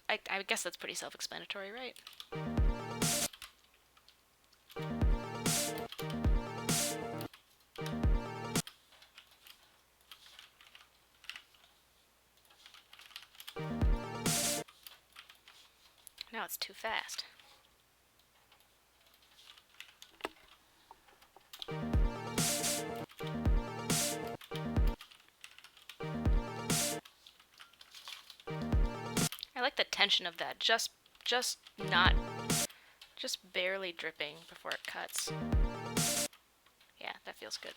I guess that's pretty self-explanatory, right? Now it's too fast. I like the tension of that. Just barely dripping before it cuts. Yeah, that feels good.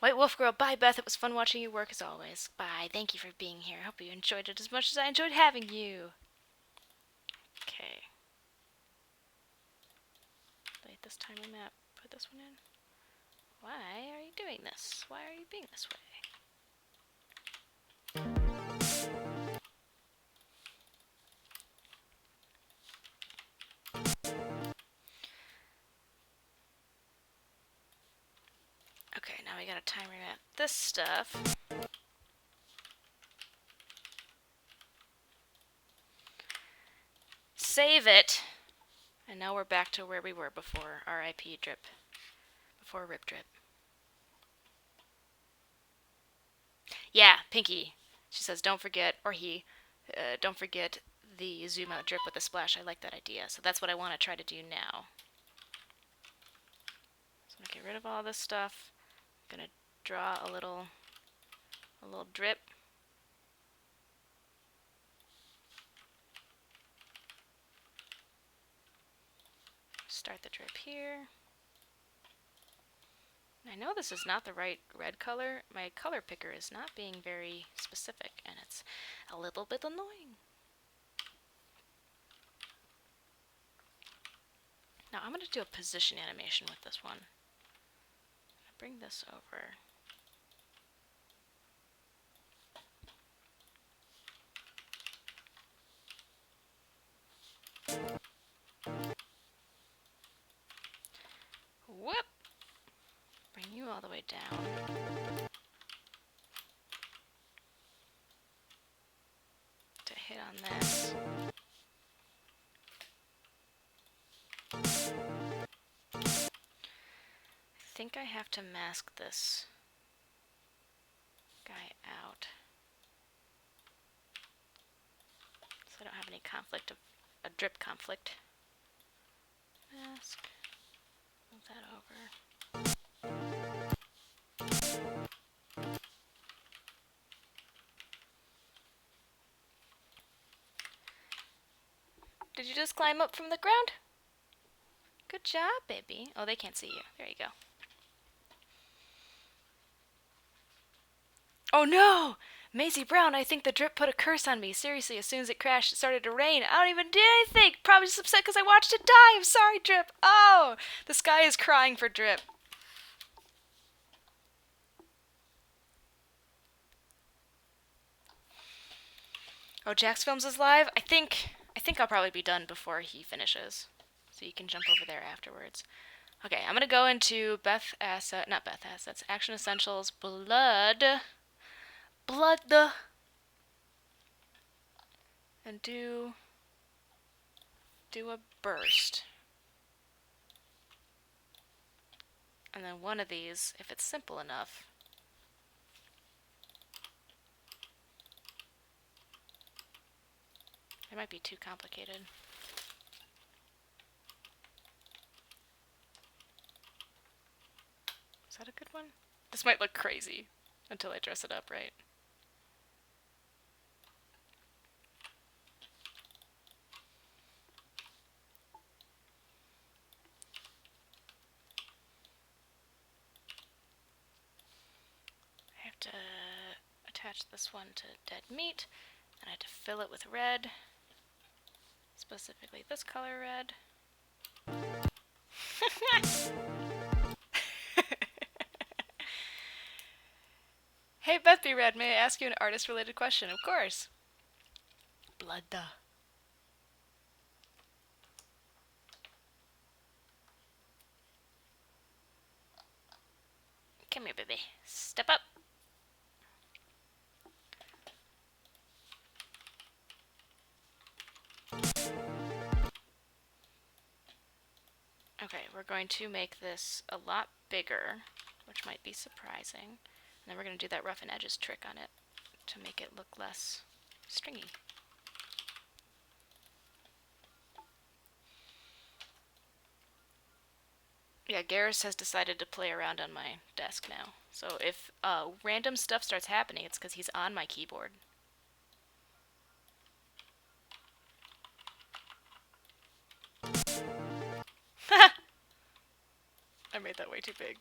White Wolf Girl, bye Beth. It was fun watching you work as always. Bye. Thank you for being here. I hope you enjoyed it as much as I enjoyed having you. Okay. Delete this timer map. Put this one in. Why are you doing this? Why are you being this way? Okay, now we gotta timer map this stuff. Save it! And now we're back to where we were before RIP drip. Before rip drip. Yeah, Pinky. She says, don't forget, or he, don't forget the zoom out drip with the splash. I like that idea. So that's what I want to try to do now. So I'm going to get rid of all this stuff. I'm going to draw a little drip. Start the drip here. I know this is not the right red color. My color picker is not being very specific, and it's a little bit annoying. Now I'm going to do a position animation with this one. I'm going to bring this over. all the way down. To hit on this. I think I have to mask this guy out. So I don't have any conflict of a drip conflict. Mask. Move that over. Did you just climb up from the ground? Good job, baby. Oh, they can't see you. There you go. Oh no! Maisie Brown, I think the drip put a curse on me. Seriously, as soon as it crashed, it started to rain. I don't even do anything. Probably just upset because I watched it die. I'm sorry, Drip. Oh! The sky is crying for Drip. Oh, Jax Films is live? I think I'll probably be done before he finishes. So you can jump over there afterwards. Okay, I'm gonna go into Action Essentials, Blood, and do a burst. And then one of these, if it's simple enough. It might be too complicated. Is that a good one? This might look crazy until I dress it up right. I have to attach this one to dead meat, and I have to fill it with red, specifically this color red. Hey, Beth B. Red, may I ask you an artist-related question? Of course. Blood. Come here, baby. Step up. Okay, we're going to make this a lot bigger, which might be surprising. And then we're going to do that rough and edges trick on it to make it look less stringy. Yeah, Garrus has decided to play around on my desk now. So if random stuff starts happening, it's because he's on my keyboard. I made that way too big.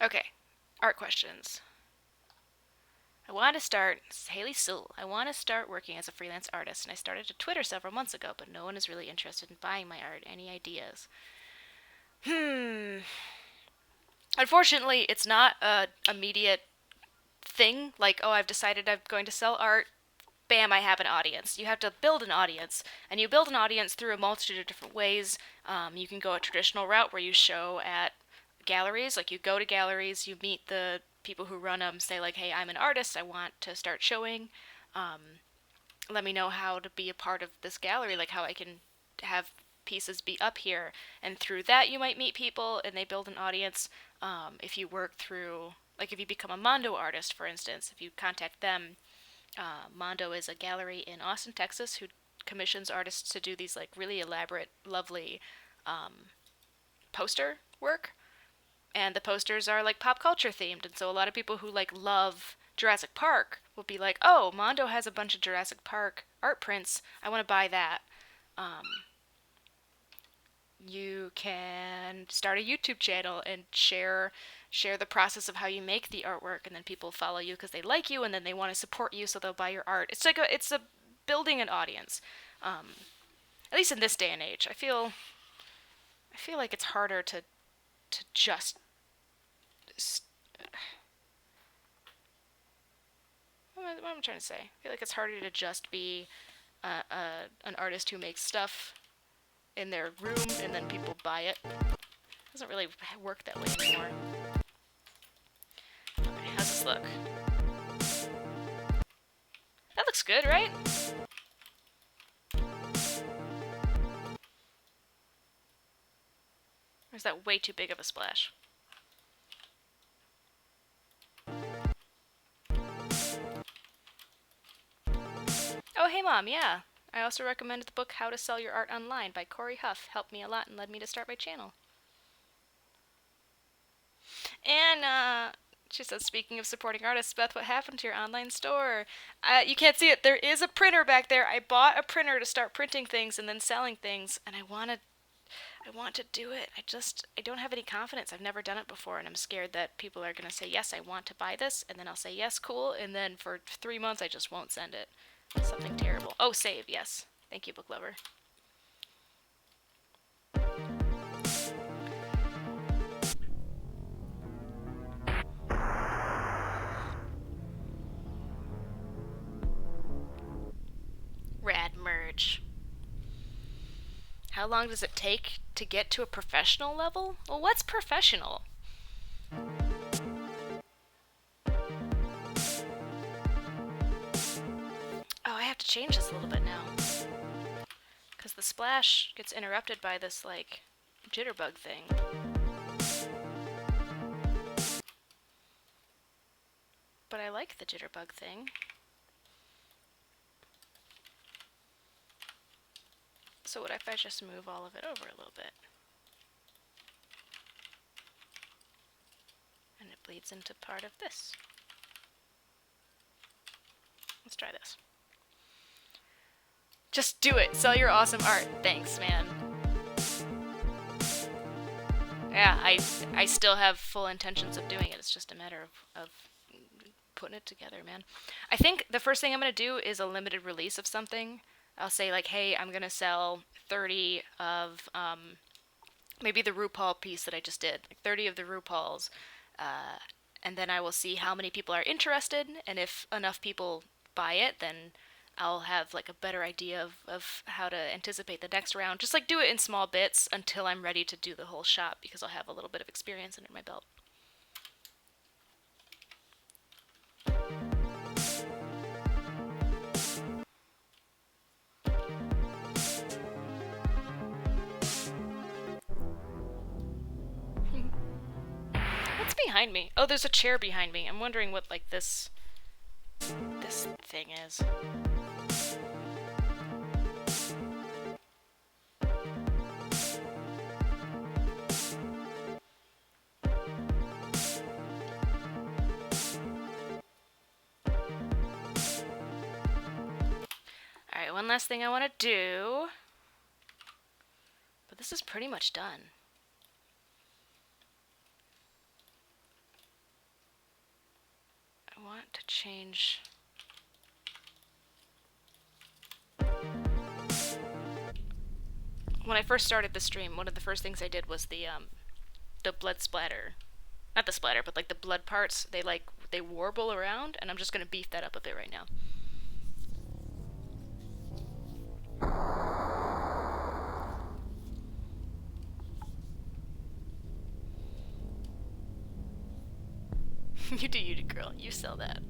Okay, art questions. I want to start, this is Haley Sewell, I want to start working as a freelance artist, and I started a Twitter several months ago, but no one is really interested in buying my art. Any ideas? Unfortunately, it's not a immediate thing, like, oh, I've decided I'm going to sell art, bam, I have an audience. You have to build an audience, and you build an audience through a multitude of different ways. You can go a traditional route where you show at galleries, like you go to galleries, you meet the people who run them, say like, hey, I'm an artist, I want to start showing. Let me know how to be a part of this gallery, like how I can have pieces be up here. And through that, you might meet people, and they build an audience. If you work through, like if you become a Mondo artist, for instance, if you contact them, Mondo is a gallery in Austin, Texas, who commissions artists to do these like really elaborate, lovely poster work. And the posters are like pop culture themed, and so a lot of people who like love Jurassic Park will be like, oh, Mondo has a bunch of Jurassic Park art prints, I want to buy that. You can start a YouTube channel and share the process of how you make the artwork, and then people follow you because they like you, and then they want to support you, so they'll buy your art. It's like it's a building an audience. At least in this day and age, I feel like it's harder to just. what am I trying to say? I feel like it's harder to just be an artist who makes stuff in their room and then people buy it. It doesn't really work that way anymore. Okay, how's this look? That looks good, right? Or is that way too big of a splash? Oh, hey Mom, yeah. I also recommended the book How to Sell Your Art Online by Corey Huff. Helped me a lot and led me to start my channel. And she says, speaking of supporting artists, Beth, what happened to your online store? You can't see it. There is a printer back there. I bought a printer to start printing things and then selling things, and I want to do it. I don't have any confidence. I've never done it before, and I'm scared that people are going to say, yes, I want to buy this, and then I'll say, yes, cool, and then for 3 months I just won't send it. Something terrible. Oh, save, yes. Thank you, book lover. Rad merge. How long does it take to get to a professional level? Well, what's professional? Oh, I have to change this a little bit now. Because the splash gets interrupted by this, like, jitterbug thing. But I like the jitterbug thing. So what if I just move all of it over a little bit? And it bleeds into part of this. Let's try this. Just do it. Sell your awesome art. Thanks, man. Yeah, I still have full intentions of doing it. It's just a matter of putting it together, man. I think the first thing I'm going to do is a limited release of something. I'll say, like, hey, I'm going to sell 30 of maybe the RuPaul piece that I just did. Like 30 of the RuPauls. And then I will see how many people are interested. And if enough people buy it, then I'll have like a better idea of how to anticipate the next round. Just like do it in small bits until I'm ready to do the whole shop, because I'll have a little bit of experience under my belt. What's behind me? Oh, there's a chair behind me. I'm wondering what like this thing is. Alright, one last thing I want to do. But this is pretty much done. I want to change... When I first started the stream, one of the first things I did was the blood splatter. Not the splatter, but like the blood parts. They warble around, and I'm just gonna beef that up a bit right now. You do you, girl. You sell that.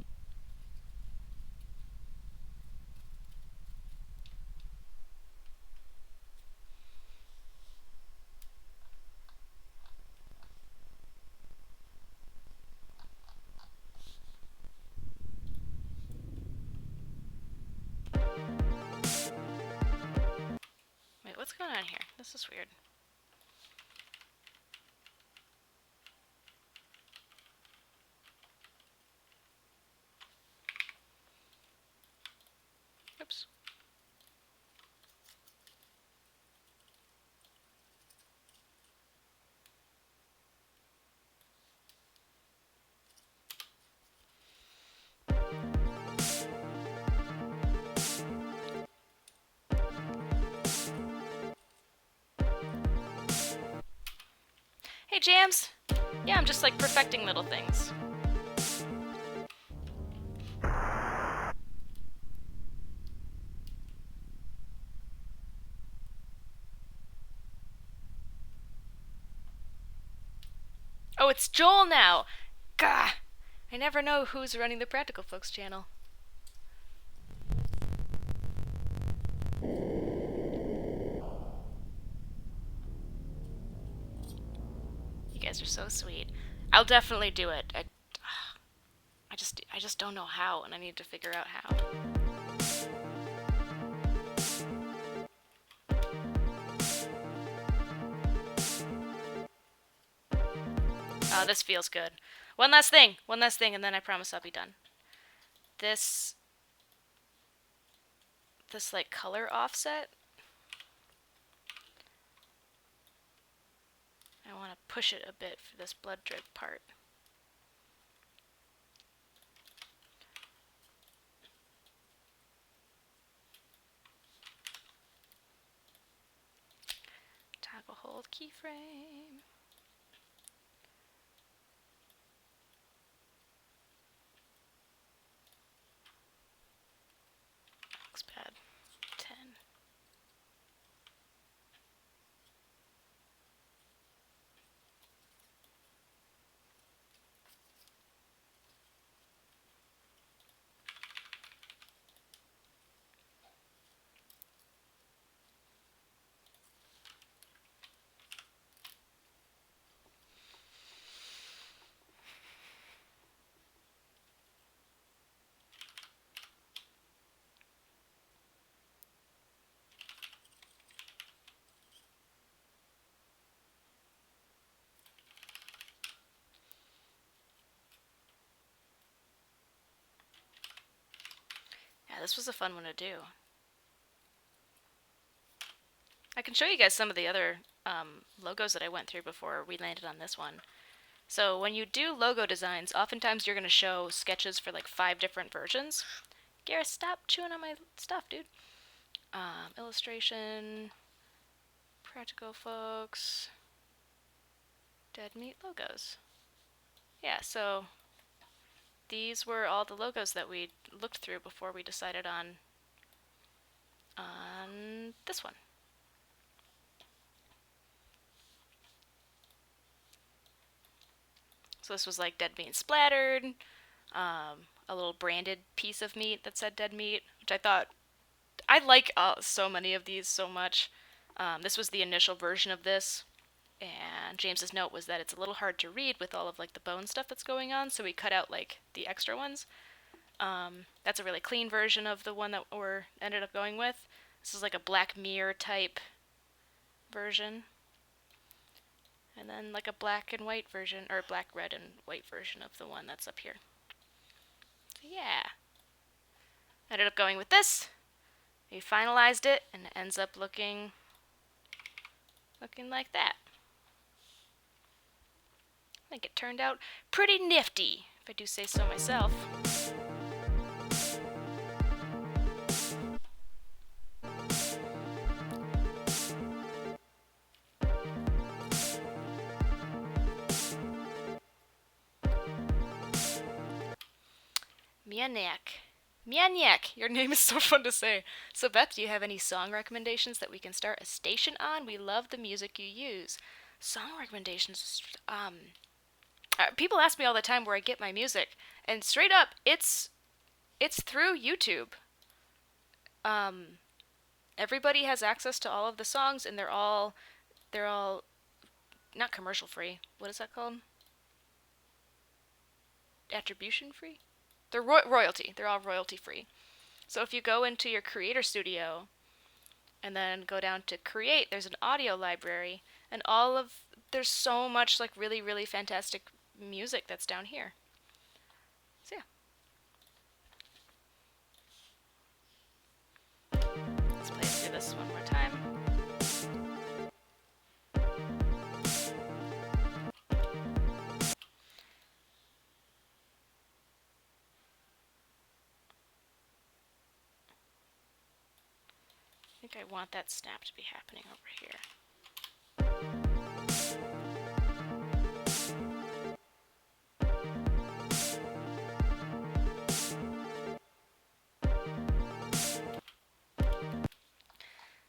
Wait, what's going on here? This is weird. Oops. Hey, Jams! Yeah, I'm just like perfecting little things. Oh, it's Joel now. Gah. I never know who's running the Practical Folks channel. You guys are so sweet. I'll definitely do it. I just don't know how, and I need to figure out how. Oh, this feels good. One last thing, and then I promise I'll be done. This like color offset. I want to push it a bit for this blood drip part. Toggle hold keyframe. Looks bad. 10. Yeah, this was a fun one to do. I can show you guys some of the other logos that I went through before we landed on this one. So when you do logo designs, oftentimes you're going to show sketches for like 5 different versions. Gareth, stop chewing on my stuff, dude. Illustration, Practical Folks, Dead Meat logos. Yeah, so these were all the logos that we looked through before we decided on this one. So this was like dead meat splattered, a little branded piece of meat that said dead meat, which I thought, I like so many of these so much. This was the initial version of this, and James's note was that it's a little hard to read with all of like the bone stuff that's going on, so we cut out like the extra ones. That's a really clean version of the one that we ended up going with. This is like a Black Mirror type version. And then like a black and white version, or black, red, and white version of the one that's up here. So yeah. Ended up going with this. We finalized it, and it ends up looking like that. I think it turned out pretty nifty, if I do say so myself. Mianyak, your name is so fun to say. So Beth, do you have any song recommendations that we can start a station on? We love the music you use. Song recommendations, people ask me all the time where I get my music, and straight up, it's through YouTube. Everybody has access to all of the songs, and they're all not commercial free. What is that called? Attribution free? They're royalty. They're all royalty free. So if you go into your creator studio and then go down to create, there's an audio library, and there's so much like really, really fantastic music that's down here. So yeah. Let's play through this one more time. I think I want that snap to be happening over here.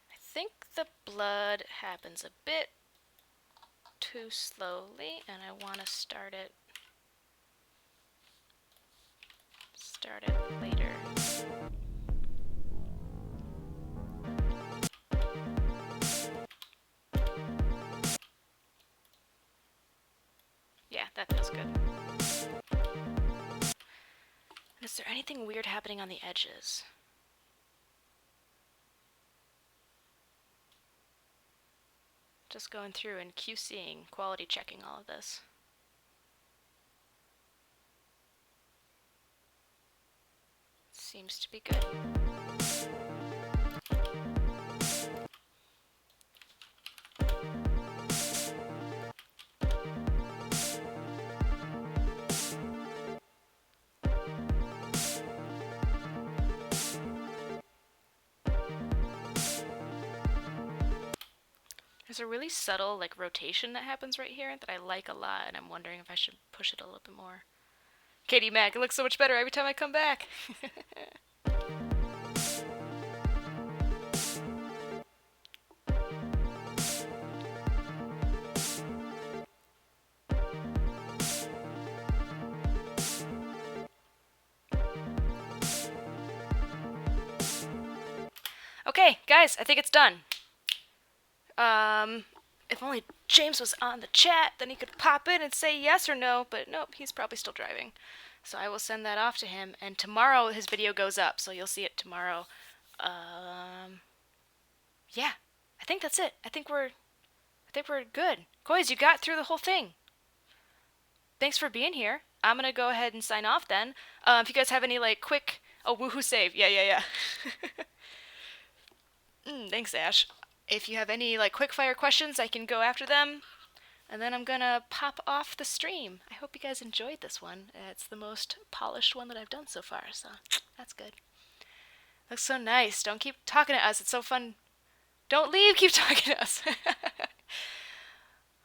I think the blood happens a bit too slowly, and I want to start it later. Yeah, that feels good. Is there anything weird happening on the edges? Just going through and QCing, quality checking all of this. Seems to be good. There's a really subtle like rotation that happens right here that I like a lot, and I'm wondering if I should push it a little bit more. Katie Mac, it looks so much better every time I come back. Okay, guys, I think it's done. If only James was on the chat, then he could pop in and say yes or no, but nope, he's probably still driving. So I will send that off to him, and tomorrow his video goes up, so you'll see it tomorrow. Yeah, I think that's it. I think we're good. Koiz, you got through the whole thing. Thanks for being here. I'm gonna go ahead and sign off then. If you guys have any like quick, woohoo save. Yeah. Thanks, Ash. If you have any like quick fire questions, I can go after them. And then I'm gonna pop off the stream. I hope you guys enjoyed this one. It's the most polished one that I've done so far, so that's good. Looks so nice. Don't keep talking to us. It's so fun. Don't leave. Keep talking to us.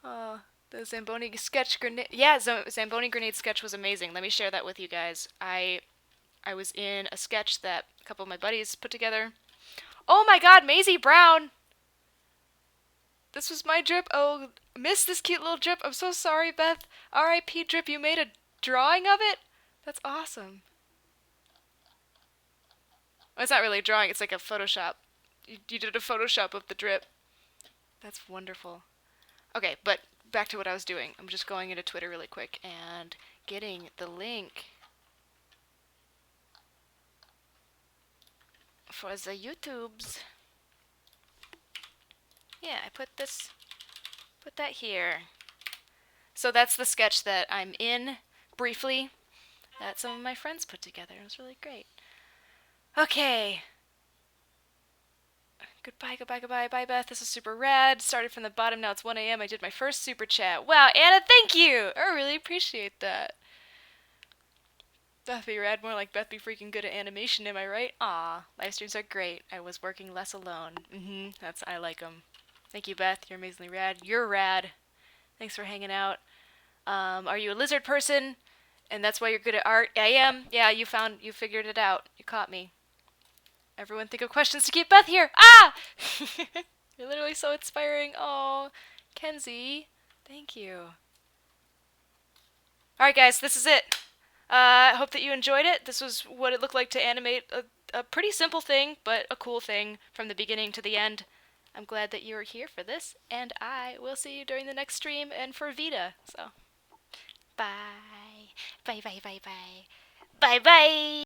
Oh, the Zamboni sketch grenade. Yeah, Zamboni grenade sketch was amazing. Let me share that with you guys. I was in a sketch that a couple of my buddies put together. Oh my God, Maisie Brown. This was my drip. Oh, missed this cute little drip. I'm so sorry, Beth. R.I.P. drip. You made a drawing of it? That's awesome. Well, it's not really a drawing. It's like a Photoshop. You did a Photoshop of the drip. That's wonderful. Okay, but back to what I was doing. I'm just going into Twitter really quick and getting the link for the YouTubes. Yeah, I put that here. So that's the sketch that I'm in, briefly, that some of my friends put together. It was really great. Okay. Goodbye. Bye, Beth. This is super rad. Started from the bottom, now it's 1 a.m. I did my first super chat. Wow, Anna, thank you! I really appreciate that. Beth be rad, more like Beth be freaking good at animation, am I right? Aw, live streams are great. I was working less alone. I like them. Thank you, Beth. You're amazingly rad. You're rad. Thanks for hanging out. Are you a lizard person? And that's why you're good at art? I am. Yeah, you figured it out. You caught me. Everyone think of questions to keep Beth here. Ah! You're literally so inspiring. Oh, Kenzie. Thank you. Alright, guys, this is it. I hope that you enjoyed it. This was what it looked like to animate a pretty simple thing, but a cool thing from the beginning to the end. I'm glad that you were here for this, and I will see you during the next stream and for Vita. So, bye. Bye. Bye.